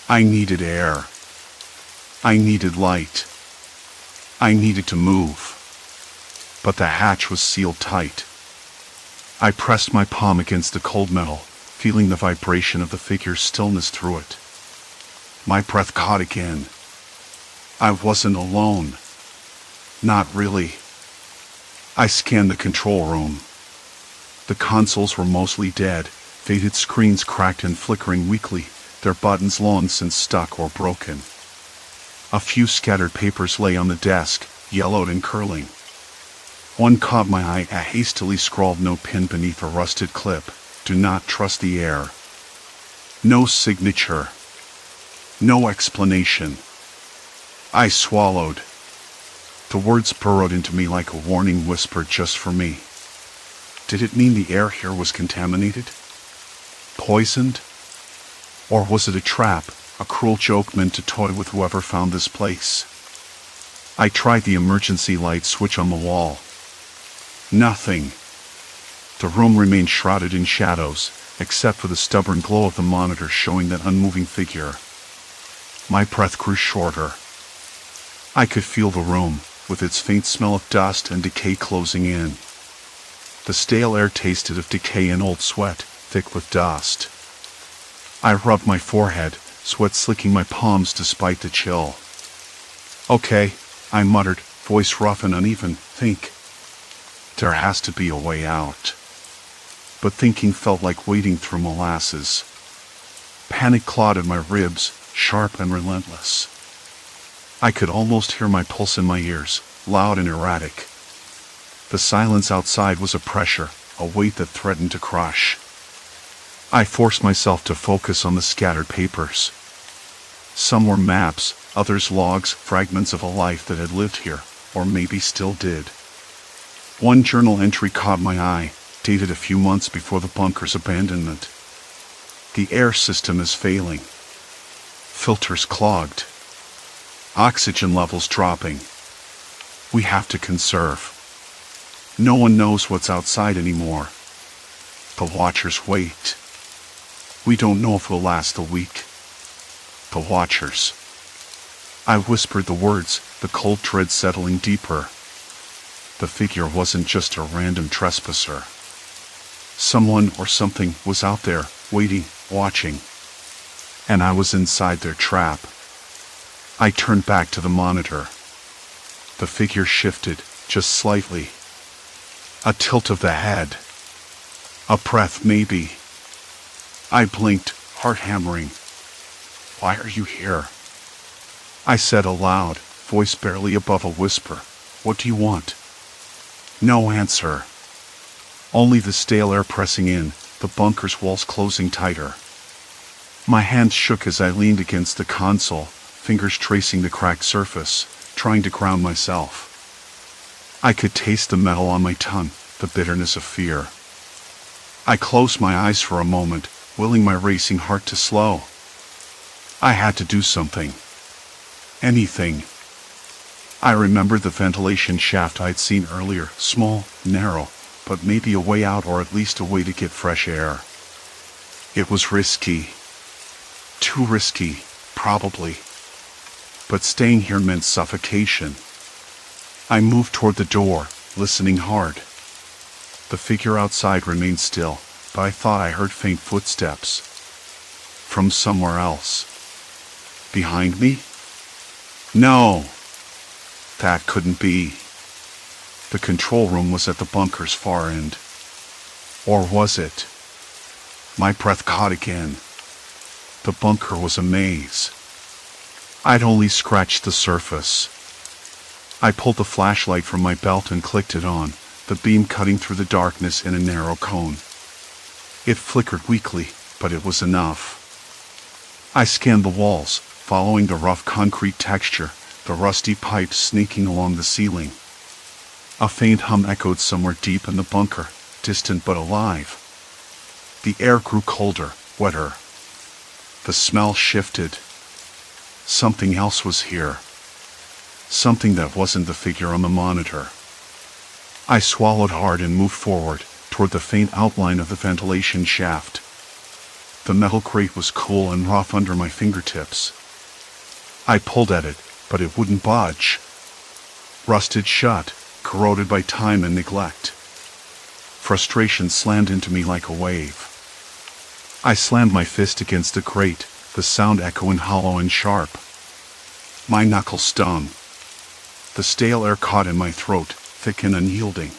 I needed air. I needed light. I needed to move. But the hatch was sealed tight. I pressed my palm against the cold metal, feeling the vibration of the figure's stillness through it. My breath caught again. I wasn't alone. Not really. I scanned the control room. The consoles were mostly dead, faded screens cracked and flickering weakly, their buttons long since stuck or broken. A few scattered papers lay on the desk, yellowed and curling. One caught my eye, a hastily scrawled note pinned beneath a rusted clip. Do not trust the air. No signature. No explanation. I swallowed. The words burrowed into me like a warning whisper just for me. Did it mean the air here was contaminated? Poisoned? Or was it a trap, a cruel joke meant to toy with whoever found this place? I tried the emergency light switch on the wall. Nothing. The room remained shrouded in shadows, except for the stubborn glow of the monitor showing that unmoving figure. My breath grew shorter. I could feel the room, with its faint smell of dust and decay closing in. The stale air tasted of decay and old sweat, thick with dust. I rubbed my forehead, sweat slicking my palms despite the chill. Okay, I muttered, voice rough and uneven, think. There has to be a way out. But thinking felt like wading through molasses. Panic clawed at my ribs, sharp and relentless. I could almost hear my pulse in my ears, loud and erratic. The silence outside was a pressure, a weight that threatened to crush. I forced myself to focus on the scattered papers. Some were maps, others logs, fragments of a life that had lived here, or maybe still did. One journal entry caught my eye, dated a few months before the bunker's abandonment. The air system is failing. Filters clogged. Oxygen levels dropping. We have to conserve. No one knows what's outside anymore. The watchers wait. We don't know if we'll last a week. The watchers. I whispered the words, the cold dread settling deeper. The figure wasn't just a random trespasser. Someone or something was out there, waiting, watching. And I was inside their trap. I turned back to the monitor. The figure shifted, just slightly. A tilt of the head. A breath, maybe. I blinked, heart hammering. Why are you here? I said aloud, voice barely above a whisper. What do you want? No answer. Only the stale air pressing in, the bunker's walls closing tighter. My hands shook as I leaned against the console, fingers tracing the cracked surface, trying to ground myself. I could taste the metal on my tongue, the bitterness of fear. I closed my eyes for a moment, willing my racing heart to slow. I had to do something. Anything. I remembered the ventilation shaft I'd seen earlier, small, narrow, but maybe a way out or at least a way to get fresh air. It was risky. Too risky, probably. But staying here meant suffocation. I moved toward the door, listening hard. The figure outside remained still, but I thought I heard faint footsteps. From somewhere else. Behind me? No! That couldn't be. The control room was at the bunker's far end. Or was it? My breath caught again. The bunker was a maze. I'd only scratched the surface. I pulled the flashlight from my belt and clicked it on, the beam cutting through the darkness in a narrow cone. It flickered weakly, but it was enough. I scanned the walls, following the rough concrete texture, the rusty pipes sneaking along the ceiling. A faint hum echoed somewhere deep in the bunker, distant but alive. The air grew colder, wetter. The smell shifted. Something else was here. Something that wasn't the figure on the monitor. I swallowed hard and moved forward, toward the faint outline of the ventilation shaft. The metal grate was cool and rough under my fingertips. I pulled at it, but it wouldn't budge. Rusted shut, corroded by time and neglect. Frustration slammed into me like a wave. I slammed my fist against the grate, the sound echoing hollow and sharp. My knuckles stung. The stale air caught in my throat, thick and unyielding.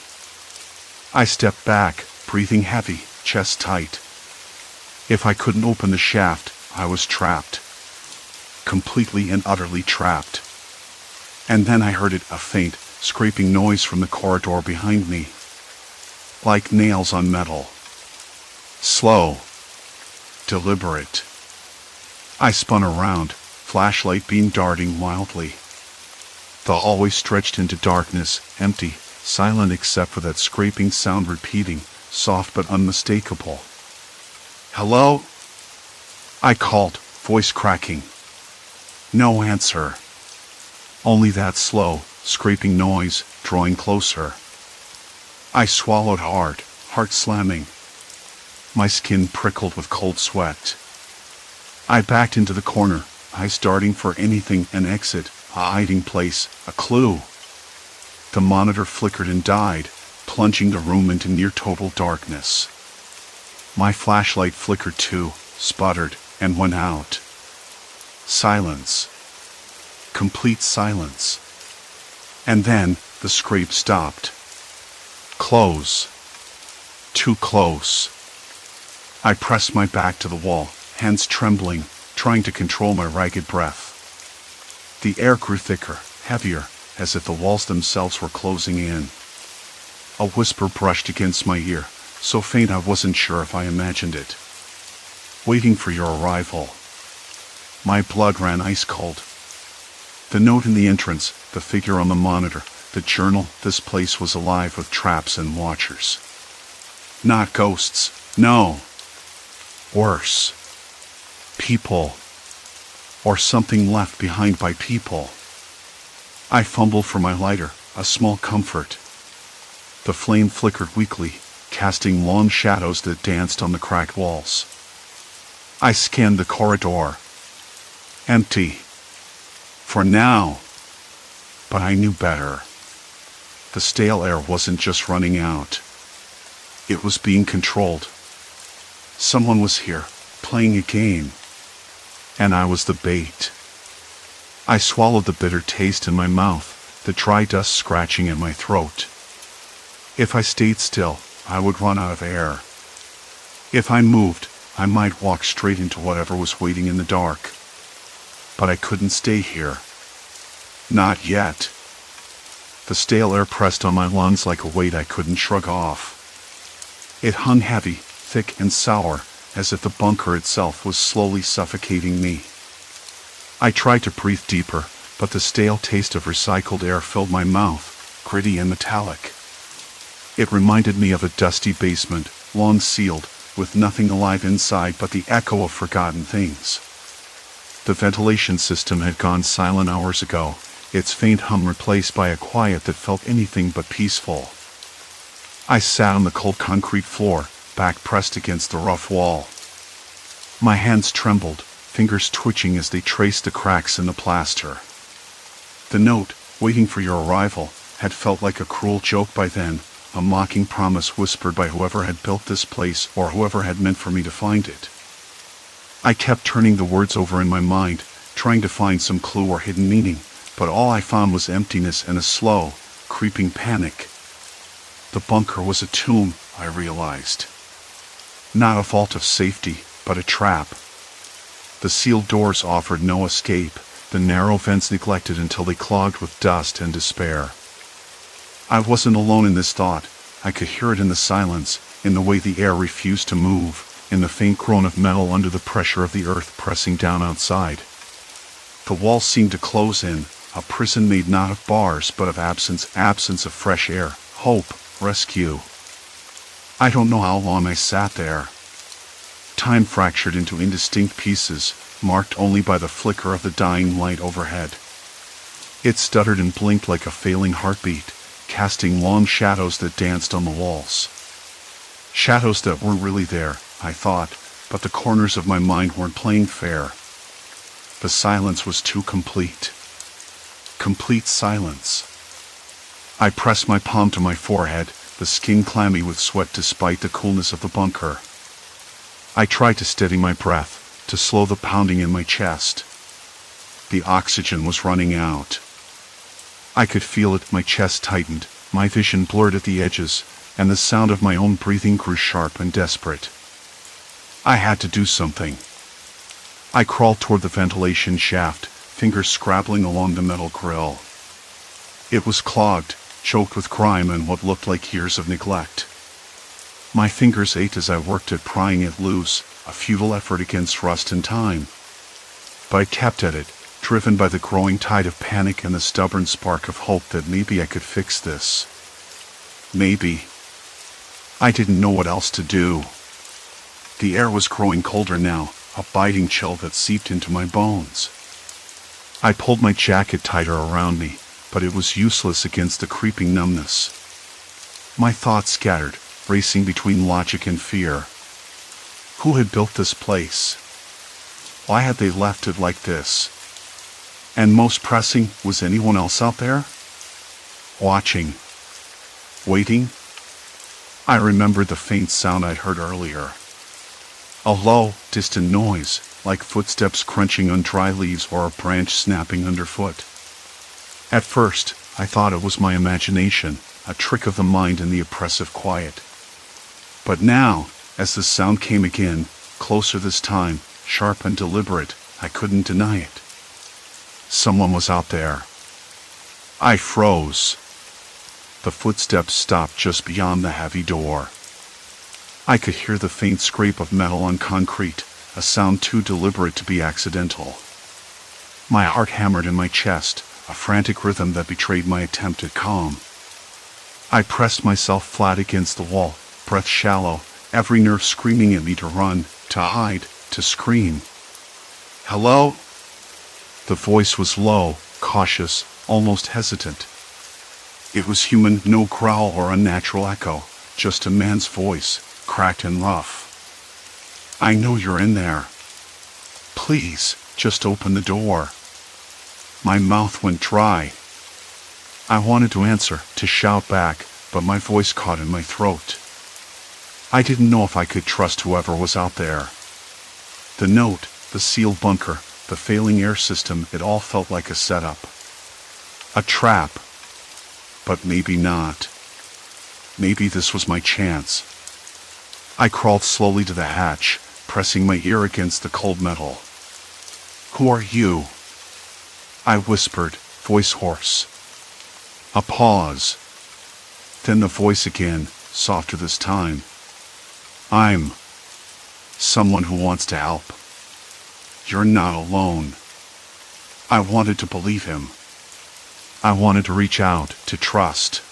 I stepped back, breathing heavy, chest tight. If I couldn't open the shaft, I was trapped. Completely and utterly trapped. And then I heard a faint, scraping noise from the corridor behind me. Like nails on metal. Slow. Deliberate. I spun around, flashlight beam darting wildly. The hallway stretched into darkness, empty, silent except for that scraping sound repeating, soft but unmistakable. "Hello?" I called, voice cracking. No answer. Only that slow, scraping noise, drawing closer. I swallowed hard, heart slamming. My skin prickled with cold sweat. I backed into the corner, eyes darting for anything, an exit, a hiding place, a clue. The monitor flickered and died, plunging the room into near total darkness. My flashlight flickered too, sputtered, and went out. Silence. Complete silence. And then, the scrape stopped. Close. Too close. I pressed my back to the wall, hands trembling, trying to control my ragged breath. The air grew thicker, heavier, as if the walls themselves were closing in. A whisper brushed against my ear, so faint I wasn't sure if I imagined it. "Waiting for your arrival." My blood ran ice cold. The note in the entrance, the figure on the monitor, the journal, this place was alive with traps and watchers. Not ghosts, no. Worse. People. Or something left behind by people. I fumbled for my lighter, a small comfort. The flame flickered weakly, casting long shadows that danced on the cracked walls. I scanned the corridor. Empty. For now. But I knew better. The stale air wasn't just running out. It was being controlled. Someone was here, playing a game. And I was the bait. I swallowed the bitter taste in my mouth, the dry dust scratching at my throat. If I stayed still, I would run out of air. If I moved, I might walk straight into whatever was waiting in the dark. But I couldn't stay here. Not yet. The stale air pressed on my lungs like a weight I couldn't shrug off. It hung heavy, thick and sour, as if the bunker itself was slowly suffocating me. I tried to breathe deeper, but the stale taste of recycled air filled my mouth, gritty and metallic. It reminded me of a dusty basement, long sealed, with nothing alive inside but the echo of forgotten things. The ventilation system had gone silent hours ago, its faint hum replaced by a quiet that felt anything but peaceful. I sat on the cold concrete floor, back pressed against the rough wall. My hands trembled, fingers twitching as they traced the cracks in the plaster. The note, "Waiting for your arrival," had felt like a cruel joke by then, a mocking promise whispered by whoever had built this place or whoever had meant for me to find it. I kept turning the words over in my mind, trying to find some clue or hidden meaning, but all I found was emptiness and a slow, creeping panic. The bunker was a tomb, I realized. Not a vault of safety, but a trap. The sealed doors offered no escape, the narrow vents neglected until they clogged with dust and despair. I wasn't alone in this thought. I could hear it in the silence, in the way the air refused to move, in the faint groan of metal under the pressure of the earth pressing down outside. The walls seemed to close in, a prison made not of bars but of absence of fresh air, hope, rescue. I don't know how long I sat there. Time fractured into indistinct pieces, marked only by the flicker of the dying light overhead. It stuttered and blinked like a failing heartbeat, casting long shadows that danced on the walls. Shadows that weren't really there, I thought, but the corners of my mind weren't playing fair. The silence was too complete. Complete silence. I pressed my palm to my forehead, the skin clammy with sweat despite the coolness of the bunker. I tried to steady my breath, to slow the pounding in my chest. The oxygen was running out. I could feel it, my chest tightened, my vision blurred at the edges, and the sound of my own breathing grew sharp and desperate. I had to do something. I crawled toward the ventilation shaft, fingers scrabbling along the metal grill. It was clogged, choked with grime and what looked like years of neglect. My fingers ached as I worked at prying it loose, a futile effort against rust and time. But I kept at it, driven by the growing tide of panic and the stubborn spark of hope that maybe I could fix this. Maybe. I didn't know what else to do. The air was growing colder now, a biting chill that seeped into my bones. I pulled my jacket tighter around me, but it was useless against the creeping numbness. My thoughts scattered, racing between logic and fear. Who had built this place? Why had they left it like this? And most pressing, was anyone else out there? Watching. Waiting? I remembered the faint sound I'd heard earlier. A low, distant noise, like footsteps crunching on dry leaves or a branch snapping underfoot. At first, I thought it was my imagination, a trick of the mind in the oppressive quiet. But now, as the sound came again, closer this time, sharp and deliberate, I couldn't deny it. Someone was out there. I froze. The footsteps stopped just beyond the heavy door. I could hear the faint scrape of metal on concrete, a sound too deliberate to be accidental. My heart hammered in my chest, a frantic rhythm that betrayed my attempt at calm. I pressed myself flat against the wall, breath shallow, every nerve screaming at me to run, to hide, to scream. Hello? The voice was low, cautious, almost hesitant. It was human, no growl or unnatural echo, just a man's voice, cracked and rough. I know you're in there. Please, just open the door. My mouth went dry. I wanted to answer, to shout back, but my voice caught in my throat. I didn't know if I could trust whoever was out there. The note, the sealed bunker, the failing air system, it all felt like a setup. A trap. But maybe not. Maybe this was my chance. I crawled slowly to the hatch, pressing my ear against the cold metal. Who are you? I whispered, voice hoarse. A pause. Then the voice again, softer this time. I'm someone who wants to help. You're not alone. I wanted to believe him. I wanted to reach out, to trust.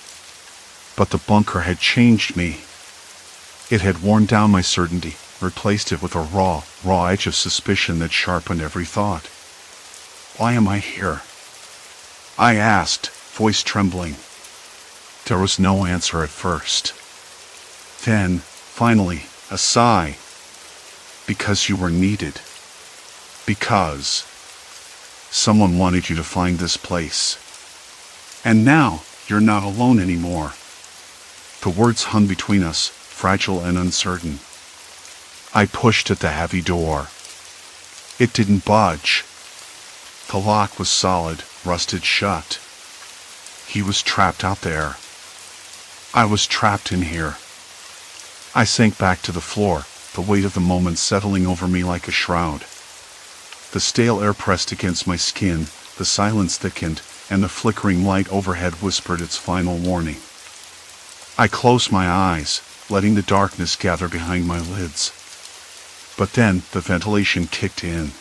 But the bunker had changed me. It had worn down my certainty, replaced it with a raw edge of suspicion that sharpened every thought. Why am I here? I asked, voice trembling. There was no answer at first. Then, finally, a sigh. Because you were needed. Because someone wanted you to find this place. And now, you're not alone anymore. The words hung between us, fragile and uncertain. I pushed at the heavy door. It didn't budge. The lock was solid, rusted shut. He was trapped out there. I was trapped in here. I sank back to the floor, the weight of the moment settling over me like a shroud. The stale air pressed against my skin, the silence thickened, and the flickering light overhead whispered its final warning. I closed my eyes, letting the darkness gather behind my lids. But then, the ventilation kicked in.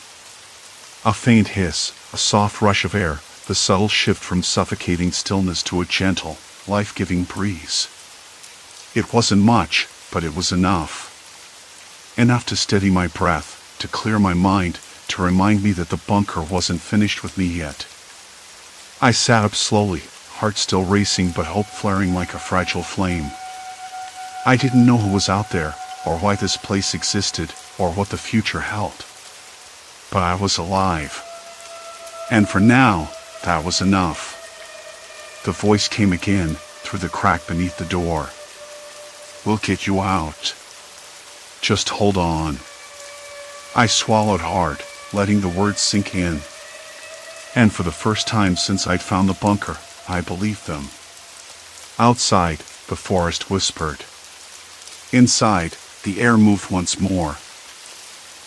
A faint hiss, a soft rush of air, the subtle shift from suffocating stillness to a gentle, life-giving breeze. It wasn't much, but it was enough. Enough to steady my breath, to clear my mind, to remind me that the bunker wasn't finished with me yet. I sat up slowly, heart still racing but hope flaring like a fragile flame. I didn't know who was out there, or why this place existed, or what the future held. But I was alive. And for now, that was enough. The voice came again, through the crack beneath the door. "We'll get you out. Just hold on." I swallowed hard, letting the words sink in. And for the first time since I'd found the bunker, I believed them. Outside, the forest whispered. Inside, the air moved once more.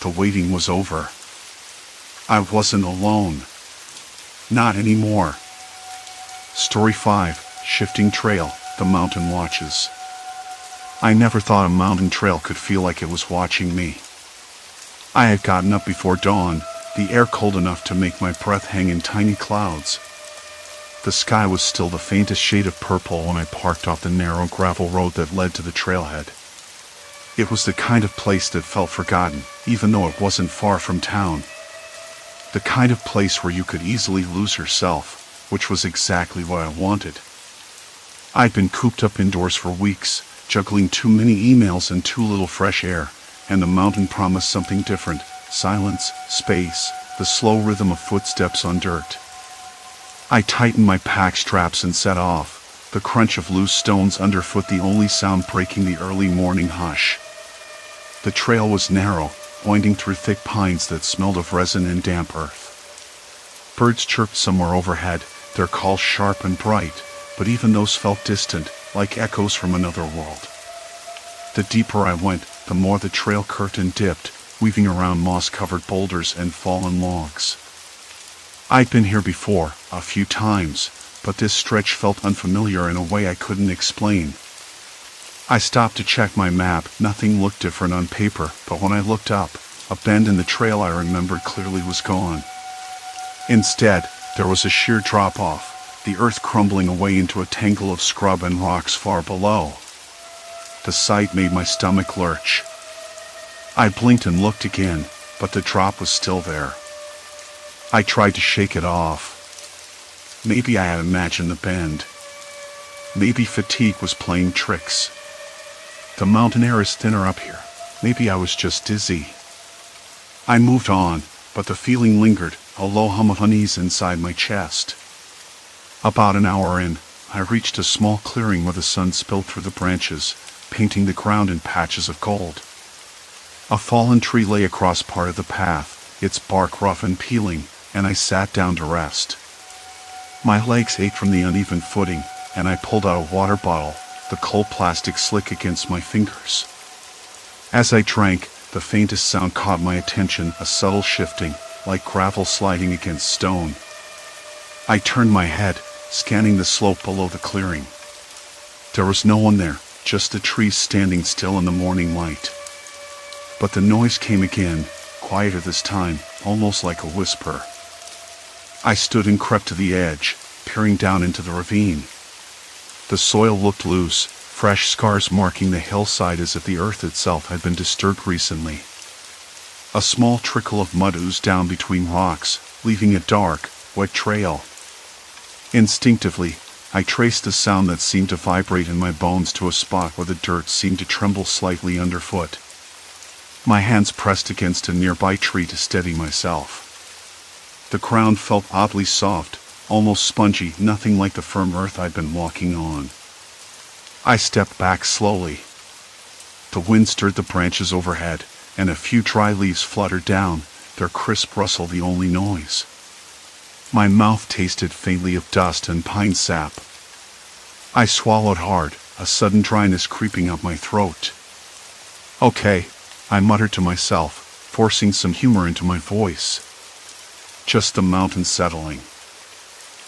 The waiting was over. I wasn't alone. Not anymore. Story 5, Shifting Trail, The Mountain Watches. I never thought a mountain trail could feel like it was watching me. I had gotten up before dawn, the air cold enough to make my breath hang in tiny clouds. The sky was still the faintest shade of purple when I parked off the narrow gravel road that led to the trailhead. It was the kind of place that felt forgotten, even though it wasn't far from town. The kind of place where you could easily lose yourself, which was exactly what I wanted. I'd been cooped up indoors for weeks, juggling too many emails and too little fresh air, and the mountain promised something different: silence, space, the slow rhythm of footsteps on dirt. I tightened my pack straps and set off, the crunch of loose stones underfoot the only sound breaking the early morning hush. The trail was narrow, winding through thick pines that smelled of resin and damp earth. Birds chirped somewhere overhead, their calls sharp and bright, but even those felt distant, like echoes from another world. The deeper I went, the more the trail curved and dipped, weaving around moss-covered boulders and fallen logs. I'd been here before, a few times, but this stretch felt unfamiliar in a way I couldn't explain. I stopped to check my map. Nothing looked different on paper, but when I looked up, a bend in the trail I remembered clearly was gone. Instead, there was a sheer drop-off, the earth crumbling away into a tangle of scrub and rocks far below. The sight made my stomach lurch. I blinked and looked again, but the drop was still there. I tried to shake it off. Maybe I had imagined the bend. Maybe fatigue was playing tricks. The mountain air is thinner up here. Maybe I was just dizzy. I moved on, but the feeling lingered, a low hum of unease inside my chest. About an hour in, I reached a small clearing where the sun spilled through the branches, painting the ground in patches of gold. A fallen tree lay across part of the path, its bark rough and peeling, and I sat down to rest. My legs ached from the uneven footing, and I pulled out a water bottle, the cold plastic slick against my fingers. As I drank, the faintest sound caught my attention, a subtle shifting, like gravel sliding against stone. I turned my head, scanning the slope below the clearing. There was no one there, just the trees standing still in the morning light. But the noise came again, quieter this time, almost like a whisper. I stood and crept to the edge, peering down into the ravine. The soil looked loose, fresh scars marking the hillside as if the earth itself had been disturbed recently. A small trickle of mud oozed down between rocks, leaving a dark, wet trail. Instinctively, I traced the sound that seemed to vibrate in my bones to a spot where the dirt seemed to tremble slightly underfoot. My hands pressed against a nearby tree to steady myself. The ground felt oddly soft, almost spongy, nothing like the firm earth I'd been walking on. I stepped back slowly. The wind stirred the branches overhead, and a few dry leaves fluttered down, their crisp rustle the only noise. My mouth tasted faintly of dust and pine sap. I swallowed hard, a sudden dryness creeping up my throat. "Okay," I muttered to myself, forcing some humor into my voice. Just the mountain settling.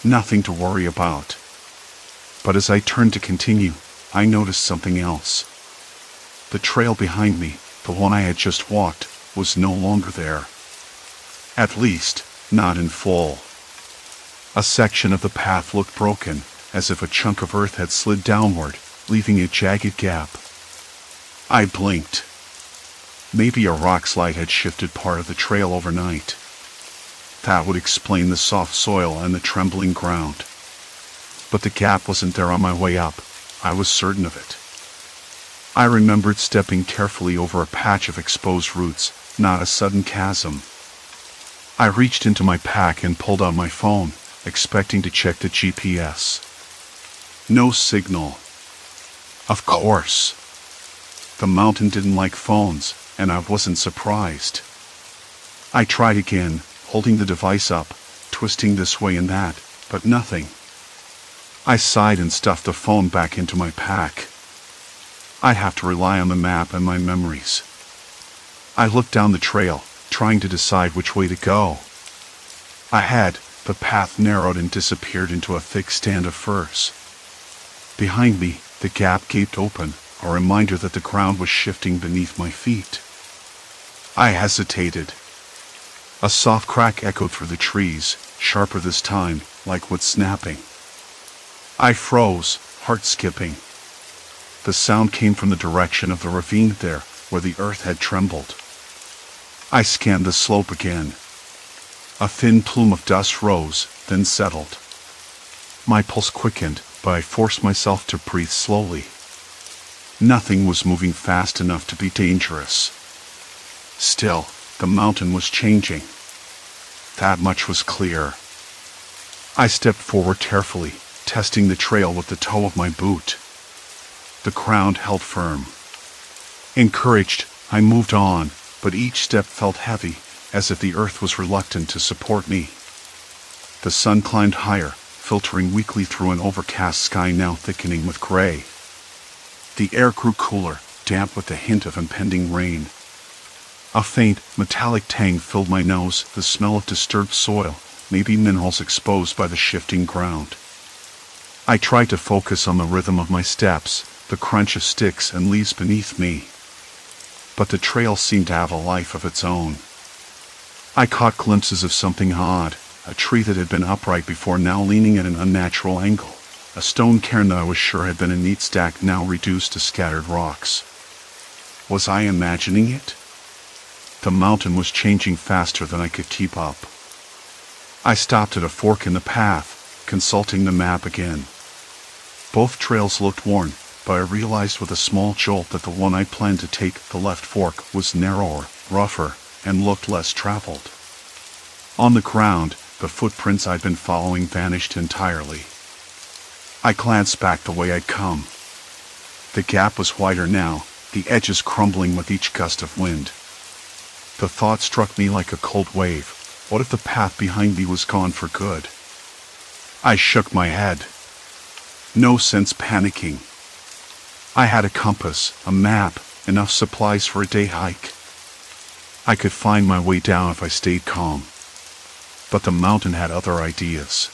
Nothing to worry about. But as I turned to continue, I noticed something else. The trail behind me, the one I had just walked, was no longer there. At least, not in full. A section of the path looked broken, as if a chunk of earth had slid downward, leaving a jagged gap. I blinked. Maybe a rock slide had shifted part of the trail overnight. That would explain the soft soil and the trembling ground. But the gap wasn't there on my way up. I was certain of it. I remembered stepping carefully over a patch of exposed roots, not a sudden chasm. I reached into my pack and pulled out my phone, expecting to check the GPS. No signal. Of course. The mountain didn't like phones, and I wasn't surprised. I tried again, holding the device up, twisting this way and that, but nothing. I sighed and stuffed the phone back into my pack. I'd have to rely on the map and my memories. I looked down the trail, trying to decide which way to go. Ahead, the path narrowed and disappeared into a thick stand of firs. Behind me, the gap gaped open, a reminder that the ground was shifting beneath my feet. I hesitated. A soft crack echoed through the trees, sharper this time, like wood snapping. I froze, heart skipping. The sound came from the direction of the ravine there, where the earth had trembled. I scanned the slope again. A thin plume of dust rose, then settled. My pulse quickened, but I forced myself to breathe slowly. Nothing was moving fast enough to be dangerous. Still, the mountain was changing. That much was clear. I stepped forward carefully, testing the trail with the toe of my boot. The ground held firm. Encouraged, I moved on, but each step felt heavy, as if the earth was reluctant to support me. The sun climbed higher, filtering weakly through an overcast sky now thickening with gray. The air grew cooler, damp with the hint of impending rain. A faint, metallic tang filled my nose, the smell of disturbed soil, maybe minerals exposed by the shifting ground. I tried to focus on the rhythm of my steps, the crunch of sticks and leaves beneath me. But the trail seemed to have a life of its own. I caught glimpses of something odd, a tree that had been upright before now leaning at an unnatural angle, a stone cairn that I was sure had been a neat stack now reduced to scattered rocks. Was I imagining it? The mountain was changing faster than I could keep up. I stopped at a fork in the path, consulting the map again. Both trails looked worn, but I realized with a small jolt that the one I planned to take, the left fork, was narrower, rougher, and looked less traveled. On the ground, the footprints I'd been following vanished entirely. I glanced back the way I'd come. The gap was wider now, the edges crumbling with each gust of wind. The thought struck me like a cold wave. What if the path behind me was gone for good? I shook my head. No sense panicking. I had a compass, a map, enough supplies for a day hike. I could find my way down if I stayed calm. But the mountain had other ideas.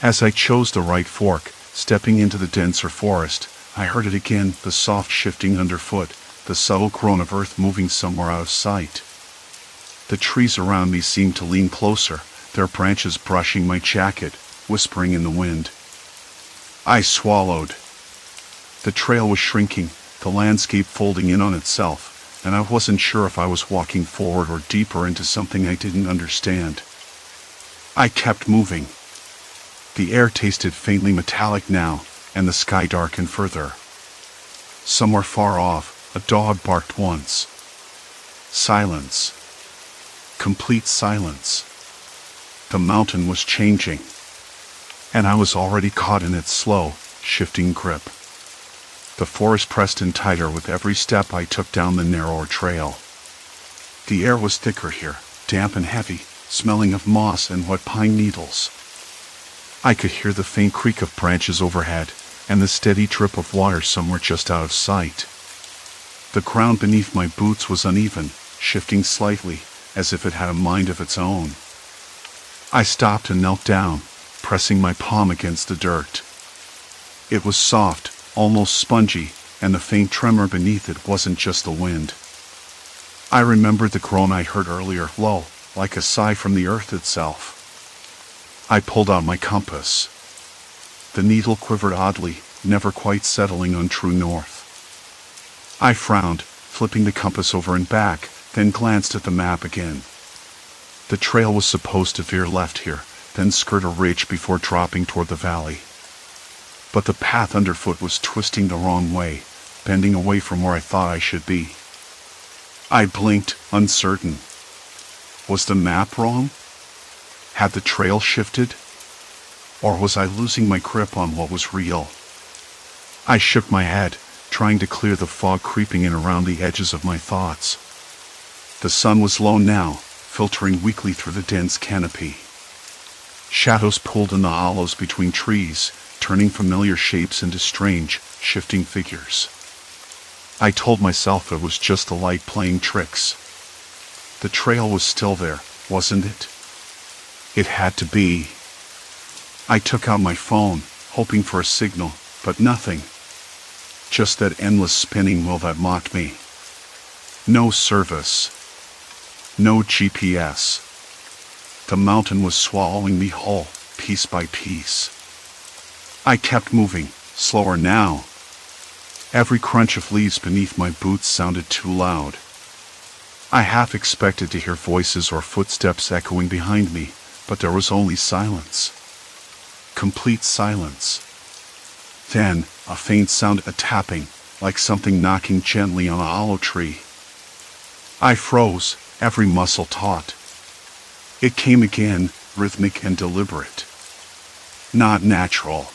As I chose the right fork, stepping into the denser forest, I heard it again, the soft shifting underfoot, the subtle groan of earth moving somewhere out of sight. The trees around me seemed to lean closer, their branches brushing my jacket, whispering in the wind. I swallowed. The trail was shrinking, the landscape folding in on itself, and I wasn't sure if I was walking forward or deeper into something I didn't understand. I kept moving. The air tasted faintly metallic now, and the sky darkened further. Somewhere far off, a dog barked once. Silence. Complete silence. The mountain was changing, and I was already caught in its slow, shifting grip. The forest pressed in tighter with every step I took down the narrower trail. The air was thicker here, damp and heavy, smelling of moss and wet pine needles. I could hear the faint creak of branches overhead, and the steady drip of water somewhere just out of sight. The ground beneath my boots was uneven, shifting slightly, as if it had a mind of its own. I stopped and knelt down, pressing my palm against the dirt. It was soft, almost spongy, and the faint tremor beneath it wasn't just the wind. I remembered the groan I heard earlier, low, like a sigh from the earth itself. I pulled out my compass. The needle quivered oddly, never quite settling on true north. I frowned, flipping the compass over and back, then glanced at the map again. The trail was supposed to veer left here, then skirt a ridge before dropping toward the valley. But the path underfoot was twisting the wrong way, bending away from where I thought I should be. I blinked, uncertain. Was the map wrong? Had the trail shifted? Or was I losing my grip on what was real? I shook my head, trying to clear the fog creeping in around the edges of my thoughts. The sun was low now, filtering weakly through the dense canopy. Shadows pulled in the hollows between trees, turning familiar shapes into strange, shifting figures. I told myself it was just the light playing tricks. The trail was still there, wasn't it? It had to be. I took out my phone, hoping for a signal, but nothing. Just that endless spinning wheel that mocked me. No service. No GPS. The mountain was swallowing me whole, piece by piece. I kept moving, slower now. Every crunch of leaves beneath my boots sounded too loud. I half expected to hear voices or footsteps echoing behind me, but there was only silence. Complete silence. Then, a faint sound, a tapping, like something knocking gently on a hollow tree. I froze, every muscle taut. It came again, rhythmic and deliberate. Not natural.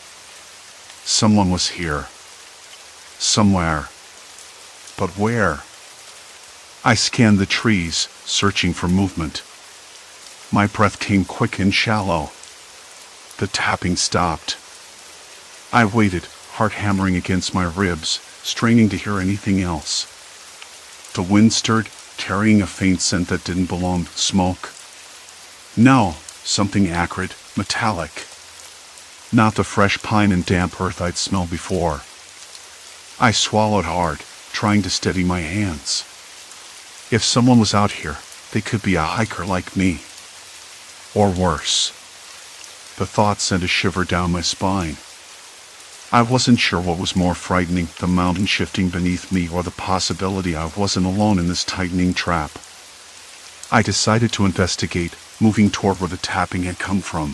Someone was here. Somewhere. But where? I scanned the trees, searching for movement. My breath came quick and shallow. The tapping stopped. I waited, heart hammering against my ribs, straining to hear anything else. The wind stirred, carrying a faint scent that didn't belong. Smoke? No, something acrid, metallic. Not the fresh pine and damp earth I'd smelled before. I swallowed hard, trying to steady my hands. If someone was out here, they could be a hiker like me. Or worse. The thought sent a shiver down my spine. I wasn't sure what was more frightening, the mountain shifting beneath me or the possibility I wasn't alone in this tightening trap. I decided to investigate, moving toward where the tapping had come from.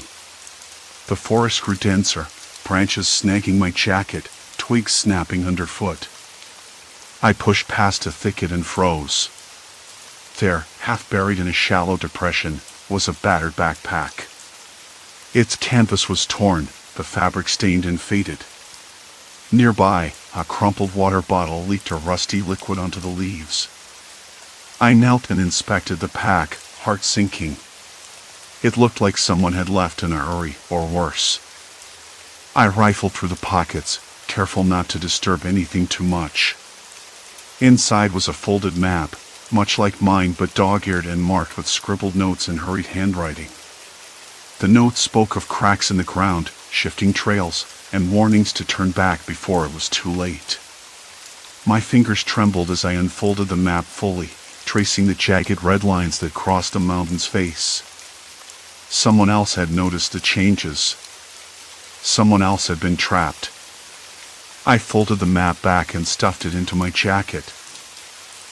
The forest grew denser, branches snagging my jacket, twigs snapping underfoot. I pushed past a thicket and froze. There, half buried in a shallow depression, was a battered backpack. Its canvas was torn, the fabric stained and faded. Nearby, a crumpled water bottle leaked a rusty liquid onto the leaves. I knelt and inspected the pack, heart sinking. It looked like someone had left in a hurry, or worse. I rifled through the pockets, careful not to disturb anything too much. Inside was a folded map, much like mine but dog-eared and marked with scribbled notes in hurried handwriting. The notes spoke of cracks in the ground, shifting trails, and warnings to turn back before it was too late. My fingers trembled as I unfolded the map fully, tracing the jagged red lines that crossed the mountain's face. Someone else had noticed the changes. Someone else had been trapped. I folded the map back and stuffed it into my jacket.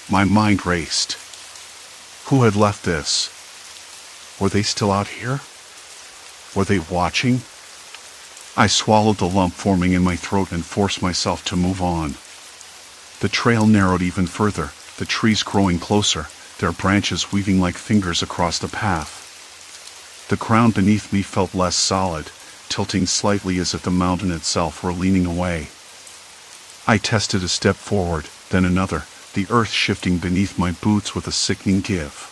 My mind raced. Who had left this? Were they still out here? Were they watching? I swallowed the lump forming in my throat and forced myself to move on. The trail narrowed even further, the trees growing closer, their branches weaving like fingers across the path. The ground beneath me felt less solid, tilting slightly as if the mountain itself were leaning away. I tested a step forward, then another, the earth shifting beneath my boots with a sickening give.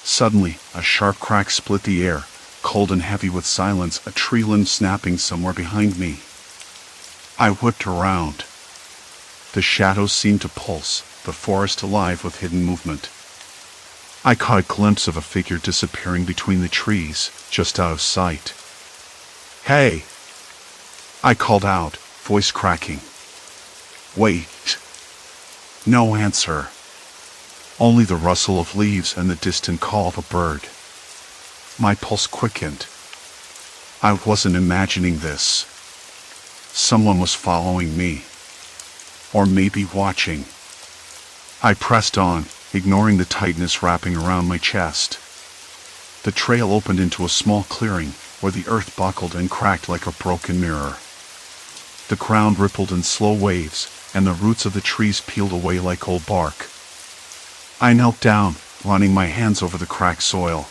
Suddenly, a sharp crack split the air, cold and heavy with silence, a tree limb snapping somewhere behind me. I whipped around. The shadows seemed to pulse, the forest alive with hidden movement. I caught a glimpse of a figure disappearing between the trees, just out of sight. "Hey!" I called out, voice cracking. Wait. No answer. Only the rustle of leaves and the distant call of a bird. My pulse quickened. I wasn't imagining this. Someone was following me. Or maybe watching. I pressed on, ignoring the tightness wrapping around my chest. The trail opened into a small clearing, where the earth buckled and cracked like a broken mirror. The ground rippled in slow waves, and the roots of the trees peeled away like old bark. I knelt down, running my hands over the cracked soil.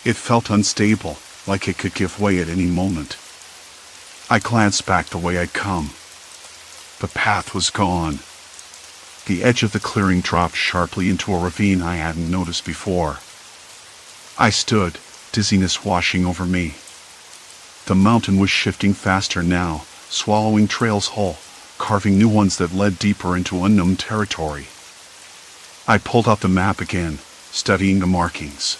It felt unstable, like it could give way at any moment. I glanced back the way I'd come. The path was gone. The edge of the clearing dropped sharply into a ravine I hadn't noticed before. I stood, dizziness washing over me. The mountain was shifting faster now, swallowing trails whole, carving new ones that led deeper into unknown territory. I pulled out the map again, studying the markings.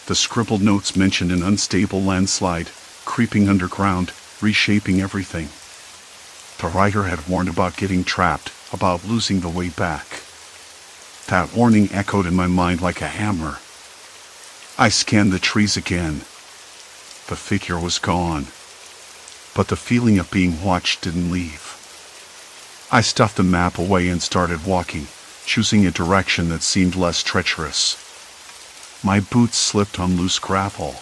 The scribbled notes mentioned an unstable landslide, creeping underground, reshaping everything. The writer had warned about getting trapped, about losing the way back. That warning echoed in my mind like a hammer. I scanned the trees again. The figure was gone. But the feeling of being watched didn't leave. I stuffed the map away and started walking, choosing a direction that seemed less treacherous. My boots slipped on loose gravel.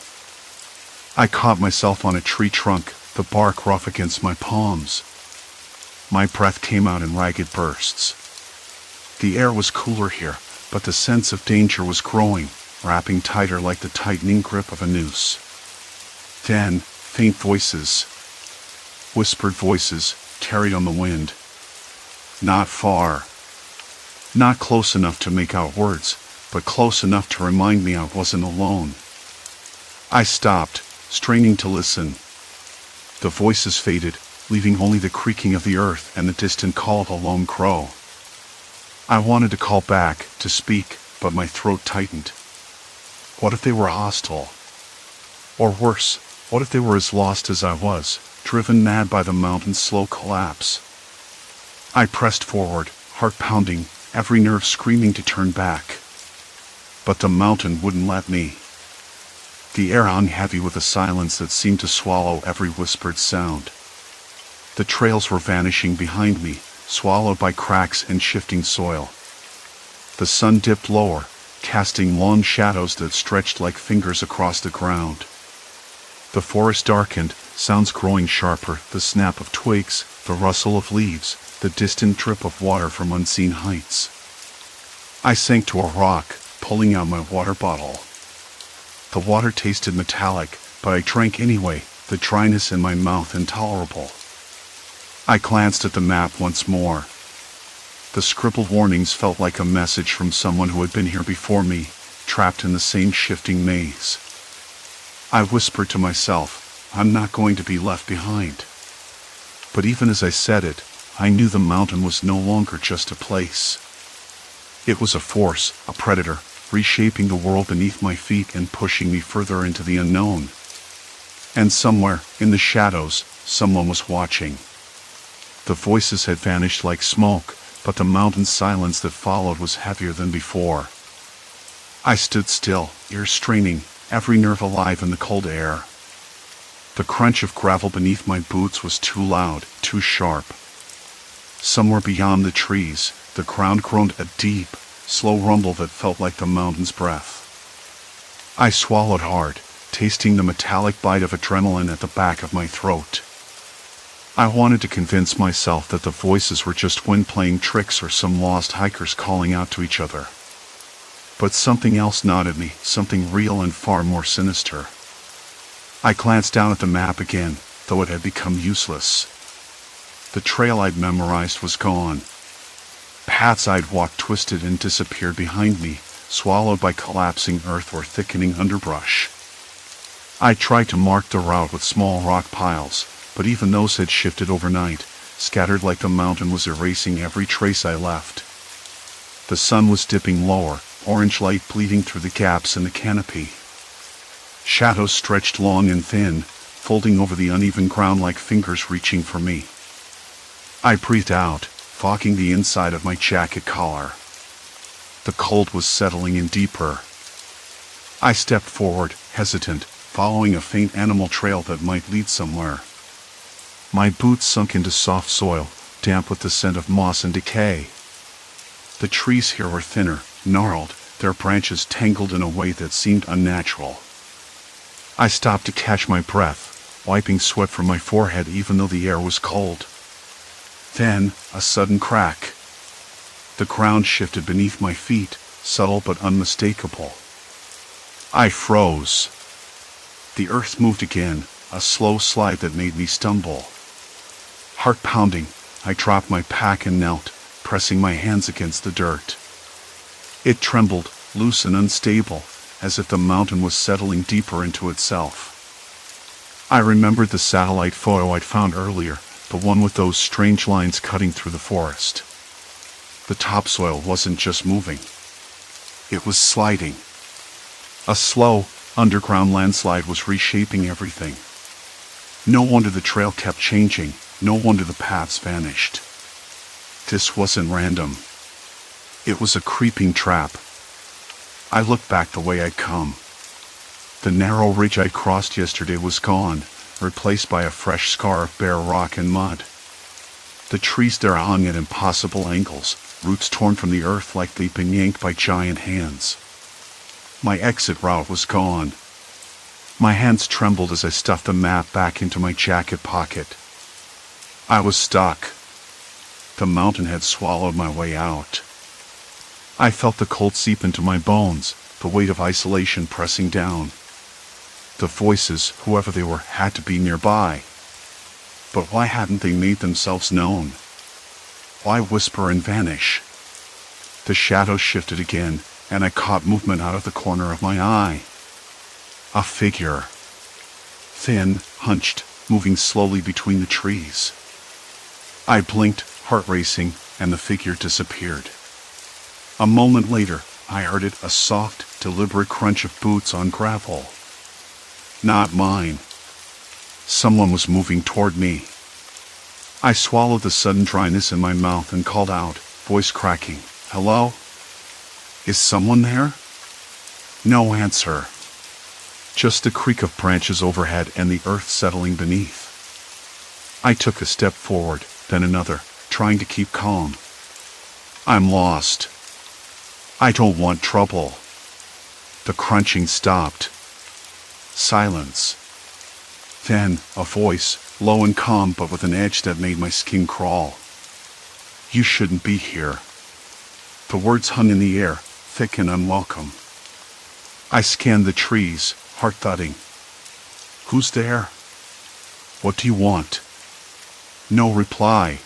I caught myself on a tree trunk, the bark rough against my palms. My breath came out in ragged bursts. The air was cooler here, but the sense of danger was growing, wrapping tighter like the tightening grip of a noose. Then, faint voices, whispered voices, carried on the wind. Not far. Not close enough to make out words, but close enough to remind me I wasn't alone. I stopped, straining to listen. The voices faded, leaving only the creaking of the earth and the distant call of a lone crow. I wanted to call back, to speak, but my throat tightened. What if they were hostile? Or worse, what if they were as lost as I was, driven mad by the mountain's slow collapse? I pressed forward, heart pounding, every nerve screaming to turn back. But the mountain wouldn't let me. The air hung heavy with a silence that seemed to swallow every whispered sound. The trails were vanishing behind me, swallowed by cracks and shifting soil. The sun dipped lower, casting long shadows that stretched like fingers across the ground. The forest darkened, sounds growing sharper, the snap of twigs, the rustle of leaves, the distant drip of water from unseen heights. I sank to a rock, pulling out my water bottle. The water tasted metallic, but I drank anyway, the dryness in my mouth intolerable. I glanced at the map once more. The scribbled warnings felt like a message from someone who had been here before me, trapped in the same shifting maze. I whispered to myself, I'm not going to be left behind. But even as I said it, I knew the mountain was no longer just a place. It was a force, a predator, reshaping the world beneath my feet and pushing me further into the unknown. And somewhere, in the shadows, someone was watching. The voices had vanished like smoke, but the mountain's silence that followed was heavier than before. I stood still, ears straining, every nerve alive in the cold air. The crunch of gravel beneath my boots was too loud, too sharp. Somewhere beyond the trees, the ground groaned a deep, slow rumble that felt like the mountain's breath. I swallowed hard, tasting the metallic bite of adrenaline at the back of my throat. I wanted to convince myself that the voices were just wind playing tricks or some lost hikers calling out to each other. But something else gnawed at me, something real and far more sinister. I glanced down at the map again, though it had become useless. The trail I'd memorized was gone. Paths I'd walked twisted and disappeared behind me, swallowed by collapsing earth or thickening underbrush. I tried to mark the route with small rock piles, but even those had shifted overnight, scattered like the mountain was erasing every trace I left. The sun was dipping lower, orange light bleeding through the gaps in the canopy. Shadows stretched long and thin, folding over the uneven ground like fingers reaching for me. I breathed out, fogging the inside of my jacket collar. The cold was settling in deeper. I stepped forward, hesitant, following a faint animal trail that might lead somewhere. My boots sunk into soft soil, damp with the scent of moss and decay. The trees here were thinner, gnarled, their branches tangled in a way that seemed unnatural. I stopped to catch my breath, wiping sweat from my forehead even though the air was cold. Then, a sudden crack. The ground shifted beneath my feet, subtle but unmistakable. I froze. The earth moved again, a slow slide that made me stumble. Heart pounding, I dropped my pack and knelt, pressing my hands against the dirt. It trembled, loose and unstable, as if the mountain was settling deeper into itself. I remembered the satellite photo I'd found earlier, the one with those strange lines cutting through the forest. The topsoil wasn't just moving. It was sliding. A slow, underground landslide was reshaping everything. No wonder the trail kept changing, no wonder the paths vanished. This wasn't random. It was a creeping trap. I looked back the way I'd come. The narrow ridge I'd crossed yesterday was gone, replaced by a fresh scar of bare rock and mud. The trees there hung at impossible angles, roots torn from the earth like they'd been yanked by giant hands. My exit route was gone. My hands trembled as I stuffed the map back into my jacket pocket. I was stuck. The mountain had swallowed my way out. I felt the cold seep into my bones, the weight of isolation pressing down. The voices, whoever they were, had to be nearby. But why hadn't they made themselves known? Why whisper and vanish? The shadows shifted again, and I caught movement out of the corner of my eye. A figure. Thin, hunched, moving slowly between the trees. I blinked, heart racing, and the figure disappeared. A moment later, I heard it, a soft, deliberate crunch of boots on gravel. Not mine. Someone was moving toward me. I swallowed the sudden dryness in my mouth and called out, voice cracking, "Hello? Is someone there?" No answer. Just the creak of branches overhead and the earth settling beneath. I took a step forward, then another, trying to keep calm. I'm lost. I don't want trouble. The crunching stopped. Silence. Then, a voice, low and calm but with an edge that made my skin crawl. You shouldn't be here. The words hung in the air, thick and unwelcome. I scanned the trees, heart thudding. Who's there? What do you want? No reply.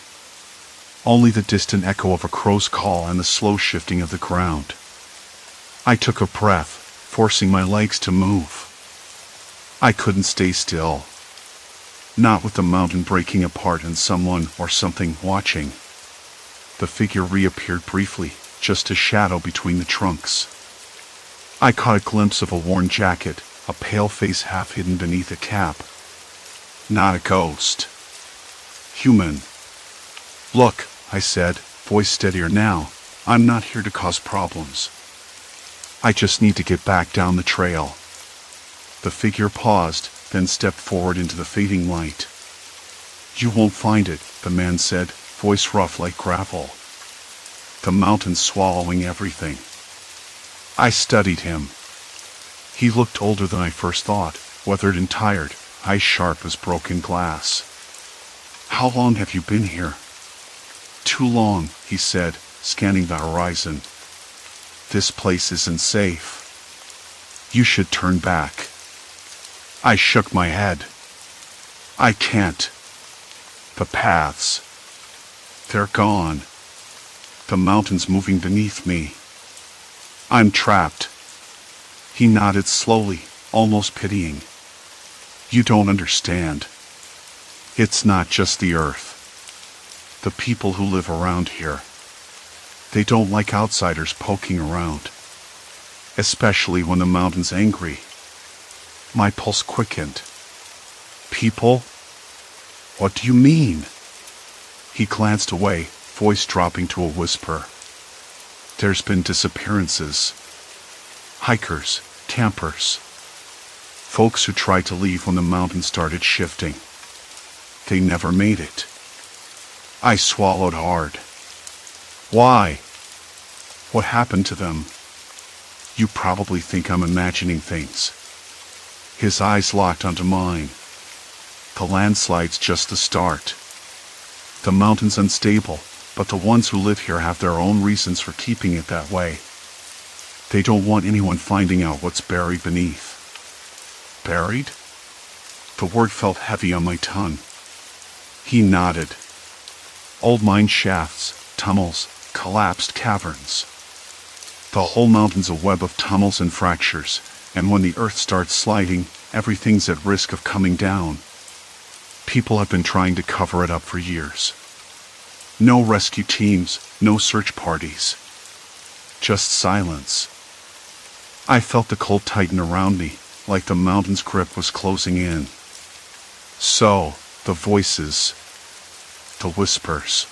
Only the distant echo of a crow's call and the slow shifting of the ground. I took a breath, forcing my legs to move. I couldn't stay still. Not with the mountain breaking apart and someone or something watching. The figure reappeared briefly, just a shadow between the trunks. I caught a glimpse of a worn jacket, a pale face half hidden beneath a cap. Not a ghost. Human. Look, I said, voice steadier now. I'm not here to cause problems. I just need to get back down the trail. The figure paused, then stepped forward into the fading light. You won't find it, the man said, voice rough like gravel. The mountain's swallowing everything. I studied him. He looked older than I first thought, weathered and tired, eyes sharp as broken glass. How long have you been here? Too long, he said, scanning the horizon. This place isn't safe. You should turn back. I shook my head. I can't. The paths. They're gone. The mountain's moving beneath me. I'm trapped. He nodded slowly, almost pitying. You don't understand. It's not just the earth. The people who live around here. They don't like outsiders poking around. especially when the mountain's angry. My pulse quickened. People? What do you mean? He glanced away, voice dropping to a whisper. There's been disappearances. Hikers, campers. Folks who tried to leave when the mountain started shifting. They never made it. I swallowed hard. Why? What happened to them? You probably think I'm imagining things. His eyes locked onto mine. The landslide's just the start. The mountain's unstable, but the ones who live here have their own reasons for keeping it that way. They don't want anyone finding out what's buried beneath. Buried? The word felt heavy on my tongue. He nodded. Old mine shafts, tunnels, collapsed caverns. The whole mountain's a web of tunnels and fractures, and when the earth starts sliding, everything's at risk of coming down. People have been trying to cover it up for years. No rescue teams, no search parties. Just silence. I felt the cold tighten around me, like the mountain's grip was closing in. So, the voices, the whispers.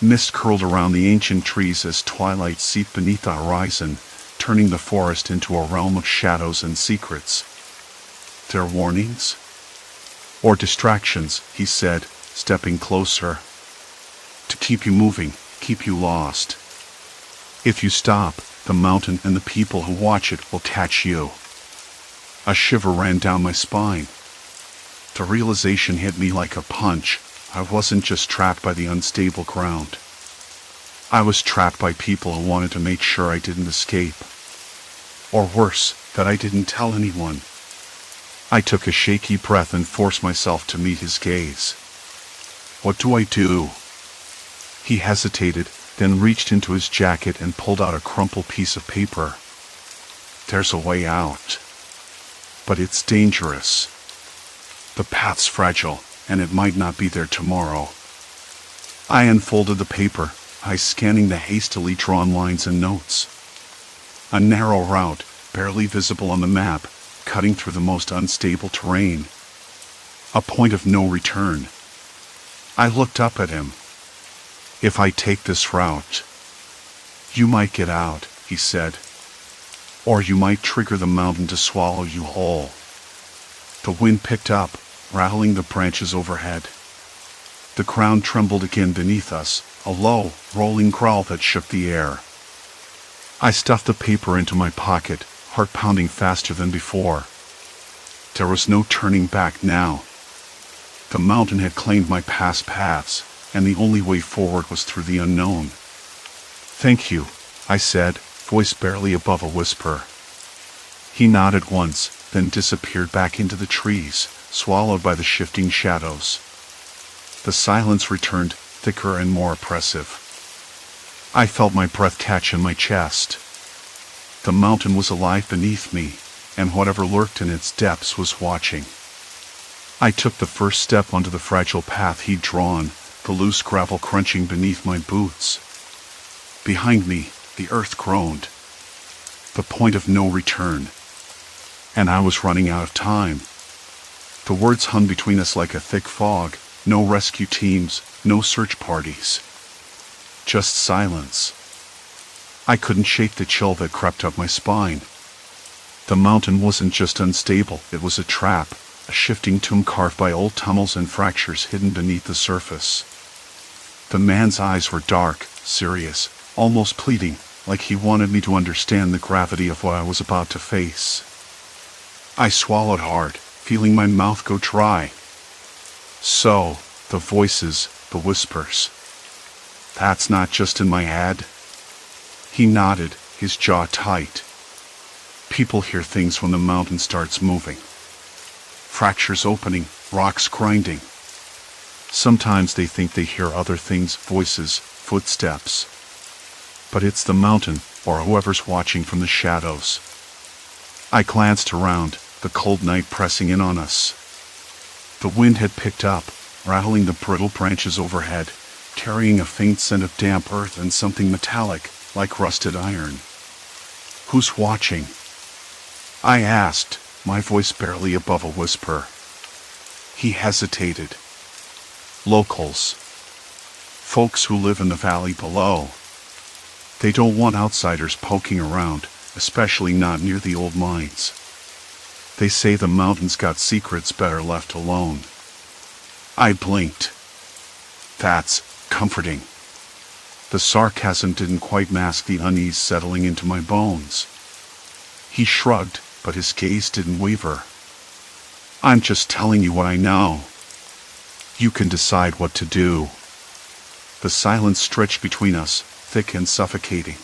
Mist curled around the ancient trees as twilight seeped beneath the horizon, turning the forest into a realm of shadows and secrets. Their warnings? Or distractions, he said, stepping closer. To keep you moving, keep you lost. If you stop, the mountain and the people who watch it will catch you. A shiver ran down my spine. The realization hit me like a punch. I wasn't just trapped by the unstable ground. I was trapped by people who wanted to make sure I didn't escape. Or worse, that I didn't tell anyone. I took a shaky breath and forced myself to meet his gaze. What do I do? He hesitated, then reached into his jacket and pulled out a crumpled piece of paper. There's a way out. But it's dangerous. The path's fragile, and it might not be there tomorrow. I unfolded the paper, eyes scanning the hastily drawn lines and notes. A narrow route, barely visible on the map, cutting through the most unstable terrain. A point of no return. I looked up at him. If I take this route, you might get out, he said. Or you might trigger the mountain to swallow you whole. The wind picked up, rattling the branches overhead. The ground trembled again beneath us, a low, rolling growl that shook the air. I stuffed the paper into my pocket, heart pounding faster than before. There was no turning back now. The mountain had claimed my past paths, and the only way forward was through the unknown. Thank you, I said, voice barely above a whisper. He nodded once, then disappeared back into the trees, swallowed by the shifting shadows. The silence returned, thicker and more oppressive. I felt my breath catch in my chest. The mountain was alive beneath me, and whatever lurked in its depths was watching. I took the first step onto the fragile path he'd drawn, the loose gravel crunching beneath my boots. Behind me, the earth groaned. The point of no return. And I was running out of time. The words hung between us like a thick fog. No rescue teams, no search parties. Just silence. I couldn't shake the chill that crept up my spine. The mountain wasn't just unstable, it was a trap, a shifting tomb carved by old tunnels and fractures hidden beneath the surface. The man's eyes were dark, serious, almost pleading, like he wanted me to understand the gravity of what I was about to face. I swallowed hard, feeling my mouth go dry. So, the voices, the whispers. That's not just in my head. He nodded, his jaw tight. People hear things when the mountain starts moving. Fractures opening, rocks grinding. Sometimes they think they hear other things, voices, footsteps. But it's the mountain, or whoever's watching from the shadows. I glanced around, the cold night pressing in on us. The wind had picked up, rattling the brittle branches overhead, carrying a faint scent of damp earth and something metallic, like rusted iron. Who's watching? I asked, my voice barely above a whisper. He hesitated. Locals. Folks who live in the valley below. They don't want outsiders poking around, especially not near the old mines. They say the mountain's got secrets better left alone. I blinked. That's comforting. The sarcasm didn't quite mask the unease settling into my bones. He shrugged, but his gaze didn't waver. I'm just telling you what I know. You can decide what to do. The silence stretched between us, thick and suffocating.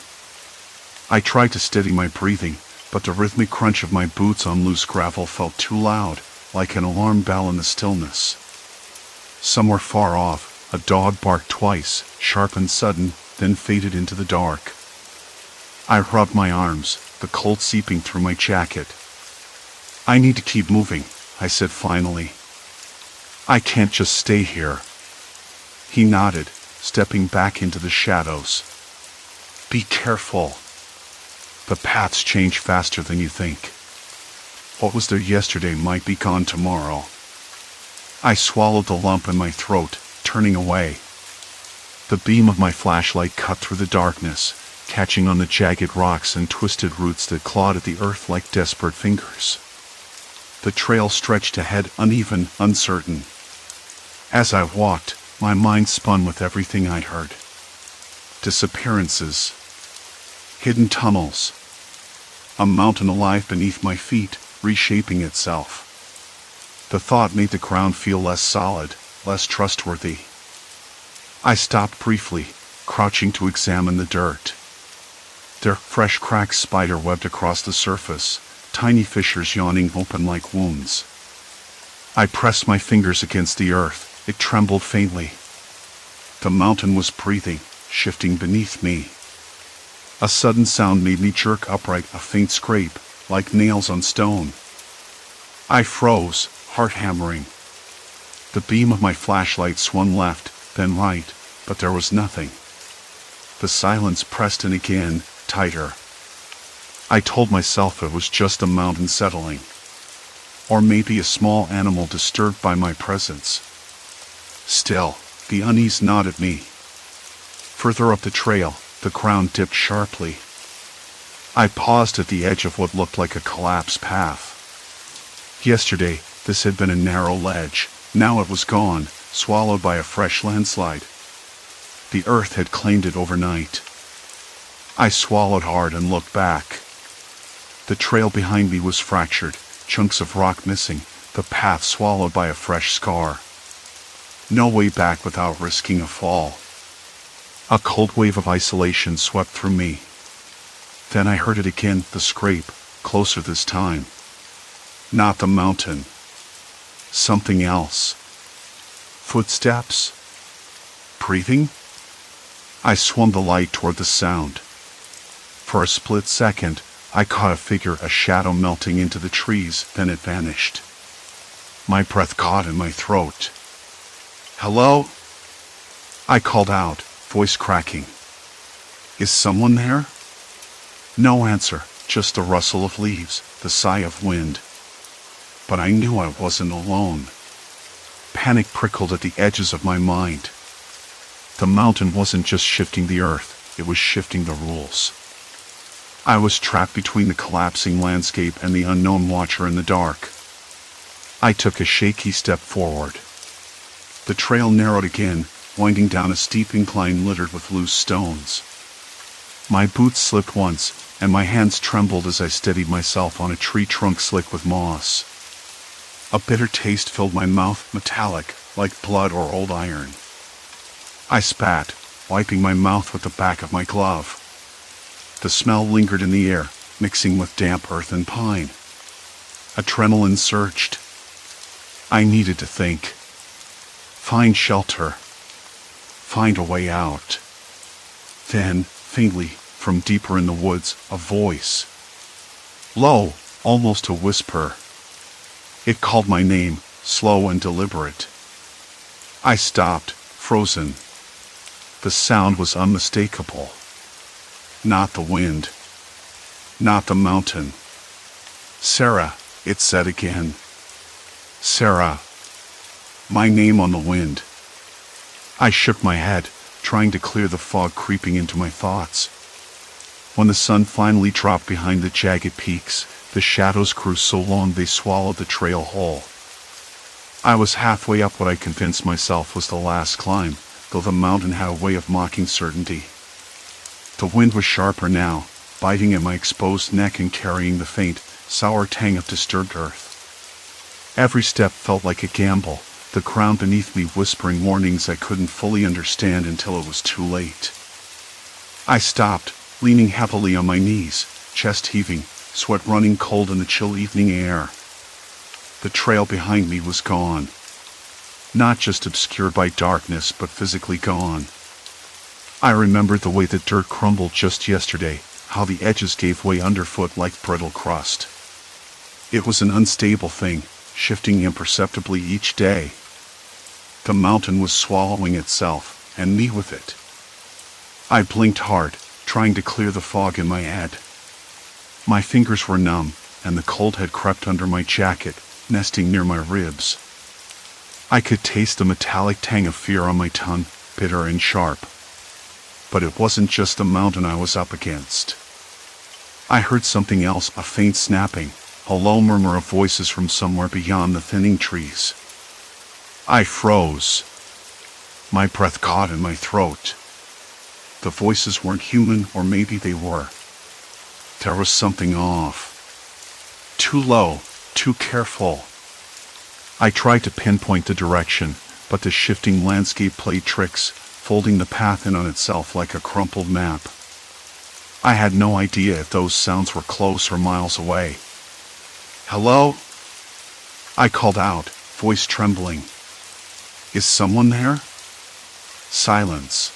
I tried to steady my breathing, but the rhythmic crunch of my boots on loose gravel felt too loud, like an alarm bell in the stillness. Somewhere far off, a dog barked twice, sharp and sudden, then faded into the dark. I rubbed my arms, the cold seeping through my jacket. I need to keep moving, I said finally. I can't just stay here. He nodded, stepping back into the shadows. Be careful. The paths change faster than you think. What was there yesterday might be gone tomorrow. I swallowed the lump in my throat, turning away. The beam of my flashlight cut through the darkness, catching on the jagged rocks and twisted roots that clawed at the earth like desperate fingers. The trail stretched ahead, uneven, uncertain. As I walked, my mind spun with everything I'd heard. Disappearances. Hidden tunnels. A mountain alive beneath my feet, reshaping itself. The thought made the ground feel less solid, less trustworthy. I stopped briefly, crouching to examine the dirt. There, fresh cracks spider-webbed across the surface, tiny fissures yawning open like wounds. I pressed my fingers against the earth. It trembled faintly. The mountain was breathing, shifting beneath me. A sudden sound made me jerk upright, a faint scrape, like nails on stone. I froze, heart hammering. The beam of my flashlight swung left, then right, but there was nothing. The silence pressed in again, tighter. I told myself it was just the mountain settling. Or maybe a small animal disturbed by my presence. Still, the unease gnawed at me. Further up the trail, the ground dipped sharply. I paused at the edge of what looked like a collapsed path. Yesterday, this had been a narrow ledge. Now it was gone, swallowed by a fresh landslide. The earth had claimed it overnight. I swallowed hard and looked back. The trail behind me was fractured, chunks of rock missing, the path swallowed by a fresh scar. No way back without risking a fall. A cold wave of isolation swept through me. Then I heard it again, the scrape, closer this time. Not the mountain. Something else. Footsteps? Breathing? I swung the light toward the sound. For a split second, I caught a figure, a shadow melting into the trees, then it vanished. My breath caught in my throat. Hello? I called out, voice cracking. Is someone there? No answer, just the rustle of leaves, the sigh of wind. But I knew I wasn't alone. Panic prickled at the edges of my mind. The mountain wasn't just shifting the earth, it was shifting the rules. I was trapped between the collapsing landscape and the unknown watcher in the dark. I took a shaky step forward. The trail narrowed again, winding down a steep incline littered with loose stones. My boots slipped once, and my hands trembled as I steadied myself on a tree trunk slick with moss. A bitter taste filled my mouth, metallic, like blood or old iron. I spat, wiping my mouth with the back of my glove. The smell lingered in the air, mixing with damp earth and pine. Adrenaline surged. I needed to think. Find shelter. Find a way out. Then, faintly, from deeper in the woods, a voice. Low, almost a whisper. It called my name, slow and deliberate. I stopped, frozen. The sound was unmistakable. Not the wind. not the mountain. Sarah, it said again. Sarah. My name on the wind. I shook my head, trying to clear the fog creeping into my thoughts. When the sun finally dropped behind the jagged peaks, the shadows grew so long they swallowed the trail whole. I was halfway up what I convinced myself was the last climb, though the mountain had a way of mocking certainty. The wind was sharper now, biting at my exposed neck and carrying the faint, sour tang of disturbed earth. Every step felt like a gamble, the ground beneath me whispering warnings I couldn't fully understand until it was too late. I stopped, leaning heavily on my knees, chest heaving, sweat running cold in the chill evening air. The trail behind me was gone. Not just obscured by darkness, but physically gone. I remembered the way the dirt crumbled just yesterday, how the edges gave way underfoot like brittle crust. It was an unstable thing, shifting imperceptibly each day. The mountain was swallowing itself, and me with it. I blinked hard, trying to clear the fog in my head. My fingers were numb, and the cold had crept under my jacket, nesting near my ribs. I could taste the metallic tang of fear on my tongue, bitter and sharp. But it wasn't just the mountain I was up against. I heard something else, a faint snapping, a low murmur of voices from somewhere beyond the thinning trees. I froze. My breath caught in my throat. The voices weren't human, or maybe they were. There was something off. Too low, too careful. I tried to pinpoint the direction, but the shifting landscape played tricks, folding the path in on itself like a crumpled map. I had no idea if those sounds were close or miles away. Hello? I called out, voice trembling. Is someone there? Silence.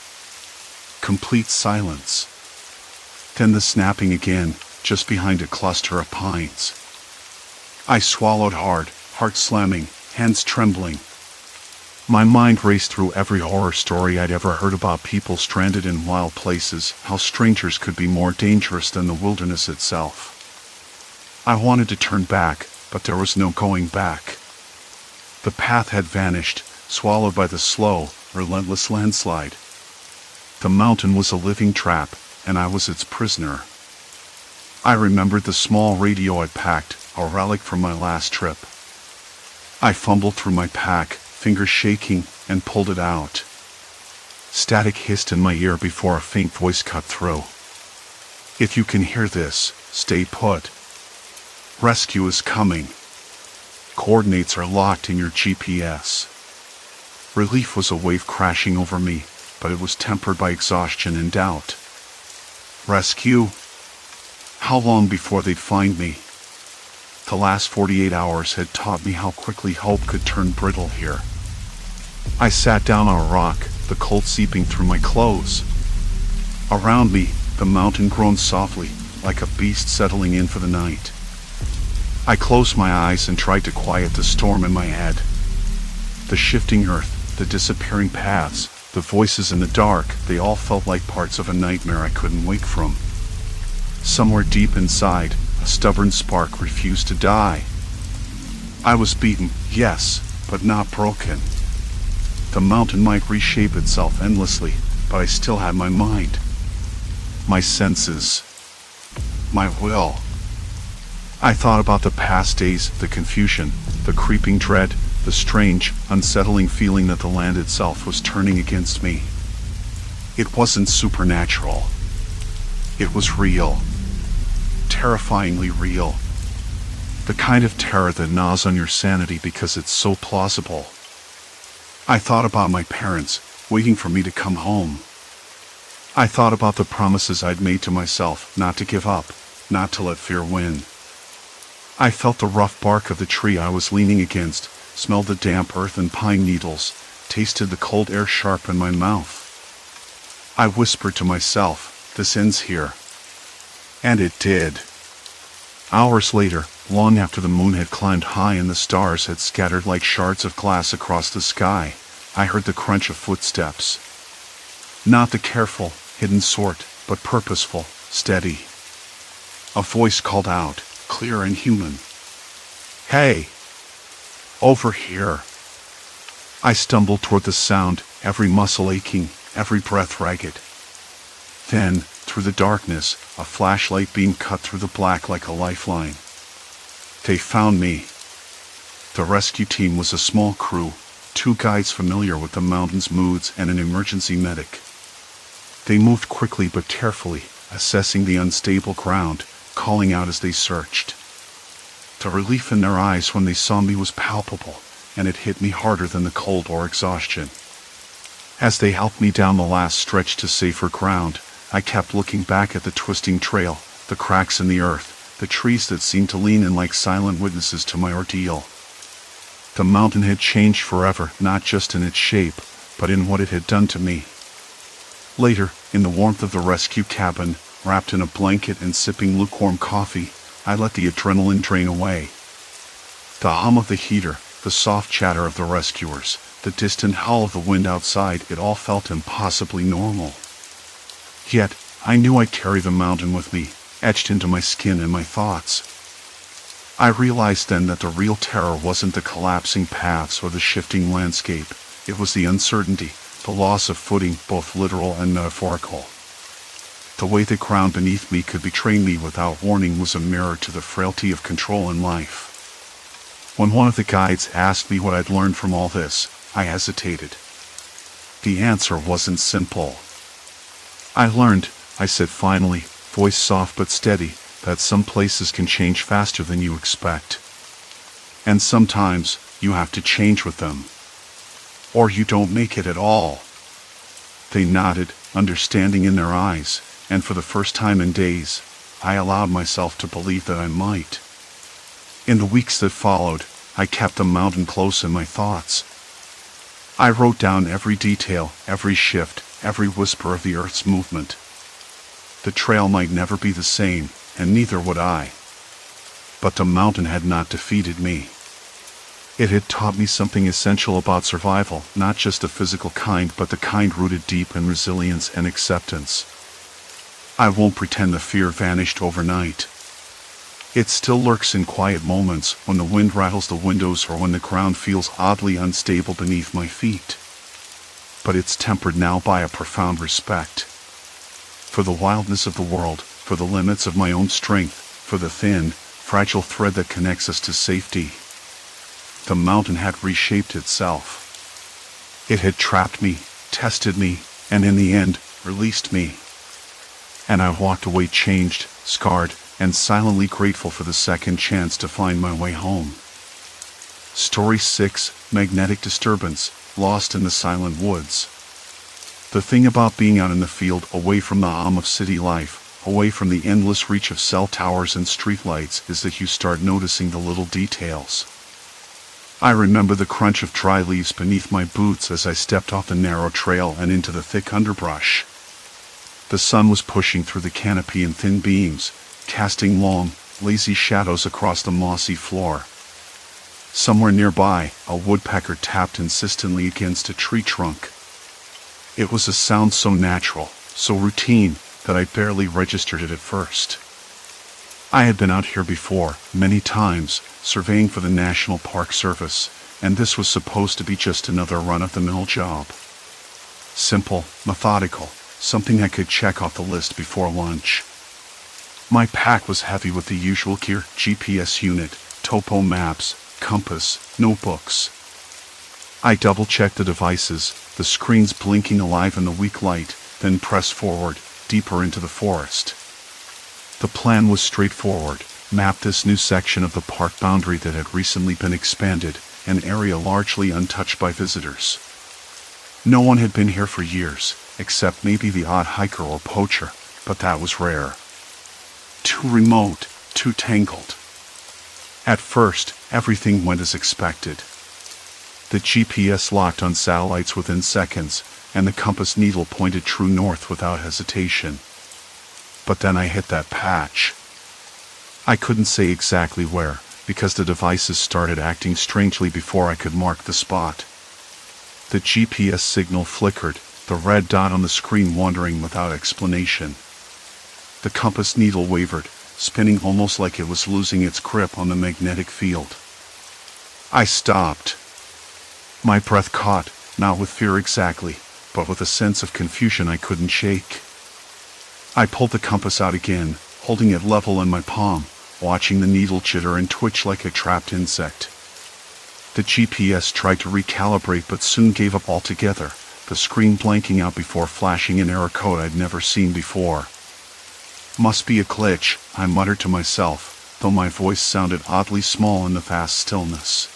Complete silence. Then the snapping again, just behind a cluster of pines. I swallowed hard, heart slamming, hands trembling. My mind raced through every horror story I'd ever heard about people stranded in wild places, how strangers could be more dangerous than the wilderness itself. I wanted to turn back, but there was no going back. The path had vanished, swallowed by the slow, relentless landslide. The mountain was a living trap, and I was its prisoner. I remembered the small radio I'd packed, a relic from my last trip. I fumbled through my pack, fingers shaking, and pulled it out. Static hissed in my ear before a faint voice cut through. If you can hear this, stay put. Rescue is coming. Coordinates are locked in your GPS. Relief was a wave crashing over me, but it was tempered by exhaustion and doubt. Rescue? How long before they'd find me? The last 48 hours had taught me how quickly hope could turn brittle here. I sat down on a rock, the cold seeping through my clothes. Around me, the mountain groaned softly, like a beast settling in for the night. I closed my eyes and tried to quiet the storm in my head. The shifting earth, the disappearing paths, the voices in the dark, they all felt like parts of a nightmare I couldn't wake from. Somewhere deep inside, a stubborn spark refused to die. I was beaten, yes, but not broken. The mountain might reshape itself endlessly, but I still had my mind, my senses, my will. I thought about the past days, the confusion, the creeping dread, the strange, unsettling feeling that the land itself was turning against me. It wasn't supernatural. It was real. Terrifyingly real. The kind of terror that gnaws on your sanity because it's so plausible. I thought about my parents, waiting for me to come home. I thought about the promises I'd made to myself, not to give up, not to let fear win. I felt the rough bark of the tree I was leaning against, smelled the damp earth and pine needles, tasted the cold air sharp in my mouth. I whispered to myself, this ends here. And it did. Hours later, long after the moon had climbed high and the stars had scattered like shards of glass across the sky, I heard the crunch of footsteps. Not the careful, hidden sort, but purposeful, steady. A voice called out, clear and human. "Hey! Over here!" I stumbled toward the sound, every muscle aching, every breath ragged. Then, through the darkness, a flashlight beam cut through the black like a lifeline. They found me. The rescue team was a small crew, 2 guides familiar with the mountain's moods and an emergency medic. They moved quickly but carefully, assessing the unstable ground, calling out as they searched. The relief in their eyes when they saw me was palpable, and it hit me harder than the cold or exhaustion. As they helped me down the last stretch to safer ground, I kept looking back at the twisting trail, the cracks in the earth, the trees that seemed to lean in like silent witnesses to my ordeal. The mountain had changed forever, not just in its shape, but in what it had done to me. Later, in the warmth of the rescue cabin, wrapped in a blanket and sipping lukewarm coffee, I let the adrenaline drain away. The hum of the heater, the soft chatter of the rescuers, the distant howl of the wind outside, it all felt impossibly normal. Yet, I knew I'd carry the mountain with me, etched into my skin and my thoughts. I realized then that the real terror wasn't the collapsing paths or the shifting landscape, it was the uncertainty, the loss of footing, both literal and metaphorical. The way the ground beneath me could betray me without warning was a mirror to the frailty of control in life. When one of the guides asked me what I'd learned from all this, I hesitated. The answer wasn't simple. "I learned," I said finally, voice soft but steady, "that some places can change faster than you expect. And sometimes, you have to change with them. Or you don't make it at all." They nodded, understanding in their eyes, and for the first time in days, I allowed myself to believe that I might. In the weeks that followed, I kept the mountain close in my thoughts. I wrote down every detail, every shift, every whisper of the earth's movement. The trail might never be the same, and neither would I. But the mountain had not defeated me. It had taught me something essential about survival, not just the physical kind, but the kind rooted deep in resilience and acceptance. I won't pretend the fear vanished overnight. It still lurks in quiet moments, when the wind rattles the windows or when the ground feels oddly unstable beneath my feet. But it's tempered now by a profound respect. For the wildness of the world, for the limits of my own strength, for the thin, fragile thread that connects us to safety. The mountain had reshaped itself. It had trapped me, tested me, and in the end, released me. And I walked away changed, scarred, and silently grateful for the second chance to find my way home. Story 6, Magnetic Disturbance, Lost in the Silent Woods. The thing about being out in the field, away from the hum of city life, away from the endless reach of cell towers and streetlights, is that you start noticing the little details. I remember the crunch of dry leaves beneath my boots as I stepped off the narrow trail and into the thick underbrush. The sun was pushing through the canopy in thin beams, casting long, lazy shadows across the mossy floor. Somewhere nearby, a woodpecker tapped insistently against a tree trunk. It was a sound so natural, so routine, that I barely registered it at first. I had been out here before, many times, surveying for the National Park Service, and this was supposed to be just another run-of-the-mill job. Simple, methodical, something I could check off the list before lunch. My pack was heavy with the usual gear: GPS unit, topo maps, compass, notebooks. I double-checked the devices, the screens blinking alive in the weak light, then pressed forward, deeper into the forest. The plan was straightforward: map this new section of the park boundary that had recently been expanded, an area largely untouched by visitors. No one had been here for years, except maybe the odd hiker or poacher, but that was rare. Too remote, too tangled. At first, everything went as expected. The GPS locked on satellites within seconds, and the compass needle pointed true north without hesitation. But then I hit that patch. I couldn't say exactly where, because the devices started acting strangely before I could mark the spot. The GPS signal flickered, the red dot on the screen wandering without explanation. The compass needle wavered, spinning almost like it was losing its grip on the magnetic field. I stopped. My breath caught, not with fear exactly, but with a sense of confusion I couldn't shake. I pulled the compass out again, holding it level in my palm, watching the needle chitter and twitch like a trapped insect. The GPS tried to recalibrate but soon gave up altogether, the screen blanking out before flashing an error code I'd never seen before. Must be a glitch, I muttered to myself, though my voice sounded oddly small in the vast stillness.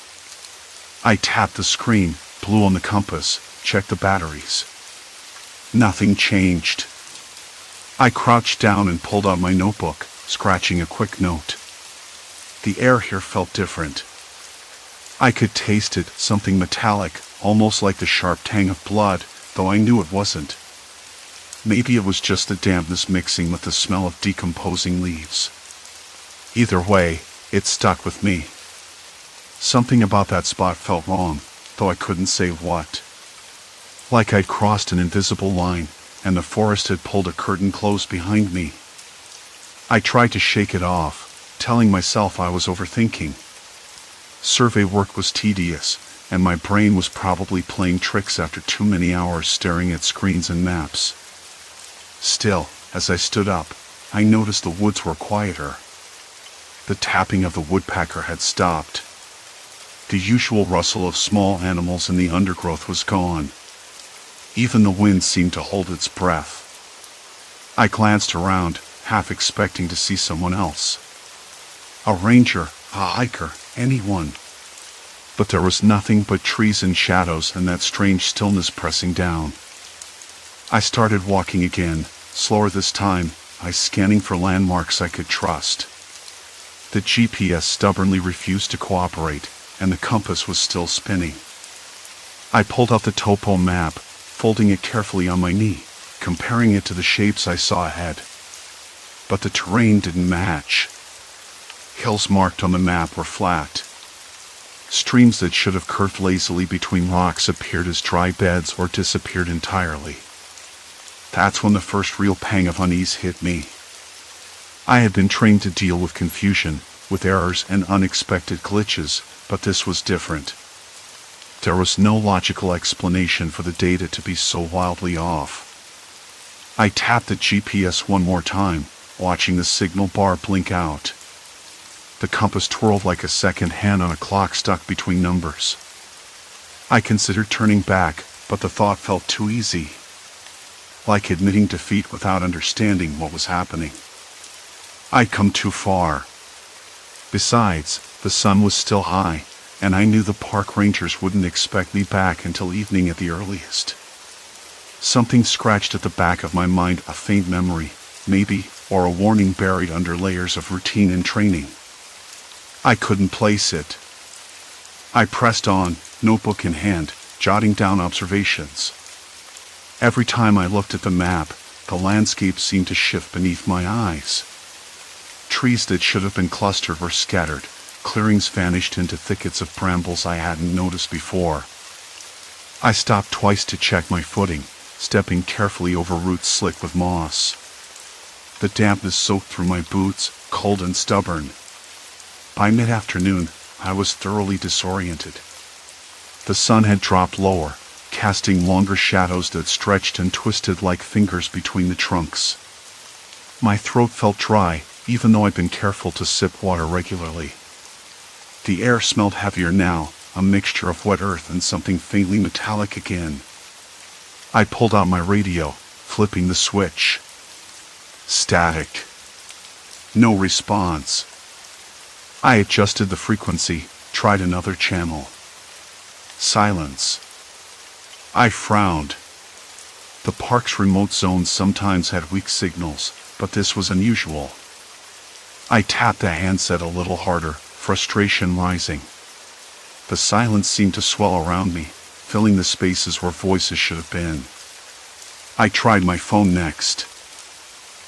I tapped the screen, blew on the compass, checked the batteries. Nothing changed. I crouched down and pulled out my notebook, scratching a quick note. The air here felt different. I could taste it, something metallic, almost like the sharp tang of blood, though I knew it wasn't. Maybe it was just the dampness mixing with the smell of decomposing leaves. Either way, it stuck with me. Something about that spot felt wrong, though I couldn't say what. Like I'd crossed an invisible line, and the forest had pulled a curtain close behind me. I tried to shake it off, telling myself I was overthinking. Survey work was tedious, and my brain was probably playing tricks after too many hours staring at screens and maps. Still, as I stood up, I noticed the woods were quieter. The tapping of the woodpecker had stopped. The usual rustle of small animals in the undergrowth was gone. Even the wind seemed to hold its breath. I glanced around, half expecting to see someone else. A ranger, a hiker, anyone. But there was nothing but trees and shadows and that strange stillness pressing down. I started walking again, slower this time, eyes scanning for landmarks I could trust. The GPS stubbornly refused to cooperate, and the compass was still spinning. I pulled out the topo map, folding it carefully on my knee, comparing it to the shapes I saw ahead. But the terrain didn't match. Hills marked on the map were flat. Streams that should have curved lazily between rocks appeared as dry beds or disappeared entirely. That's when the first real pang of unease hit me. I had been trained to deal with confusion, with errors and unexpected glitches, but this was different. There was no logical explanation for the data to be so wildly off. I tapped the GPS one more time, watching the signal bar blink out. The compass twirled like a second hand on a clock stuck between numbers. I considered turning back, but the thought felt too easy. Like admitting defeat without understanding what was happening. I'd come too far. Besides, the sun was still high, and I knew the park rangers wouldn't expect me back until evening at the earliest. Something scratched at the back of my mind, a faint memory, maybe, or a warning buried under layers of routine and training. I couldn't place it. I pressed on, notebook in hand, jotting down observations. Every time I looked at the map, the landscape seemed to shift beneath my eyes. Trees that should have been clustered were scattered, clearings vanished into thickets of brambles I hadn't noticed before. I stopped twice to check my footing, stepping carefully over roots slick with moss. The dampness soaked through my boots, cold and stubborn. By mid-afternoon, I was thoroughly disoriented. The sun had dropped lower, casting longer shadows that stretched and twisted like fingers between the trunks. My throat felt dry, even though I'd been careful to sip water regularly. The air smelled heavier now, a mixture of wet earth and something faintly metallic again. I pulled out my radio, flipping the switch. Static. No response. I adjusted the frequency, tried another channel. Silence. I frowned. The park's remote zones sometimes had weak signals, but this was unusual. I tapped the handset a little harder, frustration rising. The silence seemed to swell around me, filling the spaces where voices should have been. I tried my phone next.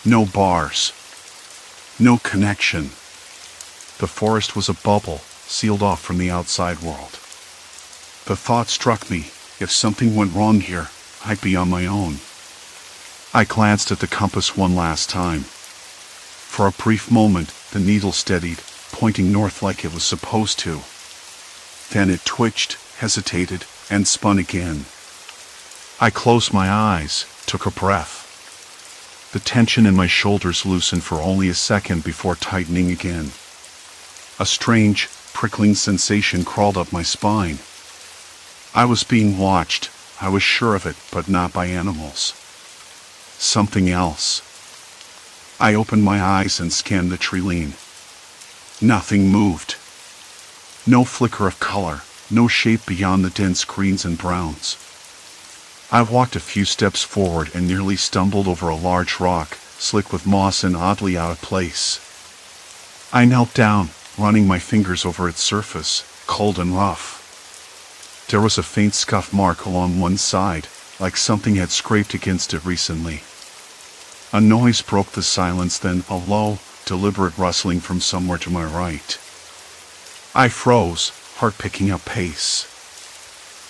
No bars. No connection. The forest was a bubble, sealed off from the outside world. The thought struck me, if something went wrong here, I'd be on my own. I glanced at the compass one last time. For a brief moment, the needle steadied, pointing north like it was supposed to. Then it twitched, hesitated, and spun again. I closed my eyes, took a breath. The tension in my shoulders loosened for only a second before tightening again. A strange, prickling sensation crawled up my spine. I was being watched, I was sure of it, but not by animals. Something else. I opened my eyes and scanned the tree-line. Nothing moved. No flicker of color, no shape beyond the dense greens and browns. I walked a few steps forward and nearly stumbled over a large rock, slick with moss and oddly out of place. I knelt down, running my fingers over its surface, cold and rough. There was a faint scuff mark along one side, like something had scraped against it recently. A noise broke the silence, then a low, deliberate rustling from somewhere to my right. I froze, heart picking up pace.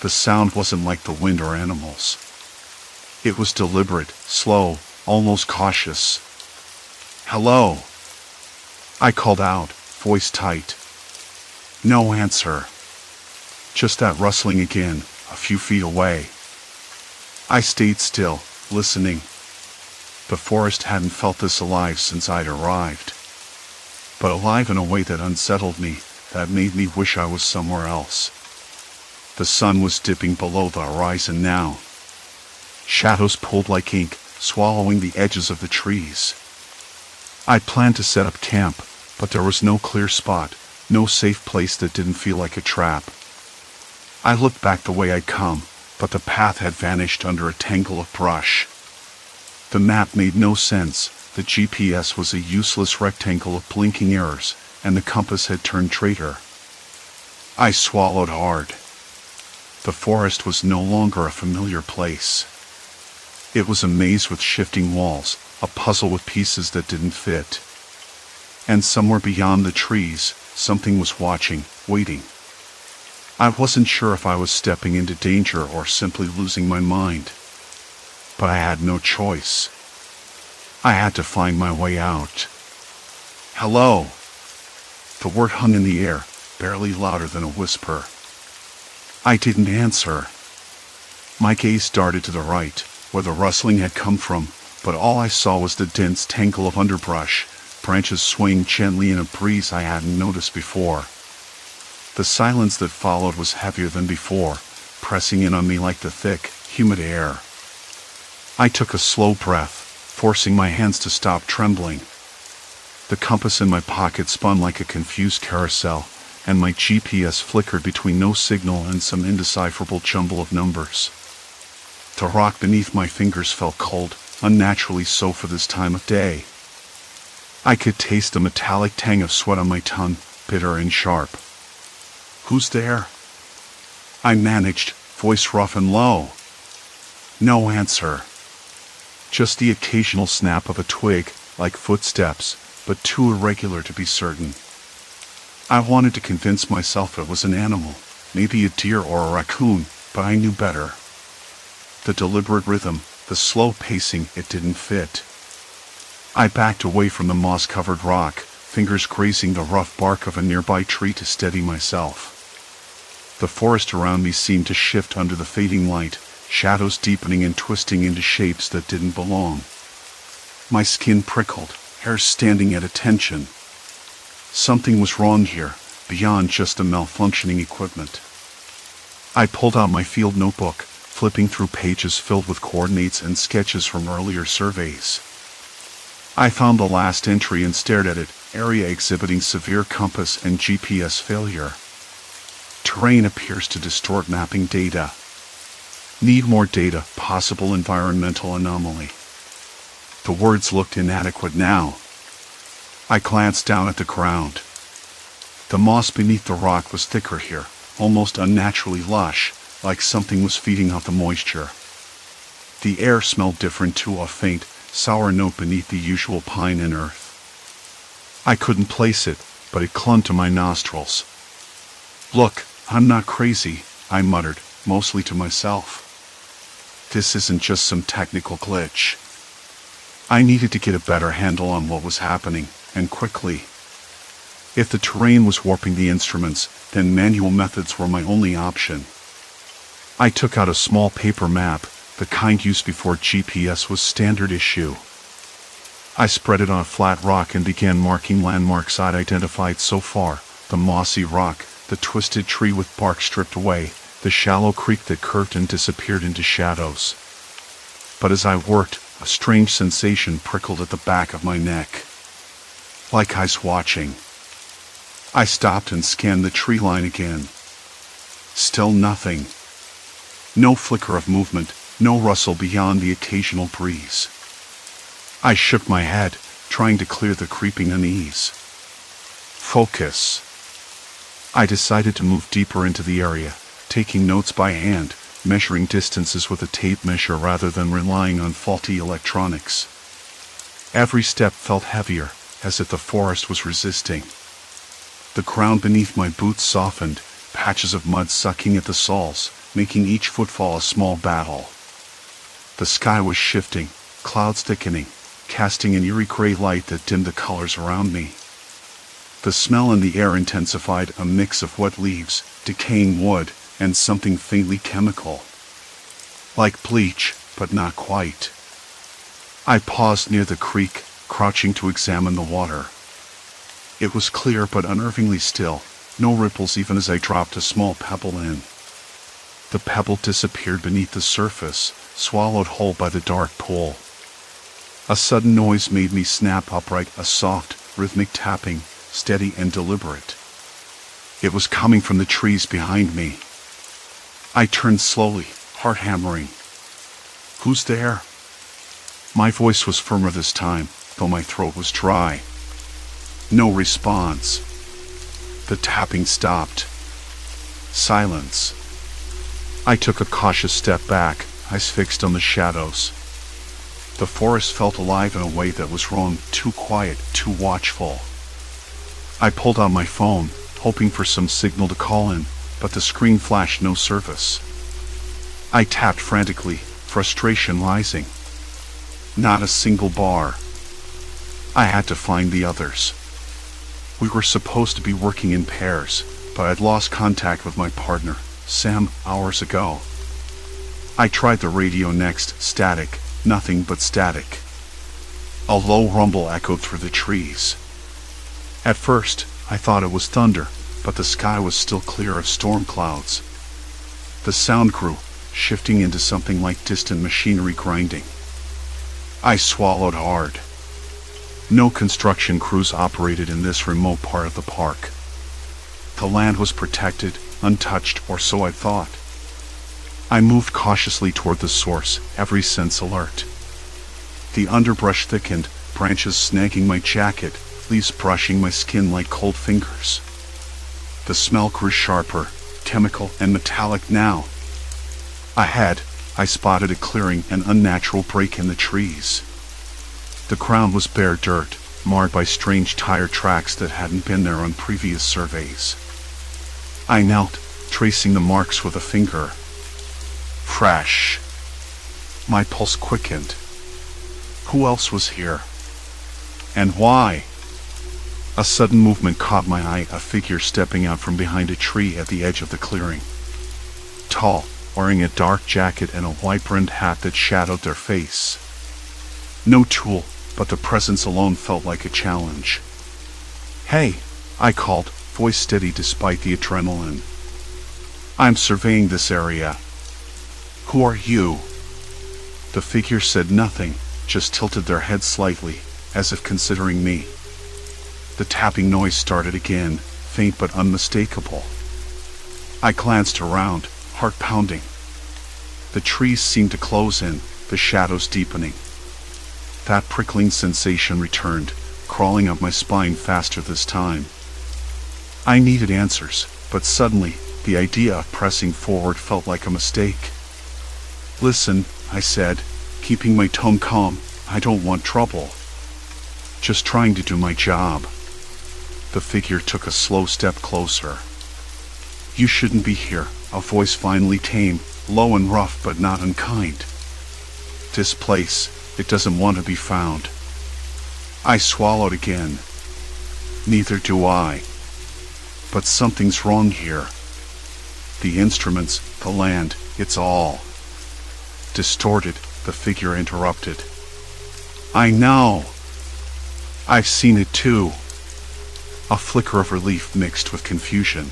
The sound wasn't like the wind or animals. It was deliberate, slow, almost cautious. "Hello!" I called out, voice tight. No answer. Just that rustling again, a few feet away. I stayed still, listening. The forest hadn't felt this alive since I'd arrived. But alive in a way that unsettled me, that made me wish I was somewhere else. The sun was dipping below the horizon now. Shadows pulled like ink, swallowing the edges of the trees. I planned to set up camp, but there was no clear spot, no safe place that didn't feel like a trap. I looked back the way I'd come, but the path had vanished under a tangle of brush. The map made no sense, the GPS was a useless rectangle of blinking errors, and the compass had turned traitor. I swallowed hard. The forest was no longer a familiar place. It was a maze with shifting walls, a puzzle with pieces that didn't fit. And somewhere beyond the trees, something was watching, waiting. I wasn't sure if I was stepping into danger or simply losing my mind. But I had no choice. I had to find my way out. "Hello!" The word hung in the air, barely louder than a whisper. I didn't answer. My gaze darted to the right, where the rustling had come from, but all I saw was the dense tangle of underbrush, branches swaying gently in a breeze I hadn't noticed before. The silence that followed was heavier than before, pressing in on me like the thick, humid air. I took a slow breath, forcing my hands to stop trembling. The compass in my pocket spun like a confused carousel, and my GPS flickered between no signal and some indecipherable jumble of numbers. The rock beneath my fingers felt cold, unnaturally so for this time of day. I could taste the metallic tang of sweat on my tongue, bitter and sharp. "Who's there?" I managed, voice rough and low. No answer. Just the occasional snap of a twig, like footsteps, but too irregular to be certain. I wanted to convince myself it was an animal, maybe a deer or a raccoon, but I knew better. The deliberate rhythm, the slow pacing, it didn't fit. I backed away from the moss-covered rock, fingers grazing the rough bark of a nearby tree to steady myself. The forest around me seemed to shift under the fading light, shadows deepening and twisting into shapes that didn't belong. My skin prickled, hair standing at attention. Something was wrong here, beyond just the malfunctioning equipment. I pulled out my field notebook, flipping through pages filled with coordinates and sketches from earlier surveys. I found the last entry and stared at it, area exhibiting severe compass and GPS failure. Terrain appears to distort mapping data. Need more data, possible environmental anomaly. The words looked inadequate now. I glanced down at the ground. The moss beneath the rock was thicker here, almost unnaturally lush, like something was feeding off the moisture. The air smelled different too, a faint, sour note beneath the usual pine and earth. I couldn't place it, but it clung to my nostrils. "Look, I'm not crazy," I muttered, mostly to myself. This isn't just some technical glitch. I needed to get a better handle on what was happening, and quickly. If the terrain was warping the instruments, then manual methods were my only option. I took out a small paper map, the kind used before GPS was standard issue. I spread it on a flat rock and began marking landmarks I'd identified so far: the mossy rock, the twisted tree with bark stripped away, the shallow creek that curved and disappeared into shadows. But as I worked, a strange sensation prickled at the back of my neck. Like eyes watching. I stopped and scanned the tree line again. Still nothing. No flicker of movement, no rustle beyond the occasional breeze. I shook my head, trying to clear the creeping unease. Focus. I decided to move deeper into the area, taking notes by hand, measuring distances with a tape measure rather than relying on faulty electronics. Every step felt heavier, as if the forest was resisting. The ground beneath my boots softened, patches of mud sucking at the soles, making each footfall a small battle. The sky was shifting, clouds thickening, casting an eerie gray light that dimmed the colors around me. The smell in the air intensified, a mix of wet leaves, decaying wood, and something faintly chemical. Like bleach, but not quite. I paused near the creek, crouching to examine the water. It was clear but unnervingly still, no ripples even as I dropped a small pebble in. The pebble disappeared beneath the surface, swallowed whole by the dark pool. A sudden noise made me snap upright, a soft, rhythmic tapping, steady and deliberate. It was coming from the trees behind me. I turned slowly, heart hammering. "Who's there?" My voice was firmer this time, though my throat was dry. No response. The tapping stopped. Silence. I took a cautious step back, eyes fixed on the shadows. The forest felt alive in a way that was wrong, too quiet, too watchful. I pulled out my phone, hoping for some signal to call in, but the screen flashed no service. I tapped frantically, frustration rising. Not a single bar. I had to find the others. We were supposed to be working in pairs, but I'd lost contact with my partner, Sam, hours ago. I tried the radio next, static, nothing but static. A low rumble echoed through the trees. At first, I thought it was thunder, but the sky was still clear of storm clouds. The sound grew, shifting into something like distant machinery grinding. I swallowed hard. No construction crews operated in this remote part of the park. The land was protected, untouched, or so I thought. I moved cautiously toward the source, every sense alert. The underbrush thickened, branches snagging my jacket, leaves brushing my skin like cold fingers. The smell grew sharper, chemical and metallic now. Ahead, I spotted a clearing, an unnatural break in the trees. The ground was bare dirt, marred by strange tire tracks that hadn't been there on previous surveys. I knelt, tracing the marks with a finger. Fresh. My pulse quickened. Who else was here? And why? A sudden movement caught my eye, a figure stepping out from behind a tree at the edge of the clearing. Tall, wearing a dark jacket and a white-brimmed hat that shadowed their face. No tool, but the presence alone felt like a challenge. "Hey," I called, voice steady despite the adrenaline. "I'm surveying this area." "Who are you?" The figure said nothing, just tilted their head slightly, as if considering me. The tapping noise started again, faint but unmistakable. I glanced around, heart pounding. The trees seemed to close in, the shadows deepening. That prickling sensation returned, crawling up my spine faster this time. I needed answers, but suddenly, the idea of pressing forward felt like a mistake. "Listen," I said, keeping my tone calm, "I don't want trouble. Just trying to do my job." The figure took a slow step closer. "You shouldn't be here," a voice finally tame, low and rough but not unkind. "This place, it doesn't want to be found." I swallowed again. Neither do I. But something's wrong here. The instruments, the land, it's all distorted, the figure interrupted. I know. I've seen it too. A flicker of relief mixed with confusion.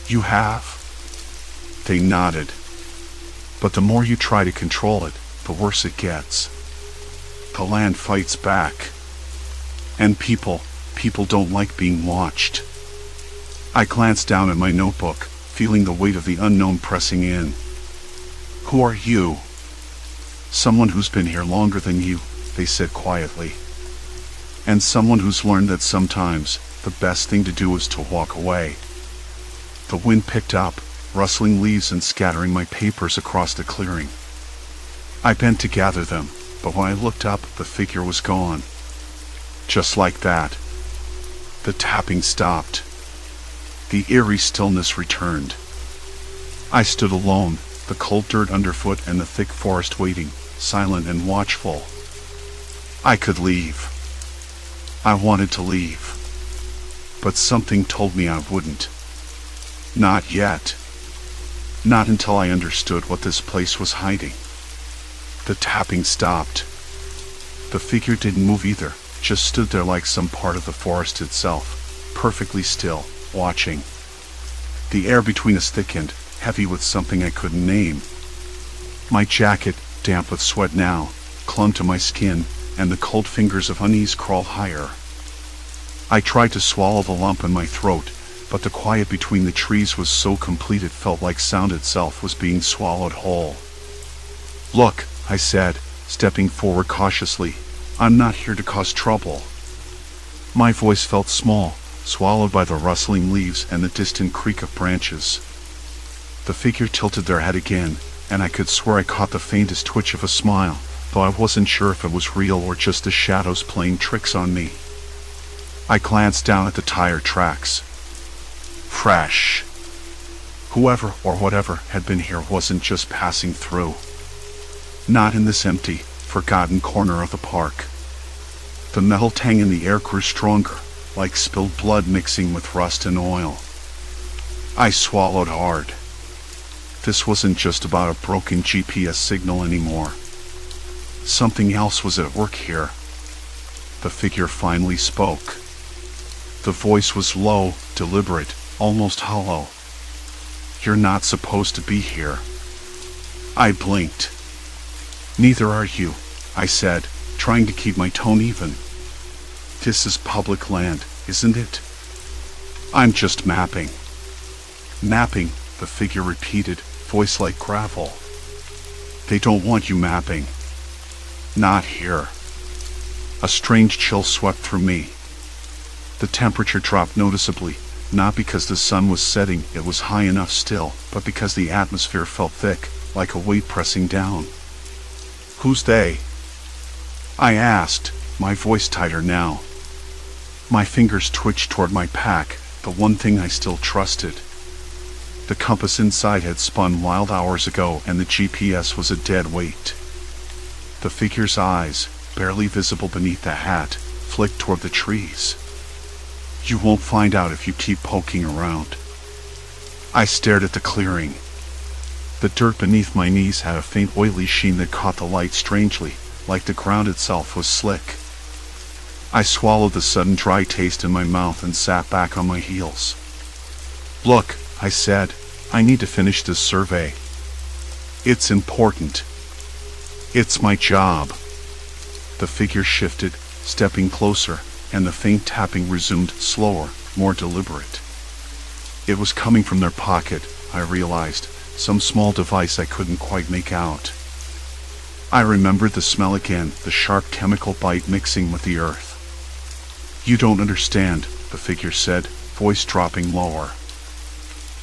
You have? They nodded. But the more you try to control it, the worse it gets. The land fights back. And people don't like being watched. I glanced down at my notebook, feeling the weight of the unknown pressing in. Who are you? Someone who's been here longer than you, they said quietly. And someone who's learned that sometimes the best thing to do is to walk away. The wind picked up, rustling leaves and scattering my papers across the clearing. I bent to gather them, but when I looked up, the figure was gone. Just like that. The tapping stopped. The eerie stillness returned. I stood alone, the cold dirt underfoot and the thick forest waiting, silent and watchful. I could leave. I wanted to leave. But something told me I wouldn't. Not yet. Not until I understood what this place was hiding. The tapping stopped. The figure didn't move either, just stood there like some part of the forest itself, perfectly still, watching. The air between us thickened, heavy with something I couldn't name. My jacket, damp with sweat now, clung to my skin, and the cold fingers of unease crawled higher. I tried to swallow the lump in my throat, but the quiet between the trees was so complete it felt like sound itself was being swallowed whole. Look, I said, stepping forward cautiously. I'm not here to cause trouble. My voice felt small, swallowed by the rustling leaves and the distant creak of branches. The figure tilted their head again, and I could swear I caught the faintest twitch of a smile, though I wasn't sure if it was real or just the shadows playing tricks on me. I glanced down at the tire tracks. Fresh. Whoever or whatever had been here wasn't just passing through. Not in this empty, forgotten corner of the park. The metal tang in the air grew stronger, like spilled blood mixing with rust and oil. I swallowed hard. This wasn't just about a broken GPS signal anymore. Something else was at work here. The figure finally spoke. The voice was low, deliberate, almost hollow. You're not supposed to be here. I blinked. Neither are you, I said, trying to keep my tone even. This is public land, isn't it? I'm just mapping. Mapping, the figure repeated, voice like gravel. They don't want you mapping. Not here. A strange chill swept through me. The temperature dropped noticeably, not because the sun was setting, it was high enough still, but because the atmosphere felt thick, like a weight pressing down. Who's they? I asked, my voice tighter now. My fingers twitched toward my pack, the one thing I still trusted. The compass inside had spun wild hours ago and the GPS was a dead weight. The figure's eyes, barely visible beneath the hat, flicked toward the trees. You won't find out if you keep poking around. I stared at the clearing. The dirt beneath my knees had a faint oily sheen that caught the light strangely, like the ground itself was slick. I swallowed the sudden dry taste in my mouth and sat back on my heels. Look, I said, I need to finish this survey. It's important. It's my job. The figure shifted, stepping closer, and the faint tapping resumed, slower, more deliberate. It was coming from their pocket, I realized, some small device I couldn't quite make out. I remembered the smell again, the sharp chemical bite mixing with the earth. You don't understand, the figure said, voice dropping lower.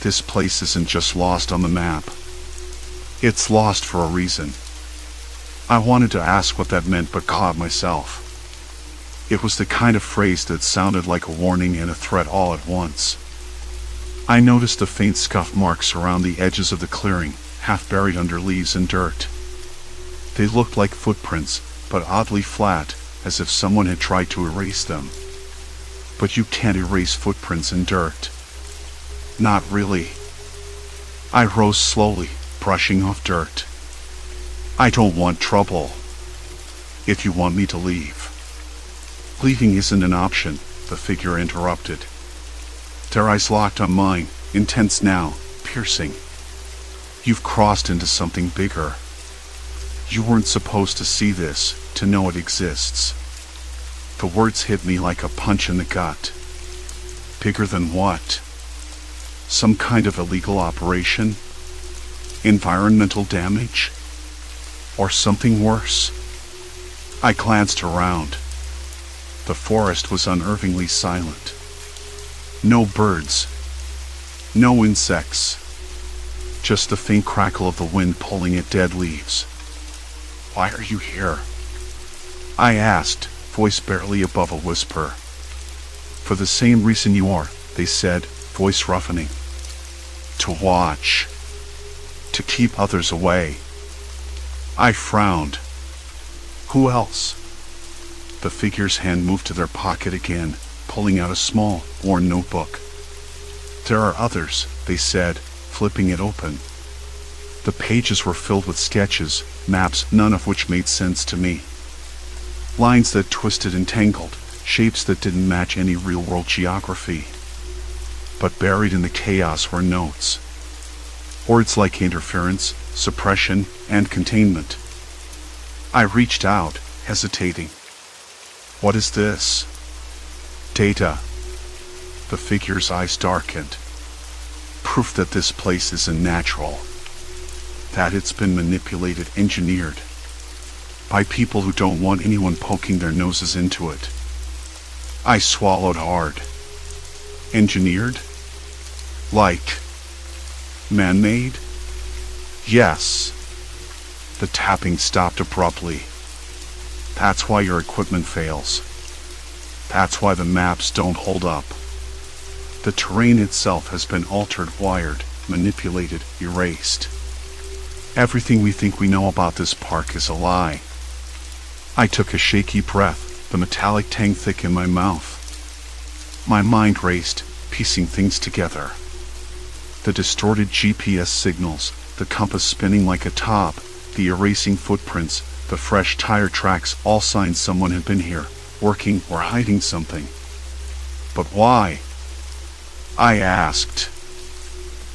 This place isn't just lost on the map. It's lost for a reason. I wanted to ask what that meant but caught myself. It was the kind of phrase that sounded like a warning and a threat all at once. I noticed the faint scuff marks around the edges of the clearing, half buried under leaves and dirt. They looked like footprints, but oddly flat, as if someone had tried to erase them. But you can't erase footprints in dirt. Not really. I rose slowly, brushing off dirt. I don't want trouble. If you want me to leave. Leaving isn't an option, the figure interrupted. Their eyes locked on mine, intense now, piercing. You've crossed into something bigger. You weren't supposed to see this, to know it exists. The words hit me like a punch in the gut. Bigger than what? Some kind of illegal operation? Environmental damage? Or something worse? I glanced around. The forest was unnervingly silent. No birds. No insects. Just the faint crackle of the wind pulling at dead leaves. Why are you here? I asked, voice barely above a whisper. For the same reason you are, they said, voice roughening. To watch. To keep others away. I frowned. Who else? The figure's hand moved to their pocket again, pulling out a small, worn notebook. There are others, they said, flipping it open. The pages were filled with sketches, maps, none of which made sense to me. Lines that twisted and tangled, shapes that didn't match any real-world geography. But buried in the chaos were notes. Words like interference, suppression, and containment. I reached out, hesitating. What is this? Data. The figure's eyes darkened. Proof that this place isn't natural. That it's been manipulated, engineered. By people who don't want anyone poking their noses into it. I swallowed hard. Engineered? Like man-made? Yes. The tapping stopped abruptly. That's why your equipment fails. That's why the maps don't hold up. The terrain itself has been altered, wired, manipulated, erased. Everything we think we know about this park is a lie. I took a shaky breath, the metallic tang thick in my mouth. My mind raced, piecing things together. The distorted GPS signals, the compass spinning like a top, the erasing footprints, the fresh tire tracks, all signs someone had been here, working or hiding something. But why? I asked.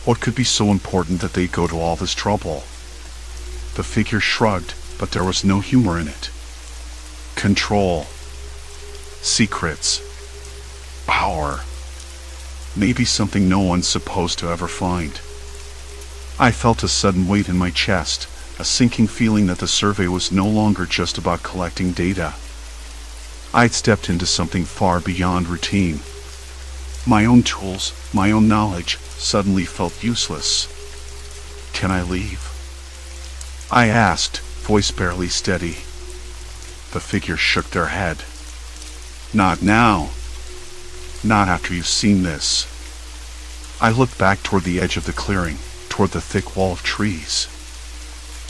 What could be so important that they'd go to all this trouble? The figure shrugged, but there was no humor in it. Control. Secrets. Power. Maybe something no one's supposed to ever find. I felt a sudden weight in my chest, a sinking feeling that the survey was no longer just about collecting data. I'd stepped into something far beyond routine. My own tools, my own knowledge, suddenly felt useless. Can I leave? I asked, voice barely steady. The figure shook their head. Not now. Not after you've seen this. I looked back toward the edge of the clearing, toward the thick wall of trees.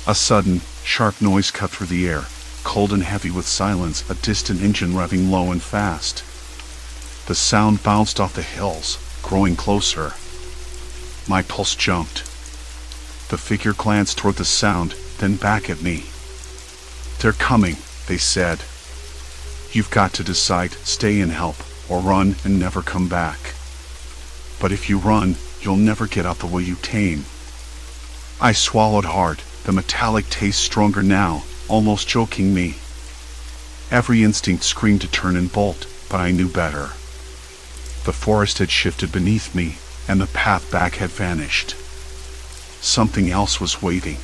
A sudden, sharp noise cut through the air, cold and heavy with silence, a distant engine revving low and fast. The sound bounced off the hills, growing closer. My pulse jumped. The figure glanced toward the sound, then back at me. They're coming, they said. You've got to decide, stay and help, or run and never come back. But if you run, you'll never get out the way you came. I swallowed hard, the metallic taste stronger now, almost choking me. Every instinct screamed to turn and bolt, but I knew better. The forest had shifted beneath me, and the path back had vanished. Something else was waiting.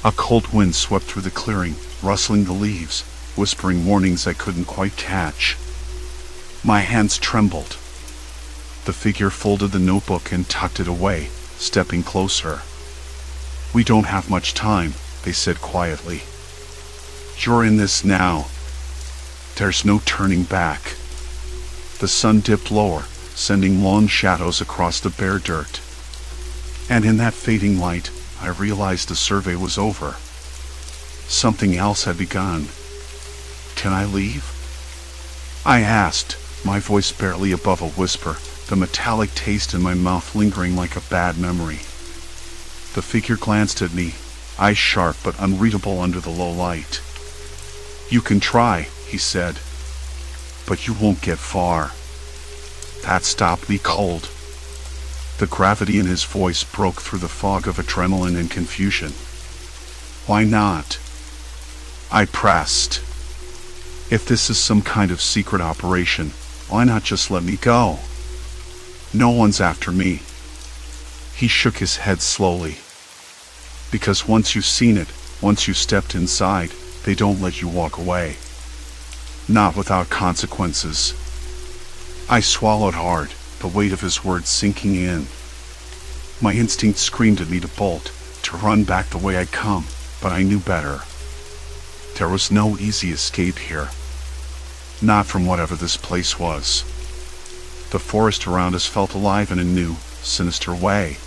A cold wind swept through the clearing, rustling the leaves, whispering warnings I couldn't quite catch. My hands trembled. The figure folded the notebook and tucked it away, stepping closer. We don't have much time, they said quietly. You're in this now. There's no turning back. The sun dipped lower, sending long shadows across the bare dirt. And in that fading light, I realized the survey was over. Something else had begun. Can I leave? I asked, my voice barely above a whisper, the metallic taste in my mouth lingering like a bad memory. The figure glanced at me, eyes sharp but unreadable under the low light. "You can try," he said, "but you won't get far." That stopped me cold. The gravity in his voice broke through the fog of adrenaline and confusion. "Why not?" I pressed. "If this is some kind of secret operation, why not just let me go? No one's after me." He shook his head slowly. "Because once you've seen it, once you stepped inside, they don't let you walk away. Not without consequences." I swallowed hard, the weight of his words sinking in. My instinct screamed at me to bolt, to run back the way I'd come, but I knew better. There was no easy escape here. Not from whatever this place was. The forest around us felt alive in a new, sinister way.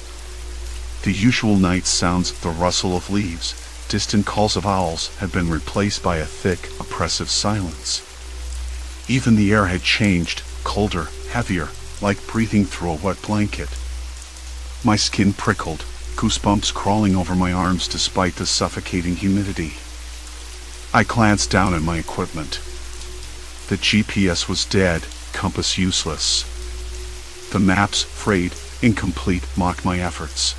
The usual night sounds, the rustle of leaves, distant calls of owls, had been replaced by a thick, oppressive silence. Even the air had changed, colder, heavier, like breathing through a wet blanket. My skin prickled, goosebumps crawling over my arms despite the suffocating humidity. I glanced down at my equipment. The GPS was dead, compass useless. The maps, frayed, incomplete, mocked my efforts.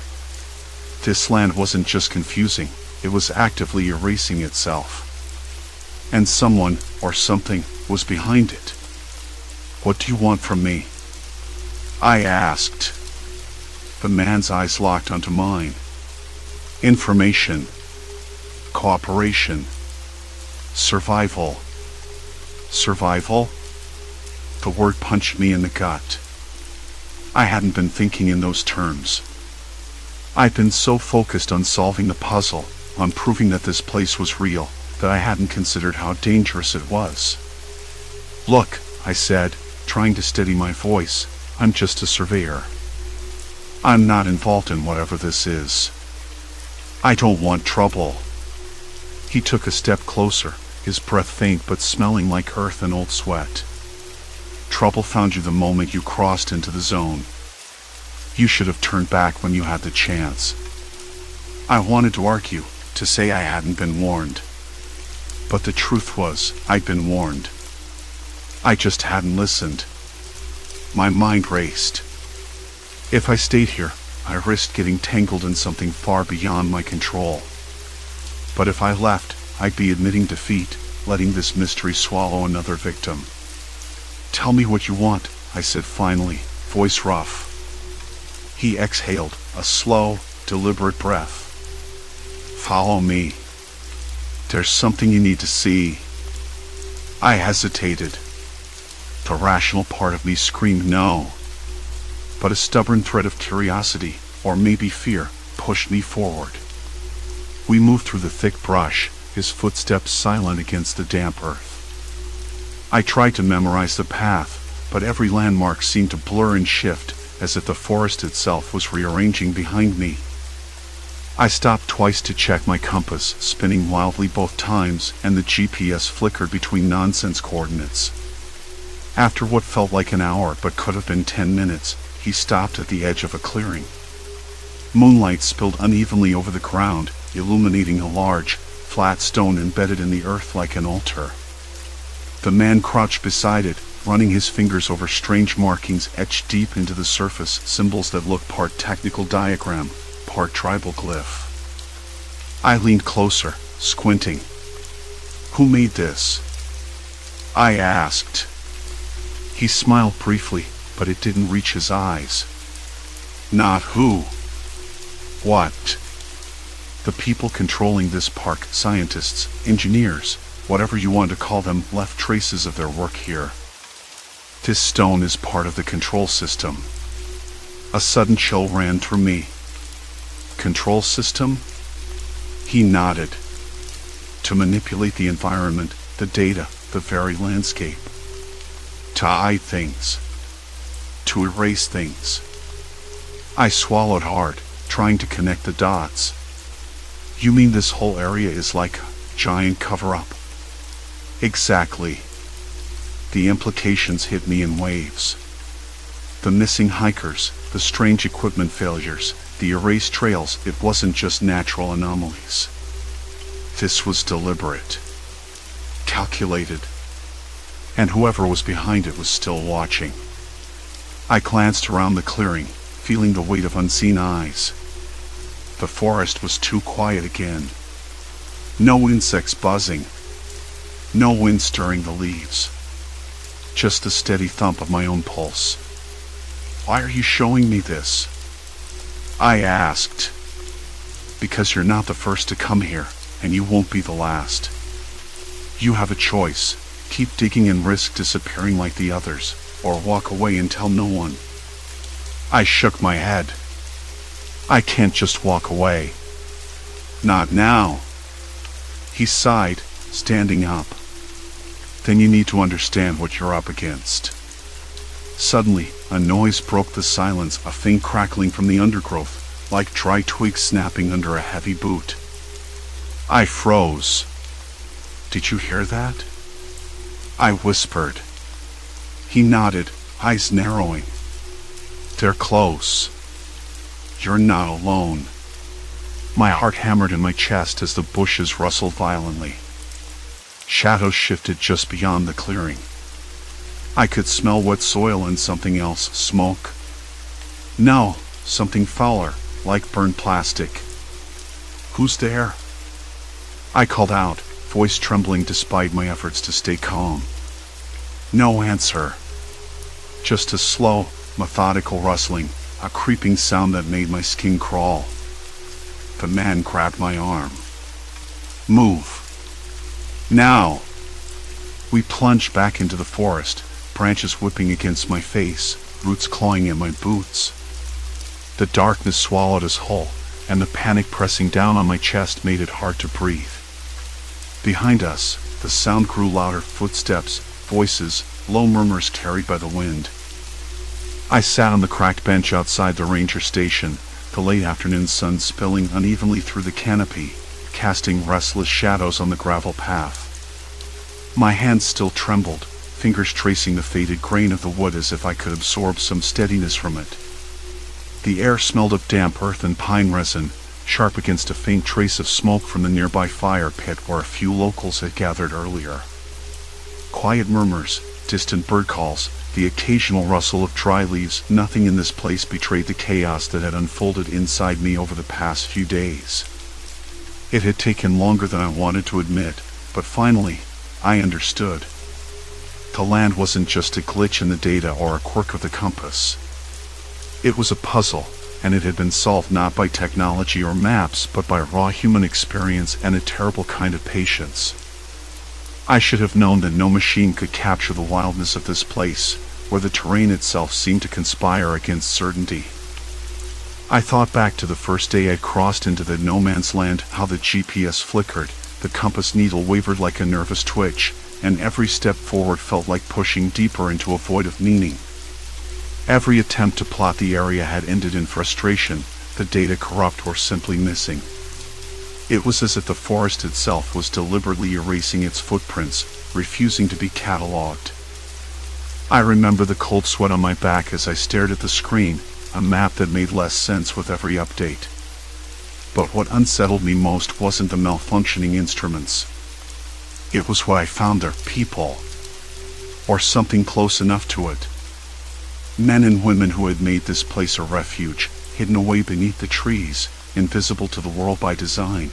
This land wasn't just confusing, it was actively erasing itself. And someone, or something, was behind it. "What do you want from me?" I asked. The man's eyes locked onto mine. "Information. Cooperation. Survival." Survival? The word punched me in the gut. I hadn't been thinking in those terms. I'd been so focused on solving the puzzle, on proving that this place was real, that I hadn't considered how dangerous it was. "Look," I said, trying to steady my voice, "I'm just a surveyor. I'm not involved in whatever this is. I don't want trouble." He took a step closer, his breath faint but smelling like earth and old sweat. "Trouble found you the moment you crossed into the zone. You should have turned back when you had the chance." I wanted to argue, to say I hadn't been warned. But the truth was, I'd been warned. I just hadn't listened. My mind raced. If I stayed here, I risked getting tangled in something far beyond my control. But if I left, I'd be admitting defeat, letting this mystery swallow another victim. "Tell me what you want," I said finally, voice rough. He exhaled, a slow, deliberate breath. "Follow me. There's something you need to see." I hesitated. The rational part of me screamed no. But a stubborn thread of curiosity, or maybe fear, pushed me forward. We moved through the thick brush, his footsteps silent against the damp earth. I tried to memorize the path, but every landmark seemed to blur and shift, as if the forest itself was rearranging behind me. I stopped twice to check my compass, spinning wildly both times, and the GPS flickered between nonsense coordinates. After what felt like an hour but could have been 10 minutes, he stopped at the edge of a clearing. Moonlight spilled unevenly over the ground, illuminating a large, flat stone embedded in the earth like an altar. The man crouched beside it, running his fingers over strange markings etched deep into the surface, symbols that looked part technical diagram, part tribal glyph. I leaned closer, squinting. "Who made this?" I asked. He smiled briefly, but it didn't reach his eyes. "Not who. What?" "The people controlling this park, scientists, engineers, whatever you want to call them, left traces of their work here. This stone is part of the control system." A sudden chill ran through me. "Control system?" He nodded. "To manipulate the environment, the data, the very landscape. To hide things. To erase things." I swallowed hard, trying to connect the dots. "You mean this whole area is like a giant cover-up?" "Exactly." The implications hit me in waves. The missing hikers, the strange equipment failures, the erased trails, it wasn't just natural anomalies. This was deliberate, calculated, and whoever was behind it was still watching. I glanced around the clearing, feeling the weight of unseen eyes. The forest was too quiet again. No insects buzzing, no wind stirring the leaves. Just the steady thump of my own pulse. "Why are you showing me this?" I asked. "Because you're not the first to come here, and you won't be the last. You have a choice. Keep digging and risk disappearing like the others, or walk away and tell no one." I shook my head. "I can't just walk away. Not now." He sighed, standing up. "Then you need to understand what you're up against." Suddenly, a noise broke the silence, a faint crackling from the undergrowth, like dry twigs snapping under a heavy boot. I froze. "Did you hear that?" I whispered. He nodded, eyes narrowing. "They're close. You're not alone." My heart hammered in my chest as the bushes rustled violently. Shadows shifted just beyond the clearing. I could smell wet soil and something else, smoke. No, something fouler, like burned plastic. "Who's there?" I called out, voice trembling despite my efforts to stay calm. No answer. Just a slow, methodical rustling, a creeping sound that made my skin crawl. The man grabbed my arm. "Move. Now!" We plunged back into the forest, branches whipping against my face, roots clawing at my boots. The darkness swallowed us whole, and the panic pressing down on my chest made it hard to breathe. Behind us, the sound grew louder, footsteps, voices, low murmurs carried by the wind. I sat on the cracked bench outside the ranger station, the late afternoon sun spilling unevenly through the canopy, casting restless shadows on the gravel path. My hands still trembled, fingers tracing the faded grain of the wood as if I could absorb some steadiness from it. The air smelled of damp earth and pine resin, sharp against a faint trace of smoke from the nearby fire pit where a few locals had gathered earlier. Quiet murmurs, distant bird calls, the occasional rustle of dry leaves, nothing in this place betrayed the chaos that had unfolded inside me over the past few days. It had taken longer than I wanted to admit, but finally, I understood. The land wasn't just a glitch in the data or a quirk of the compass. It was a puzzle, and it had been solved not by technology or maps, but by raw human experience and a terrible kind of patience. I should have known that no machine could capture the wildness of this place, where the terrain itself seemed to conspire against certainty. I thought back to the first day I'd crossed into the no-man's land, how the GPS flickered, the compass needle wavered like a nervous twitch, and every step forward felt like pushing deeper into a void of meaning. Every attempt to plot the area had ended in frustration, the data corrupt or simply missing. It was as if the forest itself was deliberately erasing its footprints, refusing to be catalogued. I remember the cold sweat on my back as I stared at the screen, a map that made less sense with every update. But what unsettled me most wasn't the malfunctioning instruments. It was what I found there, people. Or something close enough to it. Men and women who had made this place a refuge, hidden away beneath the trees, invisible to the world by design.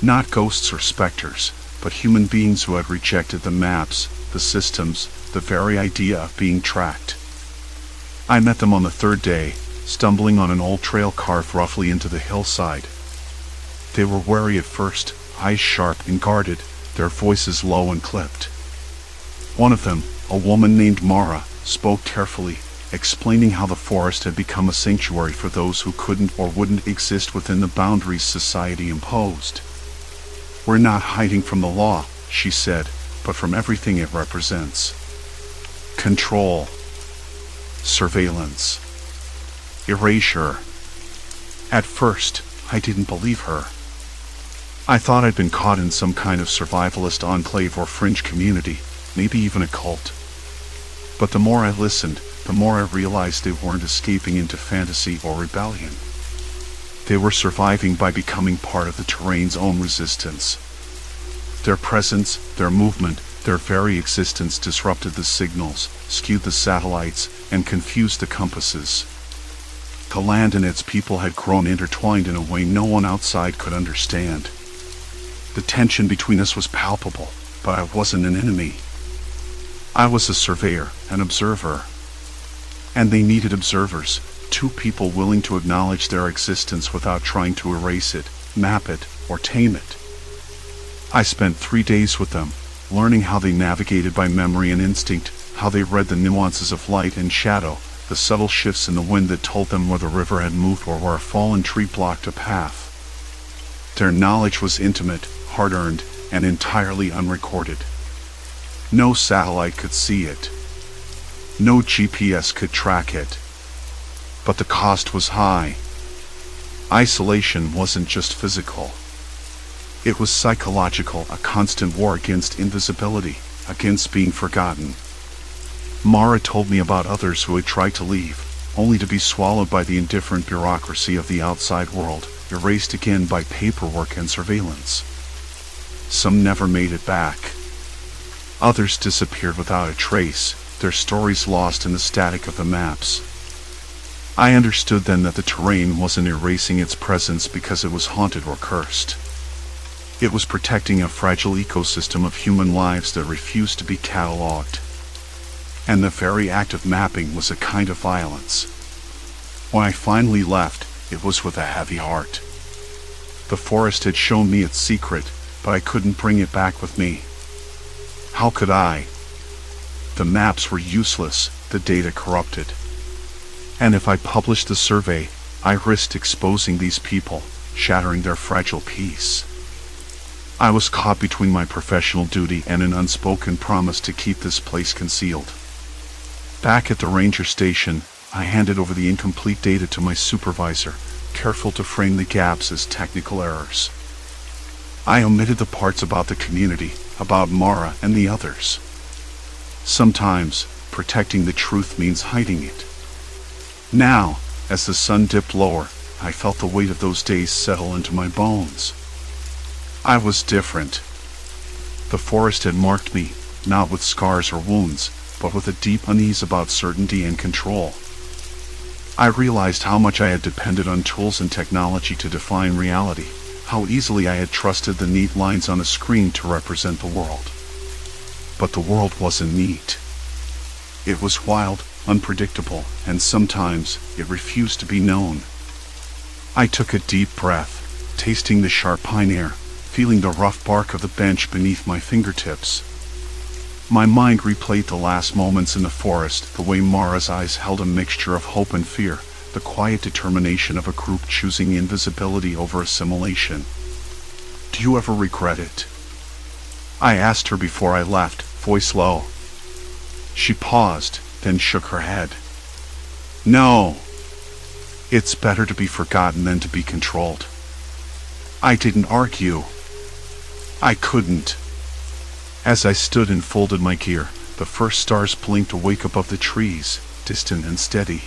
Not ghosts or specters, but human beings who had rejected the maps, the systems, the very idea of being tracked. I met them on the third day, stumbling on an old trail carved roughly into the hillside. They were wary at first, eyes sharp and guarded, their voices low and clipped. One of them, a woman named Mara, spoke carefully, explaining how the forest had become a sanctuary for those who couldn't or wouldn't exist within the boundaries society imposed. "We're not hiding from the law," she said, "but from everything it represents. Control, surveillance, erasure." At first, I didn't believe her. I thought I'd been caught in some kind of survivalist enclave or fringe community, maybe even a cult. But the more I listened, the more I realized they weren't escaping into fantasy or rebellion. They were surviving by becoming part of the terrain's own resistance. Their presence, their movement, their very existence disrupted the signals, skewed the satellites, and confused the compasses. The land and its people had grown intertwined in a way no one outside could understand. The tension between us was palpable, but I wasn't an enemy. I was a surveyor, an observer. And they needed observers, two people willing to acknowledge their existence without trying to erase it, map it, or tame it. I spent 3 days with them, learning how they navigated by memory and instinct, how they read the nuances of light and shadow, the subtle shifts in the wind that told them where the river had moved or where a fallen tree blocked a path. Their knowledge was intimate, hard-earned, and entirely unrecorded. No satellite could see it. No GPS could track it. But the cost was high. Isolation wasn't just physical. It was psychological, a constant war against invisibility, against being forgotten. Mara told me about others who had tried to leave, only to be swallowed by the indifferent bureaucracy of the outside world, erased again by paperwork and surveillance. Some never made it back. Others disappeared without a trace, their stories lost in the static of the maps. I understood then that the terrain wasn't erasing its presence because it was haunted or cursed. It was protecting a fragile ecosystem of human lives that refused to be catalogued. And the very act of mapping was a kind of violence. When I finally left, it was with a heavy heart. The forest had shown me its secret, but I couldn't bring it back with me. How could I? The maps were useless, the data corrupted. And if I published the survey, I risked exposing these people, shattering their fragile peace. I was caught between my professional duty and an unspoken promise to keep this place concealed. Back at the ranger station, I handed over the incomplete data to my supervisor, careful to frame the gaps as technical errors. I omitted the parts about the community, about Mara and the others. Sometimes, protecting the truth means hiding it. Now, as the sun dipped lower, I felt the weight of those days settle into my bones. I was different. The forest had marked me, not with scars or wounds, but with a deep unease about certainty and control. I realized how much I had depended on tools and technology to define reality, how easily I had trusted the neat lines on a screen to represent the world. But the world wasn't neat. It was wild, unpredictable, and sometimes it refused to be known. I took a deep breath, tasting the sharp pine air, feeling the rough bark of the bench beneath my fingertips. My mind replayed the last moments in the forest, the way Mara's eyes held a mixture of hope and fear, the quiet determination of a group choosing invisibility over assimilation. "Do you ever regret it?" I asked her before I left, voice low. She paused, then shook her head. "No. It's better to be forgotten than to be controlled." I didn't argue. I couldn't. As I stood and folded my gear, the first stars blinked awake above the trees, distant and steady.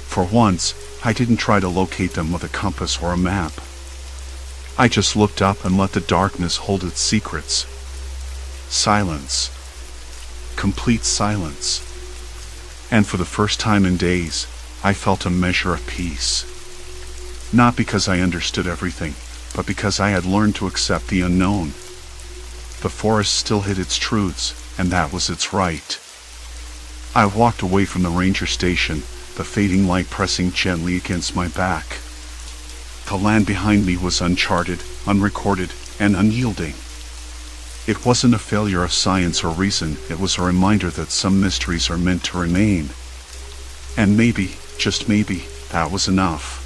For once, I didn't try to locate them with a compass or a map. I just looked up and let the darkness hold its secrets. Silence. Complete silence. And for the first time in days, I felt a measure of peace. Not because I understood everything, but because I had learned to accept the unknown. The forest still hid its truths, and that was its right. I walked away from the ranger station, the fading light pressing gently against my back. The land behind me was uncharted, unrecorded, and unyielding. It wasn't a failure of science or reason, it was a reminder that some mysteries are meant to remain. And maybe, just maybe, that was enough.